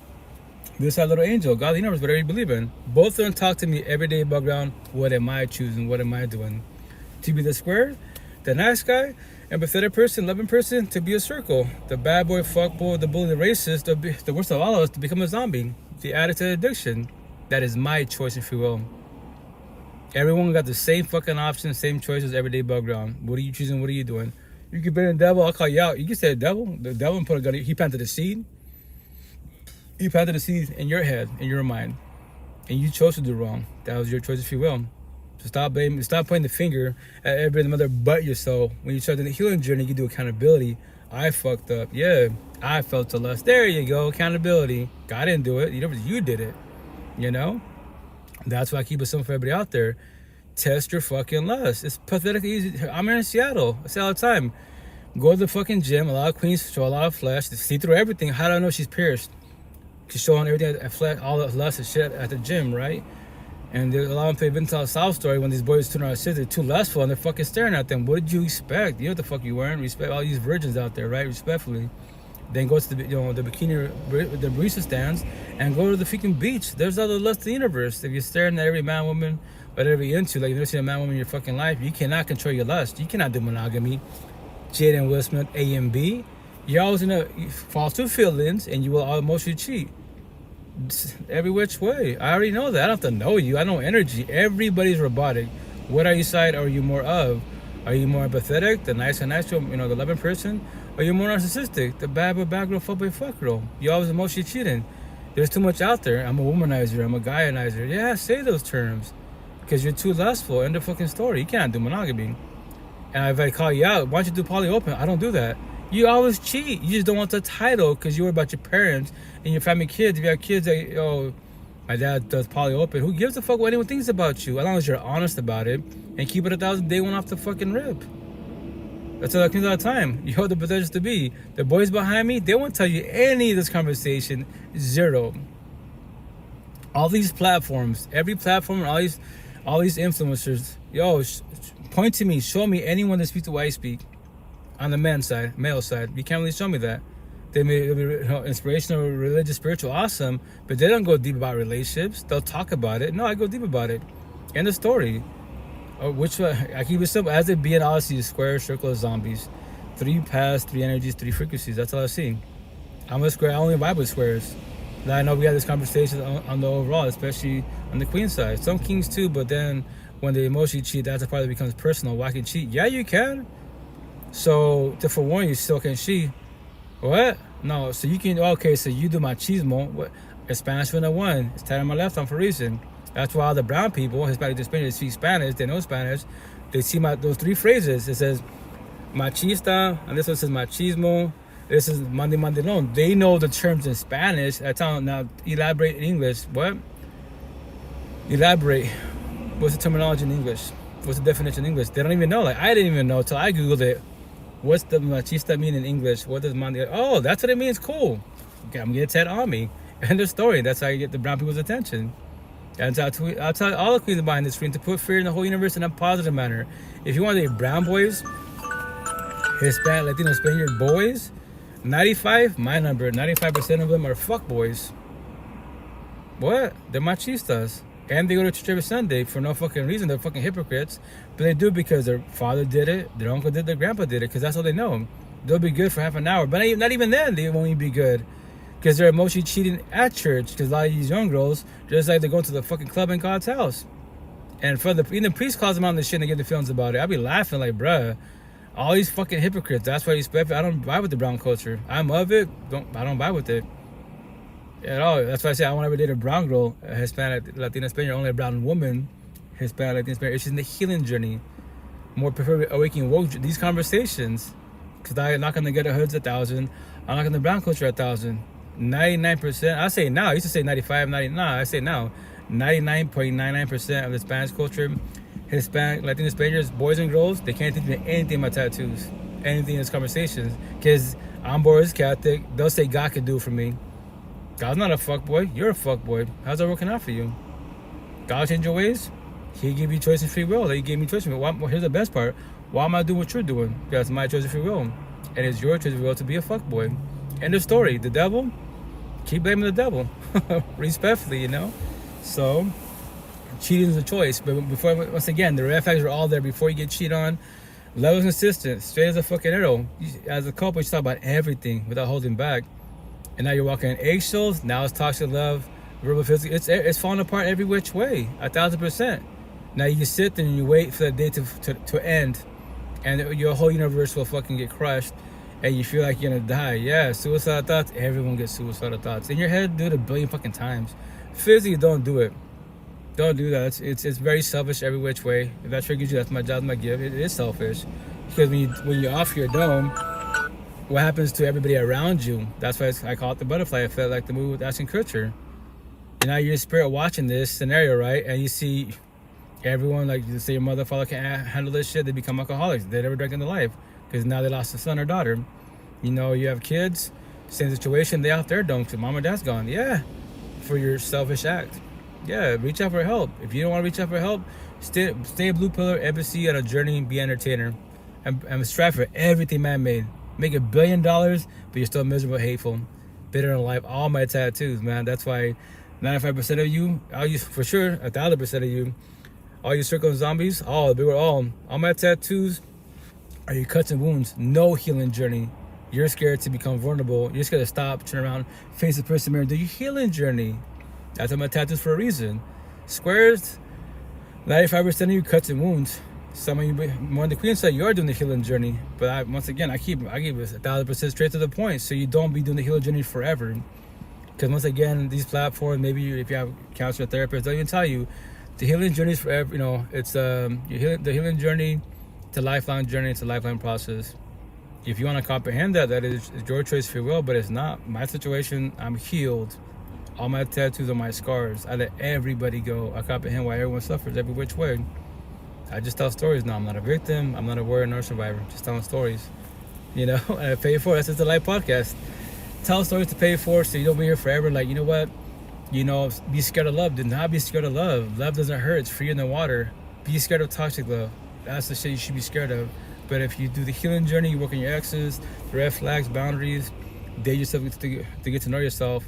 This side, little angel, God, the universe, whatever you believe in. Both of them talk to me every day background. What am I choosing? What am I doing? To be the square, the nice guy, empathetic person, loving person, to be a circle. The bad boy, fuck boy, the bully, the racist, the worst of all of us, to become a zombie. The addict to addiction. That is my choice, if you will. Everyone got the same fucking options, same choices, everyday background. What are you choosing? What are you doing? You could be the devil, I'll call you out. You can say the devil. The devil put a gun. He planted a seed. He planted a seed in your head, in your mind. And you chose to do wrong. That was your choice, if you will. So stop blaming, stop pointing the finger at every mother but yourself. When you start the healing journey, you do accountability. I fucked up. Yeah, I felt the lust. There you go, accountability. God didn't do it. You did it. You know? That's why I keep it simple for everybody out there. Test your fucking lust. It's pathetically easy. I'm here in Seattle. I say all the time. Go to the fucking gym. A lot of queens show a lot of flesh. They see through everything. How do I know she's pierced? She's showing everything at flesh, all the lust and shit at the gym, right? And a lot of them been tell a South story when these boys turn on shit, they're too lustful and they're fucking staring at them. What did you expect? You know what the fuck you wearing? Respect all these virgins out there, right? Respectfully. Then go to the the bikini, the barista stands, and go to the freaking beach. There's all the lust of the universe. If you're staring at every man, woman, whatever you're into, like you've never seen a man, woman in your fucking life, you cannot control your lust. You cannot do monogamy. Jada and Will Smith, A and B. You're always gonna fall through feelings, and you will all emotionally cheat. Every which way. I already know that. I don't have to know you. I know energy. Everybody's robotic. What are you side are you more of? Are you more empathetic, the nice, the loving person? Or are you more narcissistic, the bad girl, fuck girl? You always emotionally cheating. There's too much out there. I'm a womanizer. I'm a guyanizer. Yeah, say those terms. Because you're too lustful. End of fucking story. You can't do monogamy. And if I call you out, why don't you do poly open? I don't do that. You always cheat. You just don't want the title because you worry about your parents and your family kids. If you have kids that, my dad does poly open, who gives a fuck what anyone thinks about you? As long as you're honest about it and keep it 1,000 day one off the fucking rip. That's all that comes all the time. You hold the potential to be. The boys behind me, they won't tell you any of this conversation. Zero. All these platforms, every platform, all these influencers, point to me, show me anyone that speaks the way I speak. On the male side, you can't really show me that. They may be inspirational, religious, spiritual, awesome, but they don't go deep about relationships. They'll talk about it. No, I go deep about it. End of story. Which one? I keep it simple. As it be in all see square, circle of zombies. 3 paths, 3 energies, 3 frequencies. That's all I see. I'm a square. I only vibe with squares. Now, I know we had this conversation on the overall, especially on the queen side. Some kings too, but then when they emotionally cheat, that's the part that becomes personal. Why can cheat? Yeah, you can. So to forewarn you, still can she? What? No. So you can. Okay. So you do machismo. What? In Spanish 101. It's tied on my left arm for a reason. That's why all the brown people, Hispanic, Spanish, they speak Spanish. They know Spanish. They see those 3 phrases. It says machista, and this one says machismo. This is mandilón. They know the terms in Spanish. I tell them now. Elaborate in English. What? Elaborate. What's the terminology in English? What's the definition in English? They don't even know. Like I didn't even know till I googled it. What's the machista mean in English? What does mandilón? Oh, that's what it means. Cool. Okay, I'm gonna Ted on me. End of story. That's how you get the brown people's attention. And I'll tell all the queens behind the screen to put fear in the whole universe in a positive manner. If you want to date brown boys, Hispanic, Latino, Spaniard boys, 95, my number, 95% of them are fuck boys. What? They're machistas. And they go to church every Sunday for no fucking reason. They're fucking hypocrites. But they do it because their father did it, their uncle did it, their grandpa did it, because that's all they know. They'll be good for half an hour. But not even then, they won't even be good. Because they're emotionally cheating at church. Because a lot of these young girls, just like they're going to the fucking club in God's house. And even the priest calls them out on the shit and they get the feelings about it. I'll be laughing like, bruh, all these fucking hypocrites. That's why you expect. I don't vibe with the brown culture. I'm of it. I don't vibe with it. at all. That's why I say I want to date a brown girl, a Hispanic, Latina, Spaniard, only a brown woman, Hispanic, Latina, Spaniard. It's just in the healing journey. More prefer awakening woke these conversations, because I'm not gonna get a hoods 1,000. I'm not gonna brown culture 1,000. 99%. I say now. I used to say 95, 90. Nah, I say now. 99.99% of the Spanish culture, Hispanic, Latino, Spaniards, boys and girls, they can't teach me anything about tattoos, anything in these conversations, because I'm Boris Catholic. They'll say God could do it for me. God's not a fuckboy. You're a fuckboy. How's that working out for you? God change your ways? He gave you choice and free will. He gave me choice and free will. Well, here's the best part. Why am I doing what you're doing? Because it's my choice and free will. And it's your choice and free will to be a fuckboy. End of story. The devil? Keep blaming the devil. Respectfully, you know? So, cheating is a choice. But before, once again, the red flags are all there before you get cheated on. Love is consistent. Straight as a fucking arrow. As a couple, you talk about everything without holding back. And now you're walking in eggshells. Now it's toxic love, verbal, physical. It's falling apart every which way, 1,000%. Now you sit there and you wait for the day to end, and your whole universe will fucking get crushed, and you feel like you're gonna die. Yeah, suicidal thoughts. Everyone gets suicidal thoughts in your head. Do it a billion fucking times. Physically, don't do it. Don't do that. It's very selfish every which way. If that triggers you, that's my job, my gift. It is selfish, because when you're off your dome, what happens to everybody around you? That's why I call it the butterfly effect, like the movie with Ashton Kutcher. And now you're in spirit watching this scenario, right? And you see everyone, like you say your mother, father can't handle this shit, they become alcoholics. They never drank in their life because now they lost a son or daughter. You know, you have kids, same situation, they off their dome because mom or dad's gone. Yeah, for your selfish act. Yeah, reach out for help. If you don't want to reach out for help, stay a blue pillar, embassy on a journey, be an entertainer. And strive for everything man-made. Make $1 billion, but you're still miserable, hateful, bitter in life. All my tattoos, man. That's why 95% of you, I'll use for sure 1,000% of you, all you circle zombies, all my tattoos are your cuts and wounds. No healing journey. You're scared to become vulnerable. You're scared to stop, turn around, face the person in the mirror, do your healing journey. That's my tattoos for a reason. Squares, 95% of you cuts and wounds. Some of you, more on the queen side, you are doing the healing journey. But I give it 1,000% straight to the point, so you don't be doing the healing journey forever. Because once again, these platforms, maybe if you have counselor, therapist, they'll even tell you the healing journey is forever. You know, it's the healing journey, it's a lifelong journey, it's a lifelong process. If you want to comprehend that is your choice, free will, but it's not. My situation, I'm healed. All my tattoos are my scars. I let everybody go. I comprehend why everyone suffers every which way. I just tell stories now. I'm not a victim. I'm not a warrior nor survivor. Just telling stories. You know, and I pay for it. That's just a live podcast. Tell stories to pay for, so you don't be here forever. Like, you know what? You know, be scared of love. Do not be scared of love. Love doesn't hurt. It's free in the water. Be scared of toxic love. That's the shit you should be scared of. But if you do the healing journey, you work on your exes, the red flags, boundaries, date yourself to get to know yourself,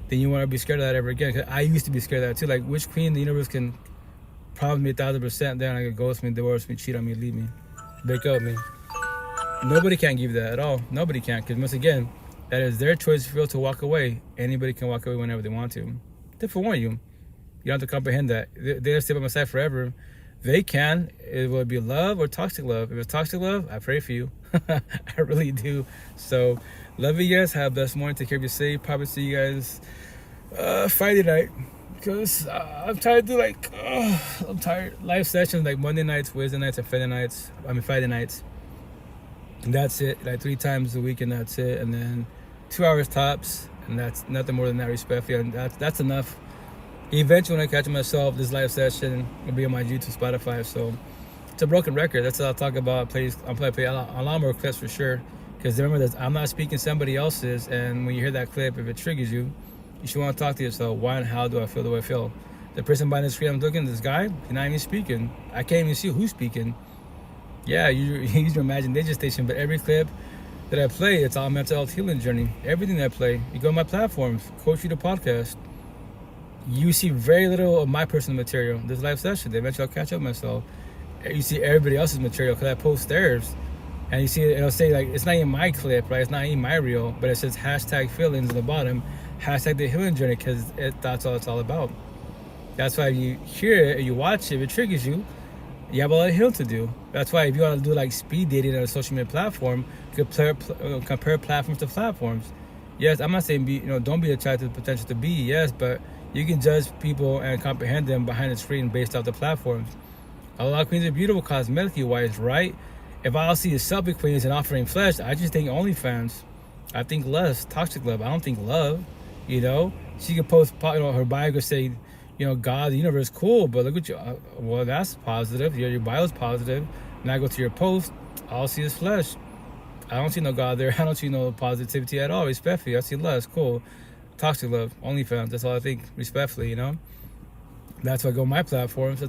then you want to be scared of that ever again. Cause I used to be scared of that too. Like, which queen in the universe can promise me 1,000%, then I could ghost me, divorce me, cheat on me, leave me, break up with me? Nobody can give that at all. Nobody can. Because once again, that is their choice to walk away. Anybody can walk away whenever they want to. To forewarn you. You don't have to comprehend that. They'll stay by my side forever. They can. It will be love or toxic love. If it's toxic love, I pray for you. I really do. So, love you guys. Have a blessed morning. Take care of yourself. Probably see you guys Friday night. Because I'm tired to I'm tired. Live sessions like Monday nights, Wednesday nights, and Friday nights. And that's it. Like 3 times a week, and that's it. And then 2 hours tops. And that's nothing more than that, respectfully. And that's enough. Eventually, when I catch myself, this live session will be on my YouTube, Spotify. So it's a broken record. That's what I'll talk about. I'm going to play a lot more clips for sure. Because remember that I'm not speaking somebody else's. And when you hear that clip, if it triggers you, you should want to talk to yourself. Why and how do I feel the way I feel? The person behind the screen I'm looking, this guy, he's not even speaking. I can't even see who's speaking. Yeah, you use your imagination station. But every clip that I play, it's all mental health healing journey. Everything that I play. You go on my platforms, Coach You the podcast. You see very little of my personal material. This live session, eventually I'll catch up with myself. You see everybody else's material because I post theirs. And you see it'll say like, it's not even my clip, right? It's not even my reel, but it says hashtag feelings at the bottom, hashtag the healing journey, because that's all it's all about. That's why if you hear it, you watch it, if it triggers you, you have a lot of healing to do. That's why if you want to do like speed dating on a social media platform, you could compare platforms to platforms. Yes, I'm not saying don't be attracted to the potential to be, yes, but you can judge people and comprehend them behind the screen based off the platforms. A lot of queens are beautiful cosmetically wise, right? If I see a selfie queens and offering flesh, I just think OnlyFans. I think less toxic love. I don't think love. She could post, her bio could say, God, the universe, cool, but look at you. Well, that's positive. Your bio's positive. And I go to your post, all I see is flesh. I don't see no God there. I don't see no positivity at all. Respectfully, I see less. Cool. Toxic love, OnlyFans. That's all I think. Respectfully, That's why I go on my platforms.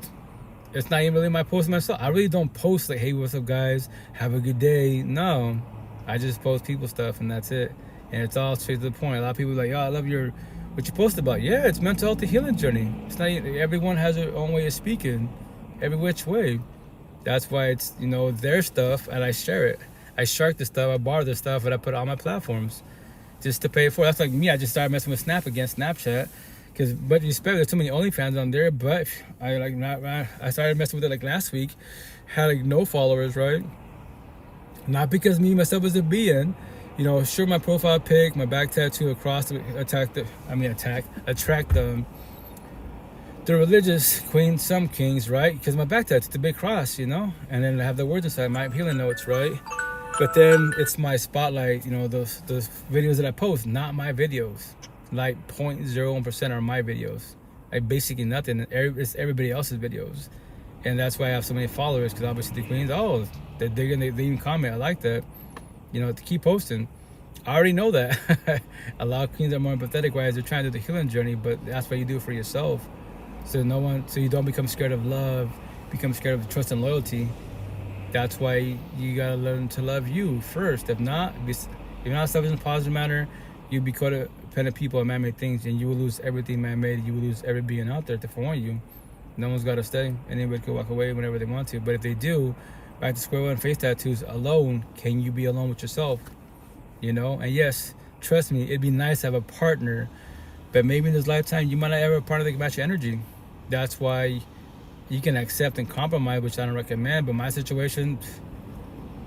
It's not even really my post myself. I really don't post like, hey, what's up, guys? Have a good day. No, I just post people stuff and that's it. And it's all straight to the point. A lot of people are like, I love what you post about. Yeah, it's mental health healing journey. It's not everyone has their own way of speaking, every which way. That's why it's their stuff and I share it. I shark the stuff, I borrow the stuff, and I put it on my platforms just to pay for it. That's like me. I just started messing with Snap against Snapchat. But respect, there's too many OnlyFans on there. But I started messing with it like last week. Had like no followers, right? Not because me myself as a being, sure, my profile pic, my back tattoo across attract the religious queens, some kings, right? Because my back tattoo, it's a big cross, and then I have the words inside, my healing notes, right? But then it's my spotlight, those videos that I post, not my videos. Like 0.01% are my videos. Like basically nothing. It's everybody else's videos, and that's why I have so many followers. Because obviously the queens, they even comment. I like that. To keep posting. I already know that. A lot of queens are more empathetic, whereas they're trying to do the healing journey. But that's why you do it for yourself, so you don't become scared of love, become scared of trust and loyalty. That's why you gotta learn to love you first. If not selfish in a positive manner, you be codependent people on man-made things, and you will lose everything man-made. You will lose every being out there for you. No one's got to stay. Anybody can walk away whenever they want to. But if they do, back to square one, face tattoos alone. Can you be alone with yourself? And yes, trust me, it'd be nice to have a partner, but maybe in this lifetime you might not ever have a partner that can match your energy. That's why you can accept and compromise, which I don't recommend. But my situation,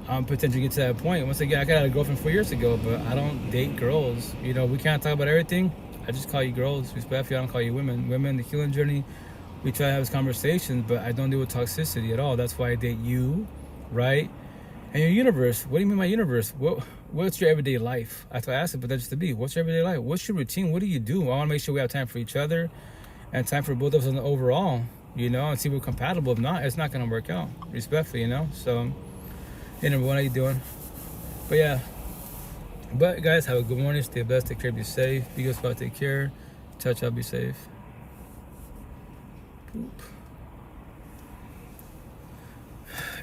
I'm potentially get to that point. Once again, I got a girlfriend 4 years ago, but I don't date girls. We can't talk about everything. I just call you girls. Respectfully, I don't call you women. Women, the healing journey, we try to have these conversations, but I don't deal with toxicity at all. That's why I date you, right? And your universe. What do you mean by universe? What's your everyday life? That's what I asked it, but that's just to be. What's your everyday life? What's your routine? What do you do? I want to make sure we have time for each other and time for both of us overall, and see if we're compatible. If not, it's not going to work out. Respectfully, So, hey, number one, how you doing? But yeah. But guys, have a good morning. Stay blessed. Take care. Be safe. Be good. Spot. Take care. Touch out. Be safe. Poop.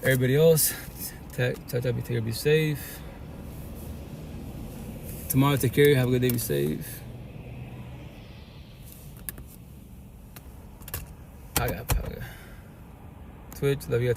Everybody else, touch out. Take care. Be safe. Tomorrow, take care. Have a good day. Be safe. I got Twitch. Love you.